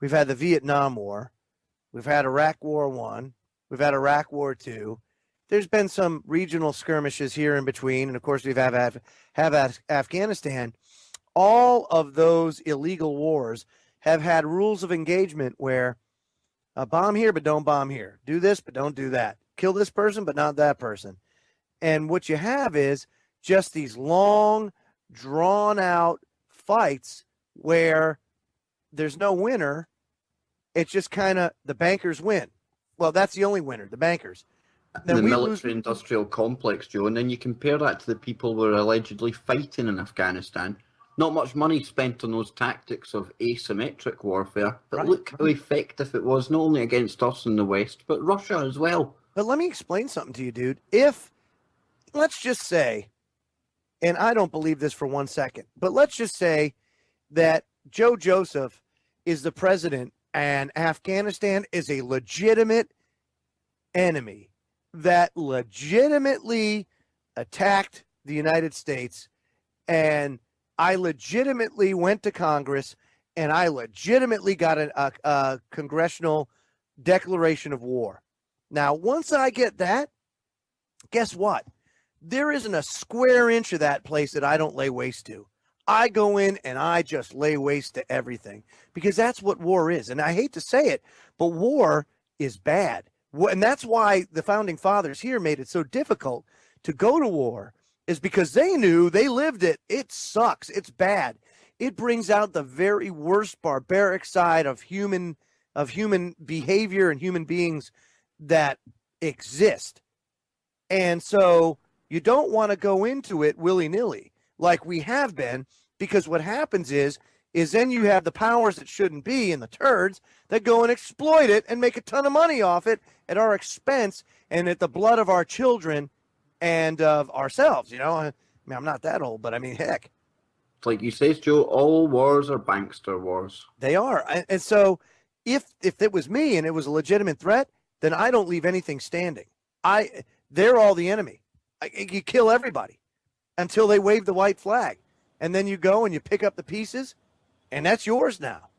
we've had the Vietnam War, we've had Iraq War I, we've had Iraq War II. There's been some regional skirmishes here in between, and of course we've have Afghanistan. All of those illegal wars have had rules of engagement where bomb here but don't bomb here, do this but don't do that, kill this person but not that person. And what you have is just these long, drawn-out fights where there's no winner. It's just kind of the bankers win. Well, that's the only winner, the bankers. The military-industrial complex, Joe, and then you compare that to the people who are allegedly fighting in Afghanistan. Not much money spent on those tactics of asymmetric warfare, but Right. look how effective it was, not only against us in the West, but Russia as well. But let me explain something to you, dude. If, let's just say, and I don't believe this for 1 second, but let's just say that Joe Joseph is the president and Afghanistan is a legitimate enemy that legitimately attacked the United States, and I legitimately went to Congress and I legitimately got a congressional declaration of war. Now, once I get that, guess what? There isn't a square inch of that place that I don't lay waste to. I go in and I just lay waste to everything, because that's what war is. And I hate to say it, but war is bad. And that's why the founding fathers here made it so difficult to go to war, is because they knew, they lived it. It sucks. It's bad. It brings out the very worst barbaric side of human behavior and human beings that exist. And so you don't want to go into it willy-nilly like we have been, because what happens is then you have the powers that shouldn't be and the turds that go and exploit it and make a ton of money off it at our expense and at the blood of our children and of ourselves. You know, I mean, I'm not that old, but I mean, heck. Like you say, Joe, all wars are bankster wars. They are. And so if it was me and it was a legitimate threat, then I don't leave anything standing. They're all the enemy. You kill everybody until they wave the white flag. And then you go and you pick up the pieces, and that's yours now.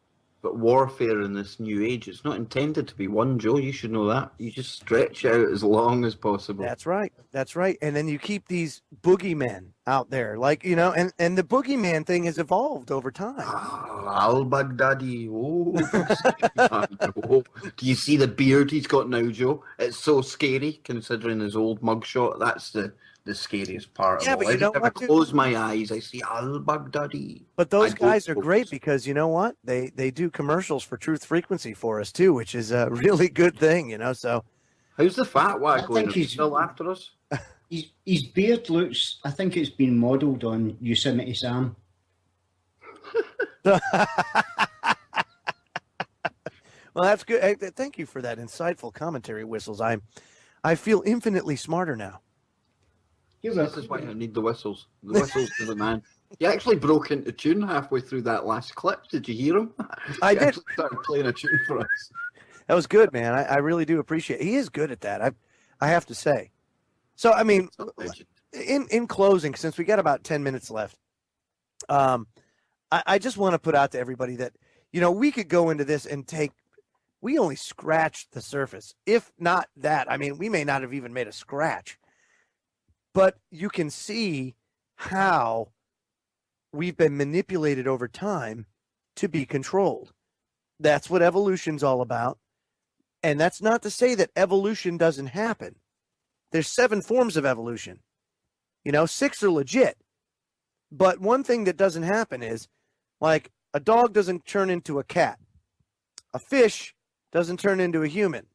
But warfare in this new age, it's not intended to be won, Joe. You should know that. You just stretch out as long as possible. That's right. That's right. And then you keep these boogeymen out there, like, you know, and the boogeyman thing has evolved over time. Al-Baghdadi. Oh, do you see the beard he's got now, Joe? It's so scary considering his old mugshot. That's the scariest part of Yeah, all. but you know If I what, dude? close my eyes, I see Al-Baghdadi. But those I guys go are great, because you know what? They do commercials for Truth Frequency for us too, which is a really good thing, you know. So how's the fat wag I going? think Is he he's- still after us? His beard looks, I think it's been modelled on Yosemite Sam. well, that's good. Hey, thank you for that insightful commentary, Whistles. I feel infinitely smarter now. This is why I need the whistles. The whistles to the man. He actually broke into tune halfway through that last clip. Did you hear him? I He did. actually started playing a tune for us. That was good, man. I really do appreciate it. He is good at that. I have to say. So, I mean, in closing, since we got about 10 minutes left, I just want to put out to everybody that, you know, we could go into this and we only scratched the surface. If not that, I mean, we may not have even made a scratch. But you can see how we've been manipulated over time to be controlled. That's what evolution's all about. And that's not to say that evolution doesn't happen. There's 7 forms of evolution. You know, 6 are legit. But one thing that doesn't happen is, like, a dog doesn't turn into a cat. A fish doesn't turn into a human.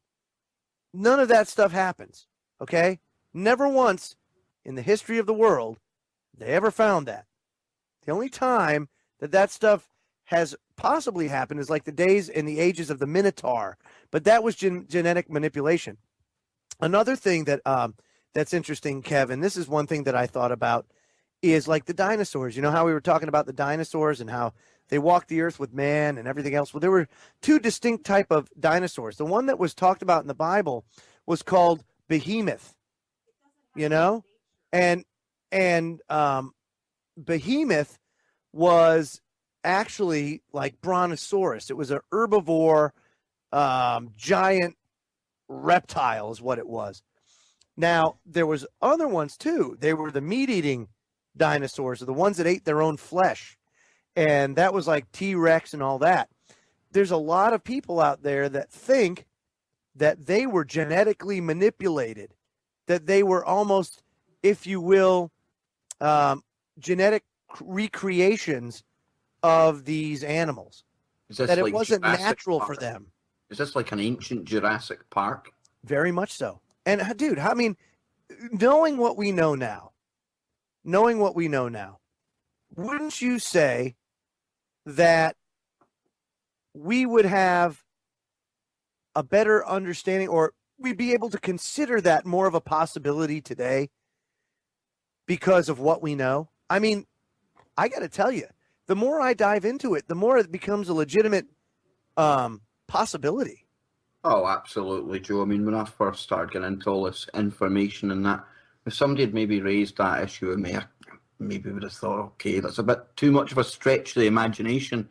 None of that stuff happens, okay? Never once in the history of the world they ever found that. The only time that stuff has possibly happened is like the days and the ages of the Minotaur, but that was genetic manipulation. Another thing that that's interesting, Kevin, this is one thing that I thought about, is like the dinosaurs. You know how we were talking about the dinosaurs and how they walked the earth with man and everything else? Well, there were 2 distinct type of dinosaurs. The one that was talked about in the Bible was called Behemoth, you know? And Behemoth was actually like Brontosaurus. It was an herbivore, giant reptile is what it was. Now, there was other ones too. They were the meat-eating dinosaurs, the ones that ate their own flesh. And that was like T-Rex and all that. There's a lot of people out there that think that they were genetically manipulated, that they were almost, if you will, genetic recreations of these animals, that it like wasn't Jurassic natural Park? for them. Is this like an ancient Jurassic Park? Very much so. And dude, I mean, knowing what we know now, wouldn't you say that we would have a better understanding, or we'd be able to consider that more of a possibility today because of what we know? I mean, I got to tell you, the more I dive into it, the more it becomes a legitimate possibility. Oh, absolutely, Joe. I mean, when I first started getting into all this information and that, if somebody had maybe raised that issue with me, I maybe would have thought, okay, that's a bit too much of a stretch to the imagination.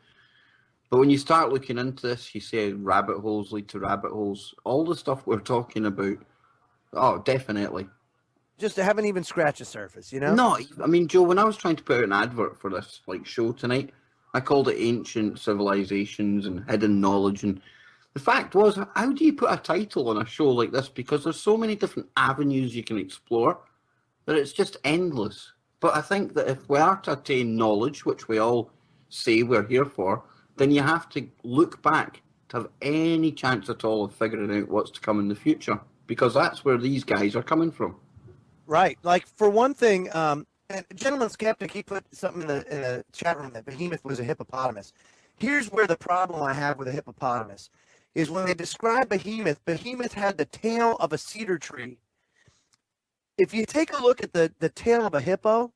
But when you start looking into this, you say rabbit holes lead to rabbit holes. All the stuff we're talking about, oh, definitely. Just haven't even scratched the surface, you know? No, I mean, Joe, when I was trying to put out an advert for this show tonight, I called it Ancient Civilizations and Hidden Knowledge. And the fact was, how do you put a title on a show like this? Because there's so many different avenues you can explore that it's just endless. But I think that if we are to attain knowledge, which we all say we're here for, then you have to look back to have any chance at all of figuring out what's to come in the future, because that's where these guys are coming from. Right. Like, for one thing, and Gentleman Skeptic, he put something in the chat room that Behemoth was a hippopotamus. Here's where the problem I have with a hippopotamus is when they describe Behemoth, Behemoth had the tail of a cedar tree. If you take a look at the tail of a hippo,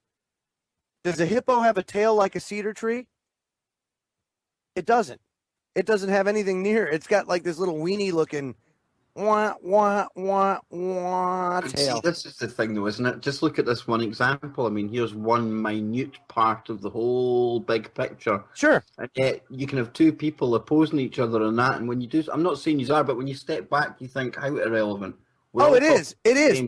does a hippo have a tail like a cedar tree? It doesn't. It doesn't have anything near. It's got like this little weenie looking tail. See, this is the thing though, isn't it? Just look at this one example. I mean, here's one minute part of the whole big picture. Sure. And yet you can have two people opposing each other on that, and when you do, I'm not saying you are, but when you step back, you think, how irrelevant. It is. It is.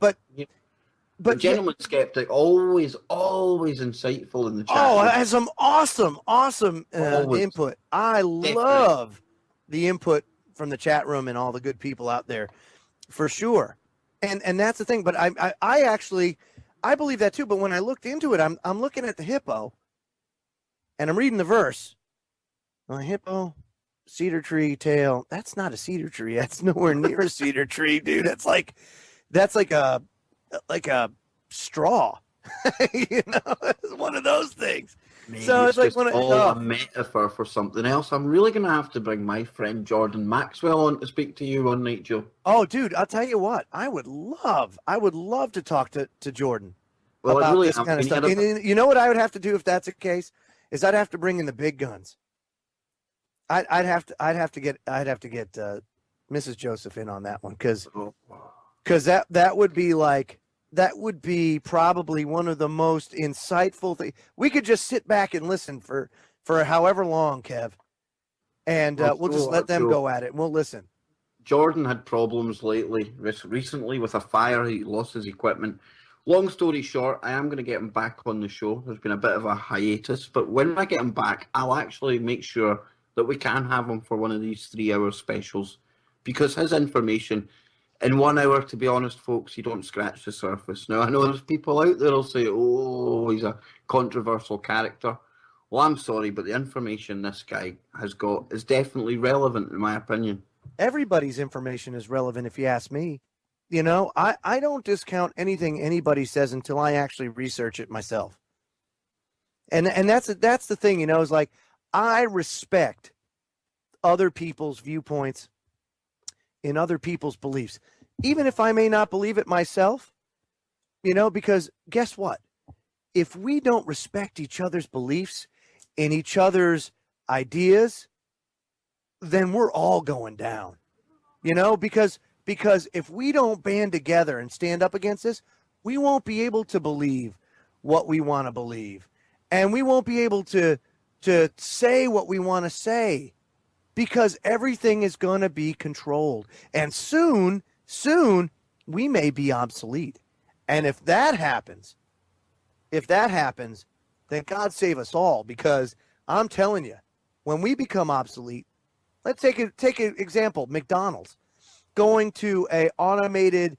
But Gentleman Skeptic, always insightful in the chat. Oh, it has some awesome input. I love the input from the chat room and all the good people out there, for sure. And that's the thing. But I actually believe that too. But when I looked into it, I'm looking at the hippo, and I'm reading the verse. A hippo, cedar tree tail. That's not a cedar tree. That's nowhere near a cedar tree, dude. That's like a straw. You know, it's one of those things. Maybe so it's like just a metaphor for something else. I'm really going to have to bring my friend Jordan Maxwell on to speak to you one night, Joe. Oh, dude, I'll tell you what. I would love to talk to Jordan about this kind of stuff. And you know what I would have to do if that's the case is I'd have to bring in the big guns. I'd have to get Mrs. Joseph in on that one because that would be like. That would be probably one of the most insightful things. We could just sit back and listen for however long, Kev, and we'll just let them go at it, and we'll listen. Jordan had problems recently with a fire. He lost his equipment. Long story short, I am going to get him back on the show. There's been a bit of a hiatus, but when I get him back, I'll actually make sure that we can have him for one of these 3-hour specials, because his information... In 1 hour, to be honest, folks, you don't scratch the surface. Now, I know there's people out there who'll say, oh, he's a controversial character. Well, I'm sorry, but the information this guy has got is definitely relevant, in my opinion. Everybody's information is relevant, if you ask me. You know, I don't discount anything anybody says until I actually research it myself. And that's the thing, you know, is like, I respect other people's viewpoints in other people's beliefs, even if I may not believe it myself, you know, because guess what? If we don't respect each other's beliefs and each other's ideas, then we're all going down, you know, because if we don't band together and stand up against this, we won't be able to believe what we want to believe, and we won't be able to say what we want to say. Because everything is going to be controlled. And soon, we may be obsolete. And if that happens, then God save us all. Because I'm telling you, when we become obsolete, let's take an example, McDonald's. Going to a automated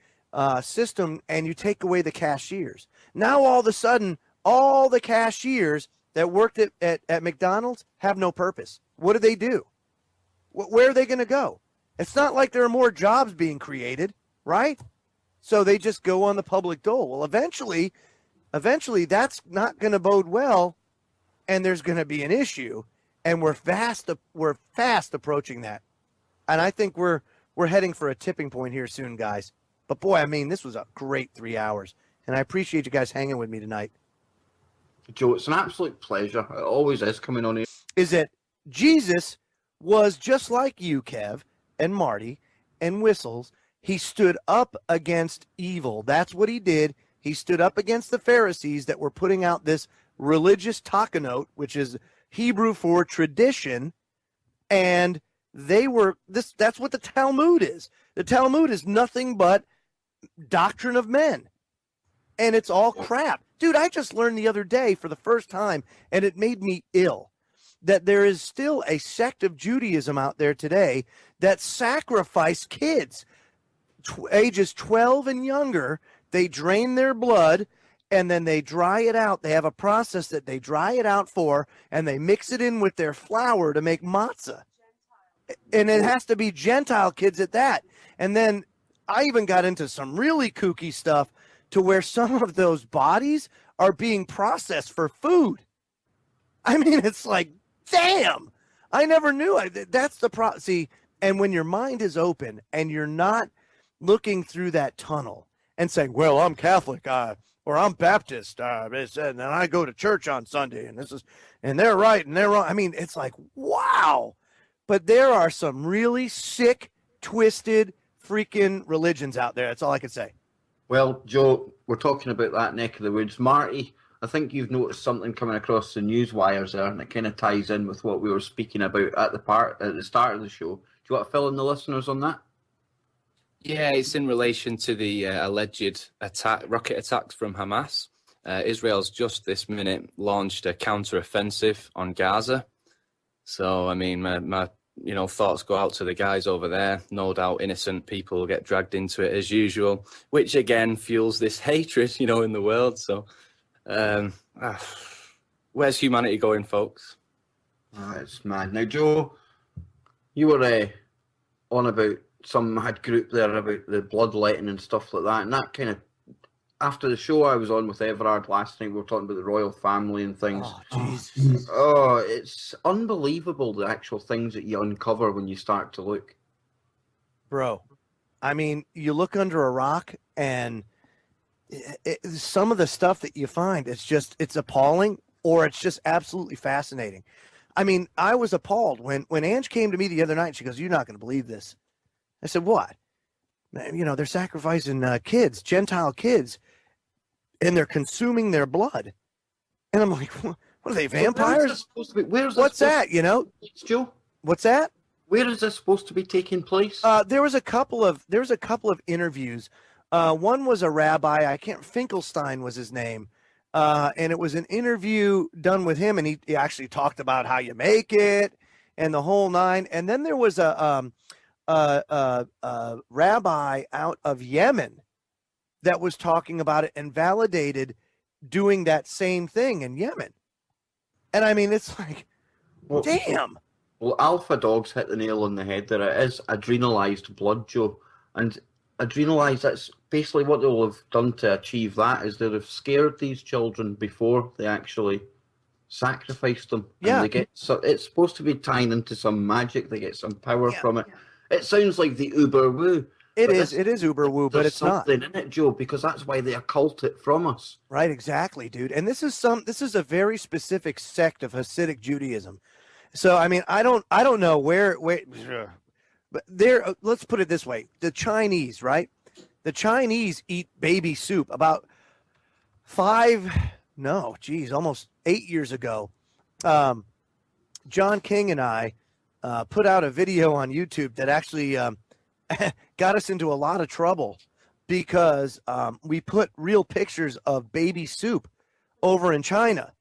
system and you take away the cashiers. Now all of a sudden, all the cashiers that worked at McDonald's have no purpose. What do? Where are they going to go? It's not like there are more jobs being created, right? So they just go on the public dole. Well, eventually that's not going to bode well and there's going to be an issue, and we're fast approaching that. And I think we're heading for a tipping point here soon, guys. But boy, I mean, this was a great 3 hours, and I appreciate you guys hanging with me tonight. Joe, it's an absolute pleasure. It always is coming on here. Is that Jesus was just like you, Kev, and Marty, and Whistles. He stood up against evil. That's what he did. He stood up against the Pharisees that were putting out this religious takanot, which is Hebrew for tradition, and that's what the Talmud is. The Talmud is nothing but doctrine of men, and it's all crap. Dude, I just learned the other day for the first time, and it made me ill, that there is still a sect of Judaism out there today that sacrifice kids ages 12 and younger. They drain their blood, and then they dry it out. They have a process that they dry it out for, and they mix it in with their flour to make matzah. And it has to be Gentile kids at that. And then I even got into some really kooky stuff to where some of those bodies are being processed for food. I mean, it's like, damn, I never knew. That's the see, and when your mind is open and you're not looking through that tunnel and saying, well, I'm Catholic, or I'm Baptist, and I go to church on Sunday, and they're right and they're wrong. I mean, it's like, wow. But there are some really sick, twisted, freaking religions out there. That's all I can say. Well, Joe, we're talking about that neck of the woods. Marty, I think you've noticed something coming across the news wires there, and it kind of ties in with what we were speaking about at the start of the show. Do you want to fill in the listeners on that? Yeah, it's in relation to the alleged rocket attacks from Hamas. Israel's just this minute launched a counter-offensive on Gaza. So, I mean, my thoughts go out to the guys over there. No doubt innocent people get dragged into it as usual, which again fuels this hatred, in the world. So where's humanity going, folks? It's mad. Now, Joe, you were on about some had group there about the bloodletting and stuff like that, and that kind of, after the show I was on with Everard last night, we were talking about the royal family and things. Oh, Jesus. Oh, it's unbelievable, the actual things that you uncover when you start to look. Bro, I mean, you look under a rock, and some of the stuff that you find, it's appalling, or it's just absolutely fascinating. I mean, I was appalled when Ange came to me the other night. She goes, "You're not going to believe this." I said, "What?" They're sacrificing kids, Gentile kids, and they're consuming their blood. And I'm like, what are they, vampires? What's that, Joe? What's that? Where is this supposed to be taking place? There was a couple of interviews. One was a rabbi, Finkelstein was his name. And it was an interview done with him, and he actually talked about how you make it and the whole nine. And then there was a rabbi out of Yemen that was talking about it and validated doing that same thing in Yemen. And I mean, it's like, damn. Well, Alpha Dogs hit the nail on the head there. It is adrenalized blood, Joe. And adrenalized, that's basically what they'll have done to achieve that, is they'll have scared these children before they actually sacrificed them. Yeah. And it's supposed to be tying into some magic. They get some power from it. It sounds like the uber woo. It is uber woo, but it's not. There's something in it, Joe, because that's why they occult it from us. Right, exactly, dude. And this is a very specific sect of Hasidic Judaism. So I mean, I don't know where but there, let's put it this way. The Chinese, right? The Chinese eat baby soup. About almost 8 years ago, John King and I put out a video on YouTube that actually got us into a lot of trouble because we put real pictures of baby soup over in China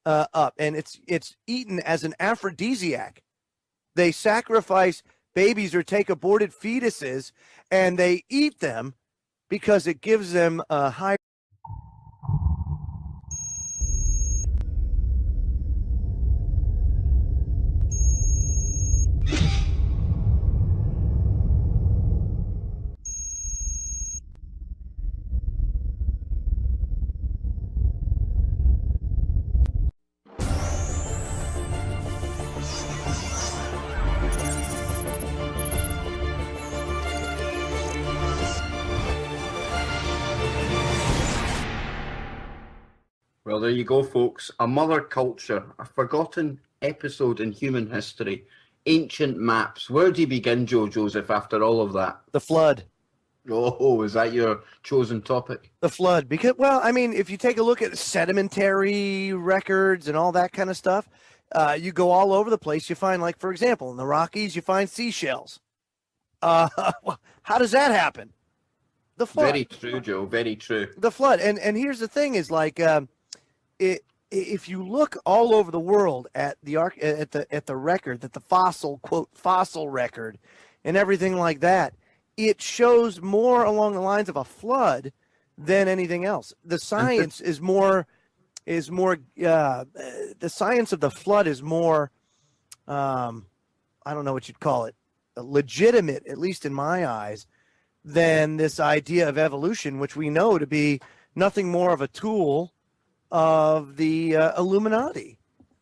up, and it's eaten as an aphrodisiac. They sacrifice babies or take aborted fetuses, and they eat them because it gives them a high. Well, there you go, folks. A mother culture, a forgotten episode in human history, ancient maps. Where do you begin, Joe Joseph, after all of that? The flood. Oh, is that your chosen topic? The flood. Because, well, I mean, if you take a look at sedimentary records and all that kind of stuff, you go all over the place. You find, like, for example, in the Rockies, you find seashells. How does that happen? The flood. Very true, Joe. Very true. The flood. And here's the thing: is like, if you look all over the world at the record, that the fossil record, and everything like that, it shows more along the lines of a flood than anything else. The science is more. The science of the flood is more. I don't know what you'd call it. Legitimate, at least in my eyes, than this idea of evolution, which we know to be nothing more of a tool of the Illuminati.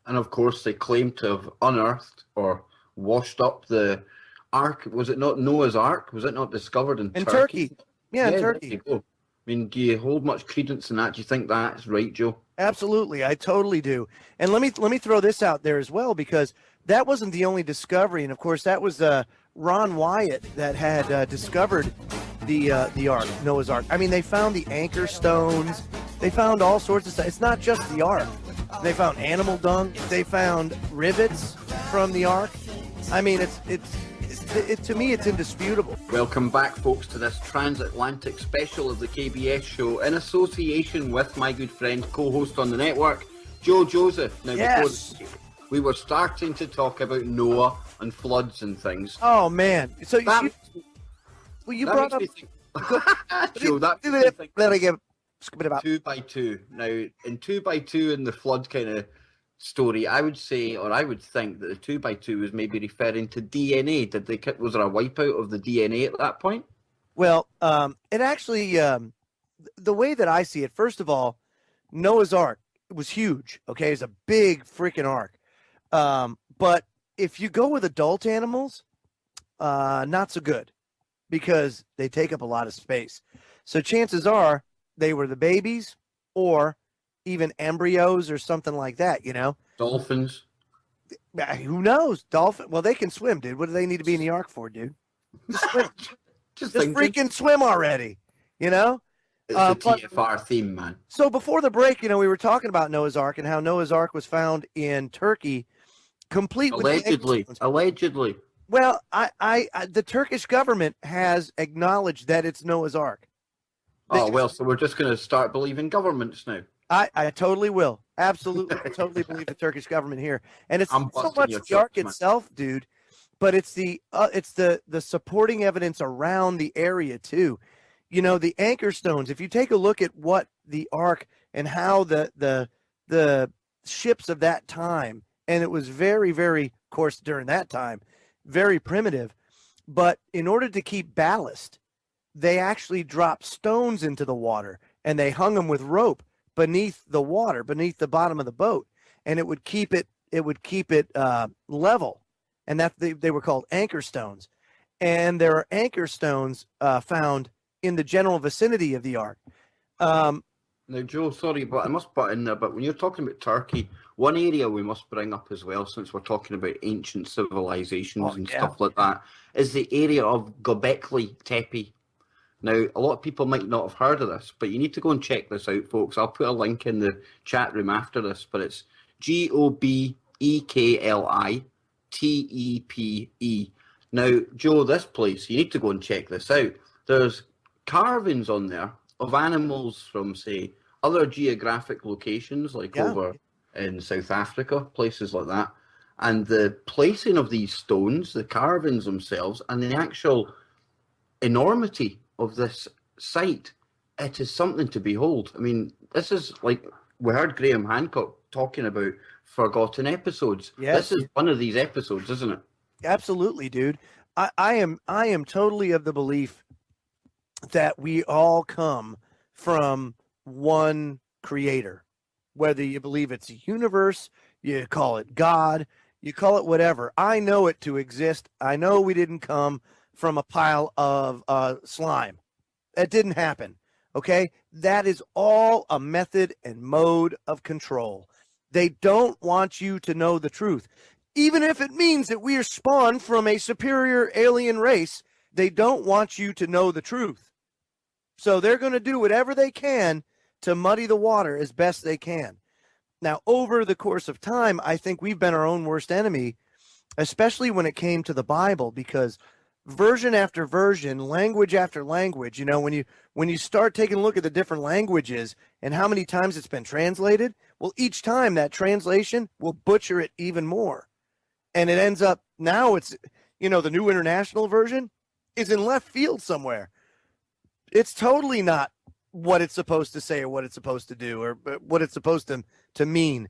And of course, they claim to have unearthed or washed up the Ark. Was it not Noah's Ark? Was it not discovered in Turkey? Yeah, in There Turkey. you go. I mean, do you hold much credence in that? Do you think that's right, Joe? Absolutely, I totally do. And let me throw this out there as well, because that wasn't the only discovery, and of course that was Ron Wyatt that had discovered the Ark, Noah's Ark. I mean, they found the anchor stones, they found all sorts of stuff. It's not just the Ark. They found animal dung. They found rivets from the Ark. I mean, to me, it's indisputable. Welcome back, folks, to this transatlantic special of the KBS show in association with my good friend, co-host on the network, Joe Joseph. Now, Yes. before we were starting to talk about Noah and floods and things. Oh man! So That you brought up. makes me think, Joe, that makes me think Let me give about 2 by 2. Now, in 2 by 2 in the flood kind of story, I would say, or I would think that the 2 by 2 was maybe referring to DNA. Was there a wipeout of the DNA at that point? Well, it actually, the way that I see it, first of all, Noah's Ark was huge. Okay, it's a big freaking ark. But if you go with adult animals, not so good, because they take up a lot of space. So chances are they were the babies, or even embryos or something like that, you know? Dolphins. Who knows? Dolphin. Well, they can swim, dude. What do they need to be in the ark for, dude? Just swim. Just freaking swim already, you know? It's the TFR theme, man. So before the break, you know, we were talking about Noah's Ark and how Noah's Ark was found in Turkey, complete Allegedly. with Allegedly. Well, the Turkish government has acknowledged that it's Noah's Ark. So we're just going to start believing governments now. I totally will. Absolutely. I totally believe the Turkish government here. And it's I'm not so busting much your the Ark chops, man. itself, dude, but it's the supporting evidence around the area too. You know, the anchor stones. If you take a look at what the Ark and how the ships of that time, and it was very, very, of course, during that time, very primitive, but in order to keep ballast, they actually dropped stones into the water and they hung them with rope beneath the water, beneath the bottom of the boat, and it would keep it level, and that they were called anchor stones. And there are anchor stones found in the general vicinity of the Ark. Now, Joe, sorry, but I must butt in there, but when you're talking about Turkey, one area we must bring up as well, since we're talking about ancient civilizations and stuff like that, is the area of Göbekli Tepe. Now, a lot of people might not have heard of this, but you need to go and check this out, folks. I'll put a link in the chat room after this, but it's Göbekli. Now, Joe, this place, you need to go and check this out. There's carvings on there of animals from, say, other geographic locations, like over in South Africa, places like that. And the placing of these stones, the carvings themselves, and the actual enormity of this site, it is something to behold. I mean, this is like, we heard Graham Hancock talking about forgotten episodes. Yes. This is one of these episodes, isn't it? Absolutely, dude. I am totally of the belief that we all come from one creator, whether you believe it's a universe, you call it God, you call it whatever. I know it to exist. I know we didn't come from a pile of slime. That didn't happen. Okay, that is all a method and mode of control. They don't want you to know the truth. Even if it means that we are spawned from a superior alien race, they don't want you to know the truth. So they're going to do whatever they can to muddy the water as best they can. Now, over the course of time, I think we've been our own worst enemy, especially when it came to the Bible, because version after version, language after language, when you start taking a look at the different languages and how many times it's been translated, well, each time that translation will butcher it even more. And it ends up, now it's, the New International Version is in left field somewhere. It's totally not what it's supposed to say or what it's supposed to do or what it's supposed to mean.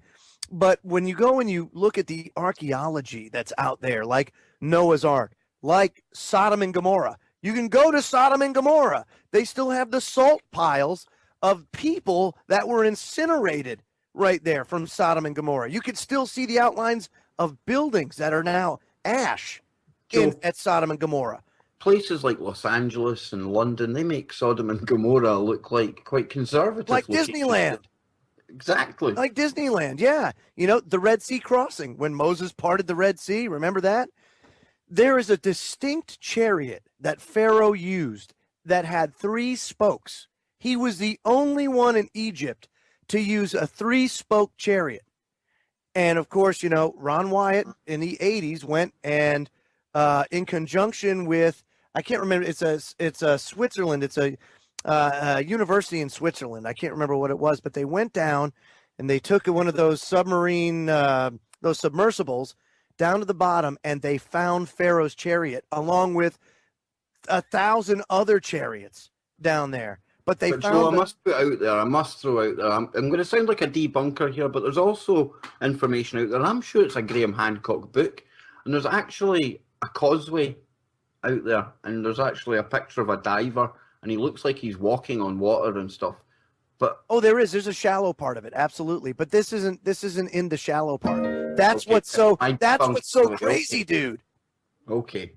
But when you go and you look at the archaeology that's out there, like Noah's Ark, like Sodom and Gomorrah, you can go to Sodom and Gomorrah. They still have the salt piles of people that were incinerated right there from Sodom and Gomorrah. You can still see the outlines of buildings that are now ash at Sodom and Gomorrah. Places like Los Angeles and London, they make Sodom and Gomorrah look like quite conservative. Like Disneyland. Exactly. Like Disneyland, yeah. The Red Sea crossing, when Moses parted the Red Sea, remember that? There is a distinct chariot that Pharaoh used that had 3 spokes. He was the only one in Egypt to use a 3-spoke chariot. And of course, Ron Wyatt in the 80s went and in conjunction with, I can't remember, it's a Switzerland, it's a university in Switzerland. I can't remember what it was, but they went down and they took one of those those submersibles down to the bottom, and they found Pharaoh's chariot along with 1,000 other chariots down there. But found. So I must put out there, I must throw out there, I'm going to sound like a debunker here, but there's also information out there. I'm sure it's a Graham Hancock book, and there's actually a causeway out there, and there's actually a picture of a diver, and he looks like he's walking on water and stuff. But there's a shallow part of it, absolutely. But this isn't in the shallow part. That's what's so crazy, dude. Okay.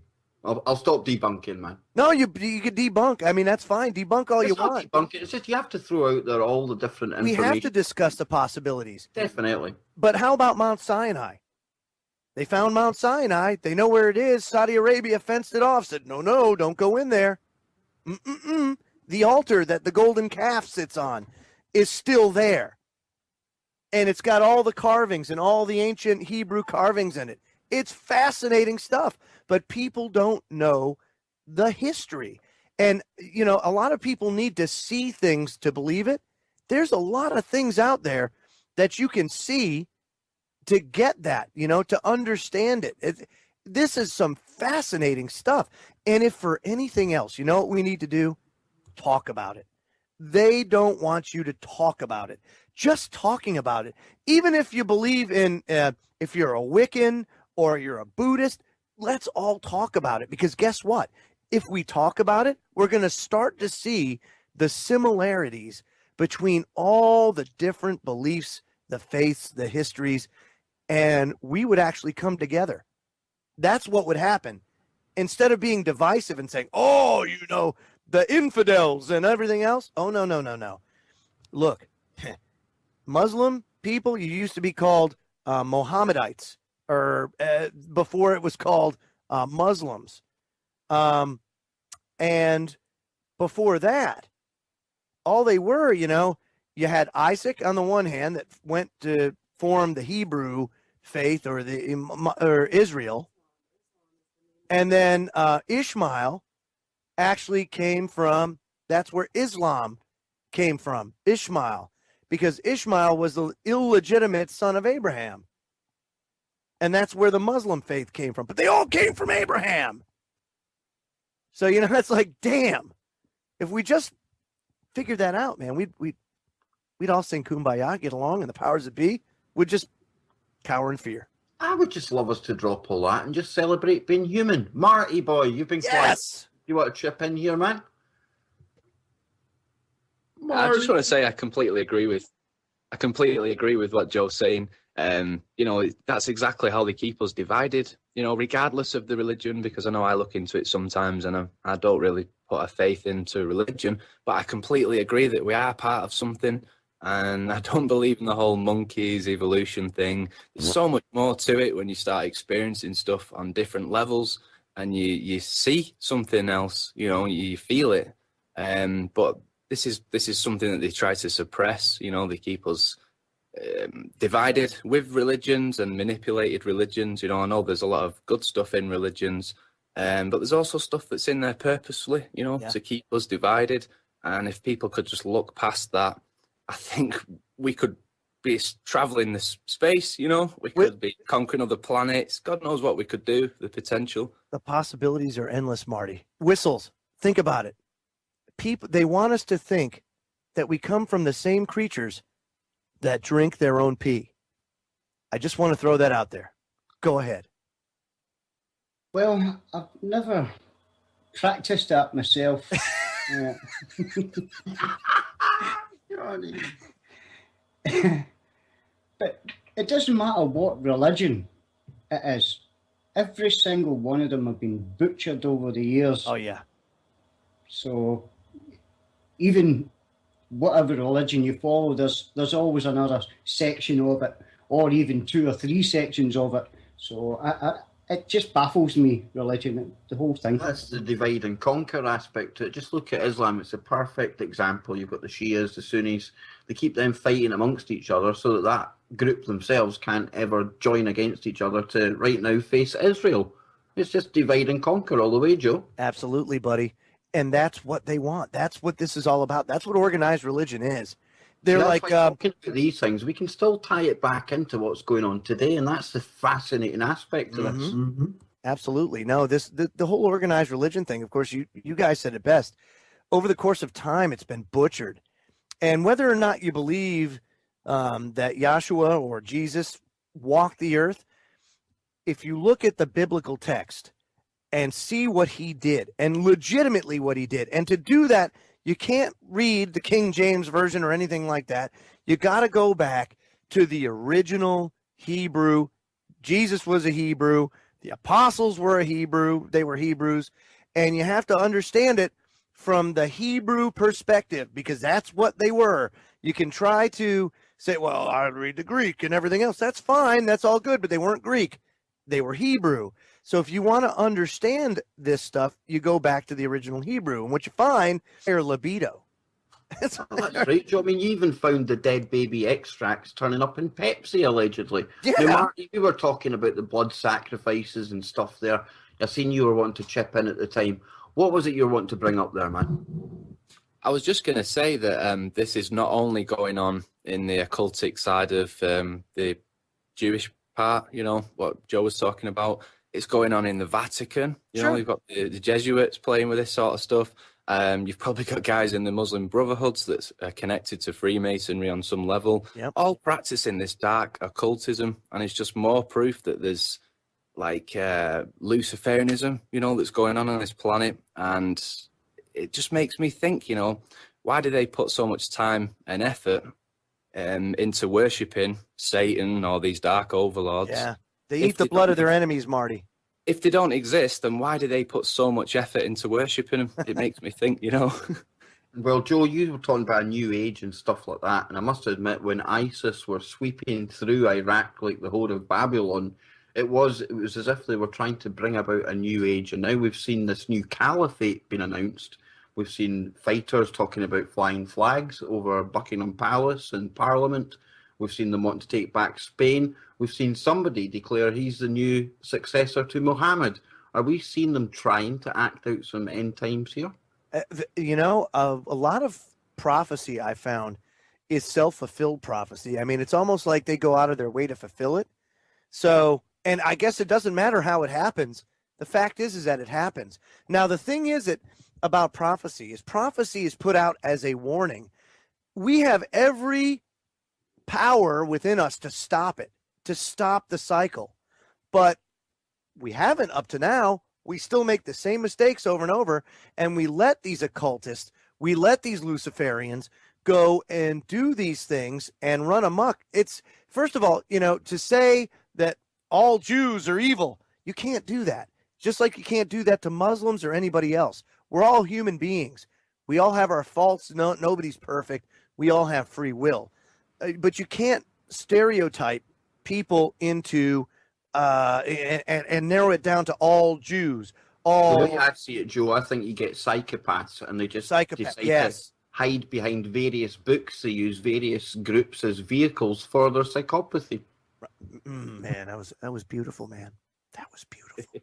I'll stop debunking, man. No, you could debunk. I mean, that's fine. Debunk all you want. Debunk it. It's just you have to throw out there all the different information. We have to discuss the possibilities. Definitely. But how about Mount Sinai? They found Mount Sinai. They know where it is. Saudi Arabia fenced it off, said, no, don't go in there. The altar that the golden calf sits on is still there. And it's got all the carvings and all the ancient Hebrew carvings in it. It's fascinating stuff, but people don't know the history. And, a lot of people need to see things to believe it. There's a lot of things out there that you can see to get that, to understand it. This is some fascinating stuff. And if for anything else, you know what we need to do? Talk about it. They don't want you to talk about it. Just talking about it. Even if you believe in, if you're a Wiccan or you're a Buddhist, let's all talk about it. Because guess what? If we talk about it, we're going to start to see the similarities between all the different beliefs, the faiths, the histories, and we would actually come together. That's what would happen. Instead of being divisive and saying, the infidels and everything else. Oh, no. Look, Muslim people, you used to be called Mohammedites, or before it was called Muslims. And before that, all they were, you had Isaac on the one hand that went to form the Hebrew faith or Israel. And then Ishmael actually came from, that's where Islam came from, Ishmael, because Ishmael was the illegitimate son of Abraham. And that's where the Muslim faith came from. But they all came from Abraham. So, that's like, damn, if we just figured that out, man, we'd all sing Kumbaya, get along, and the powers that be would just cower in fear. I would just love us to drop all that and just celebrate being human. Marty boy, you've been quiet. You want to chip in here, man? I just want to say I completely agree with what Joe's saying. You know, that's exactly how they keep us divided, you know, regardless of the religion, because I know I look into it sometimes and I don't really put a faith into religion, but I completely agree that we are part of something. And I don't believe in the whole monkeys evolution thing. There's so much more to it when you start experiencing stuff on different levels and you see something else, you know, you feel it. But this is something that they try to suppress. You know, they keep us divided with religions and manipulated religions. You know, I know there's a lot of good stuff in religions, but there's also stuff that's in there purposely, you know, to keep us divided. And if people could just look past that, I think we could be traveling this space, you know, we could be conquering other planets. God knows what we could do, the potential. The possibilities are endless, Marty. Whistles, think about it. People, they want us to think that we come from the same creatures that drink their own pee. I just want to throw that out there. Go ahead. Well, I've never practiced that myself. But it doesn't matter what religion it is. Every single one of them have been butchered over the years. Oh, yeah. So even whatever religion you follow, there's always another section of it, or even 2 or 3 sections of it. So it just baffles me, religion, the whole thing. That's the divide and conquer aspect to it. Just look at Islam. It's a perfect example. You've got the Shias, the Sunnis. They keep them fighting amongst each other so that group themselves can't ever join against each other to right now face Israel. It's just divide and conquer all the way, Joe. Absolutely, buddy. And that's what they want. That's what this is all about. That's what organized religion is. They're like talking about these things, we can still tie it back into what's going on today, and that's the fascinating aspect of this. Mm-hmm. Absolutely. No, the whole organized religion thing, of course, you guys said it best. Over the course of time, it's been butchered. And whether or not you believe that Yahshua or Jesus walked the earth, if you look at the biblical text and see what he did, and legitimately what he did, and to do that, you can't read the King James Version or anything like that. You got to go back to the original Hebrew. Jesus was a Hebrew. The apostles were a Hebrew. They were Hebrews. And you have to understand it from the Hebrew perspective, because that's what they were. You can try to say, well, I read the Greek and everything else. That's fine. That's all good. But they weren't Greek. They were Hebrew. So if you want to understand this stuff, you go back to the original Hebrew. And what you find is their libido. That's right, Joe. I mean, you even found the dead baby extracts turning up in Pepsi, allegedly. Yeah. Now, Marty, we were talking about the blood sacrifices and stuff there. I seen you were wanting to chip in at the time. What was it you were wanting to bring up there, man? I was just going to say that this is not only going on in the occultic side of the Jewish part, you know, what Joe was talking about. It's going on in the Vatican. You know, you've got the Jesuits playing with this sort of stuff. You've probably got guys in the Muslim Brotherhoods that's connected to Freemasonry on some level, all practicing this dark occultism. And it's just more proof that there's like Luciferianism, you know, that's going on this planet. And it just makes me think, you know, why do they put so much time and effort into worshipping Satan or these dark overlords? Yeah. They eat the blood of their enemies, Marty. If they don't exist, then why do they put so much effort into worshipping them? It makes me think, you know. Well, Joe, you were talking about a new age and stuff like that, and I must admit, when ISIS were sweeping through Iraq like the whole of Babylon, it was as if they were trying to bring about a new age, and now we've seen this new caliphate being announced. We've seen fighters talking about flying flags over Buckingham Palace and Parliament. We've seen them wanting to take back Spain. We've seen somebody declare he's the new successor to Muhammad. Are we seeing them trying to act out some end times here? You know, a lot of prophecy I found is self-fulfilled prophecy. I mean, it's almost like they go out of their way to fulfill it. So, and I guess it doesn't matter how it happens. The fact is that it happens. Now, the thing is about prophecy is put out as a warning. We have every power within us to stop it, to stop the cycle. But we haven't up to now. We still make the same mistakes over and over, and we let these occultists, we let these Luciferians go and do these things and run amok. It's, first of all, to say that all Jews are evil, you can't do that. Just like you can't do that to Muslims or anybody else. We're all human beings. We all have our faults. Nobody's perfect. We all have free will. But you can't stereotype people into and narrow it down to all Jews. The way I see it, Joe, I think you get psychopaths, and they just decide to hide behind various books. They use various groups as vehicles for their psychopathy. Man, that was beautiful, man. That was beautiful.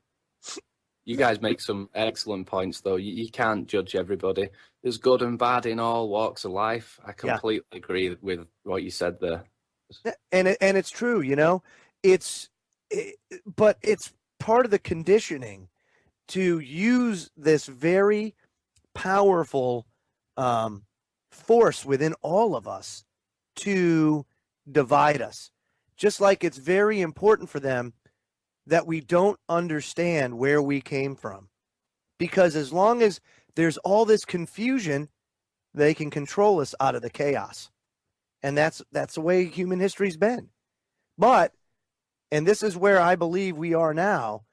You guys make some excellent points, though. You can't judge everybody. There's good and bad in all walks of life. I completely agree with what you said there. And it's true, but it's part of the conditioning to use this very powerful force within all of us to divide us. Just like it's very important for them that we don't understand where we came from. Because as long as there's all this confusion, they can control us out of the chaos. And that's the way human history's been. But, and this is where I believe we are now,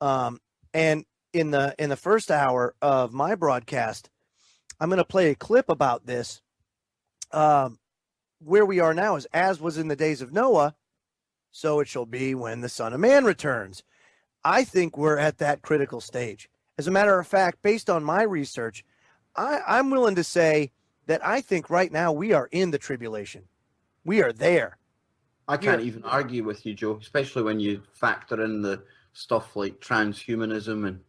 and in the first hour of my broadcast, I'm going to play a clip about this. Where we are now is, as was in the days of Noah, so it shall be when the Son of Man returns. I think we're at that critical stage. As a matter of fact, based on my research, I'm willing to say that I think right now we are in the tribulation. We are there. I can't even argue with you, Joe, especially when you factor in the stuff like transhumanism and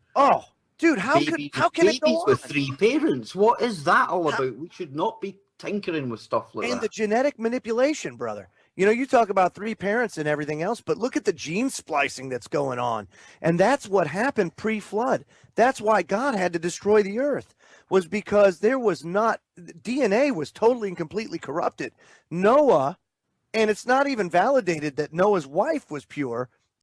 dude, how can it go on? With 3 parents? What is that all about? We should not be tinkering with stuff like that. And the genetic manipulation, brother. You talk about 3 parents and everything else, but look at the gene splicing that's going on. And that's what happened pre-flood. That's why God had to destroy the earth, was because there was not, DNA was totally and completely corrupted. Noah, and it's not even validated that Noah's wife was pure,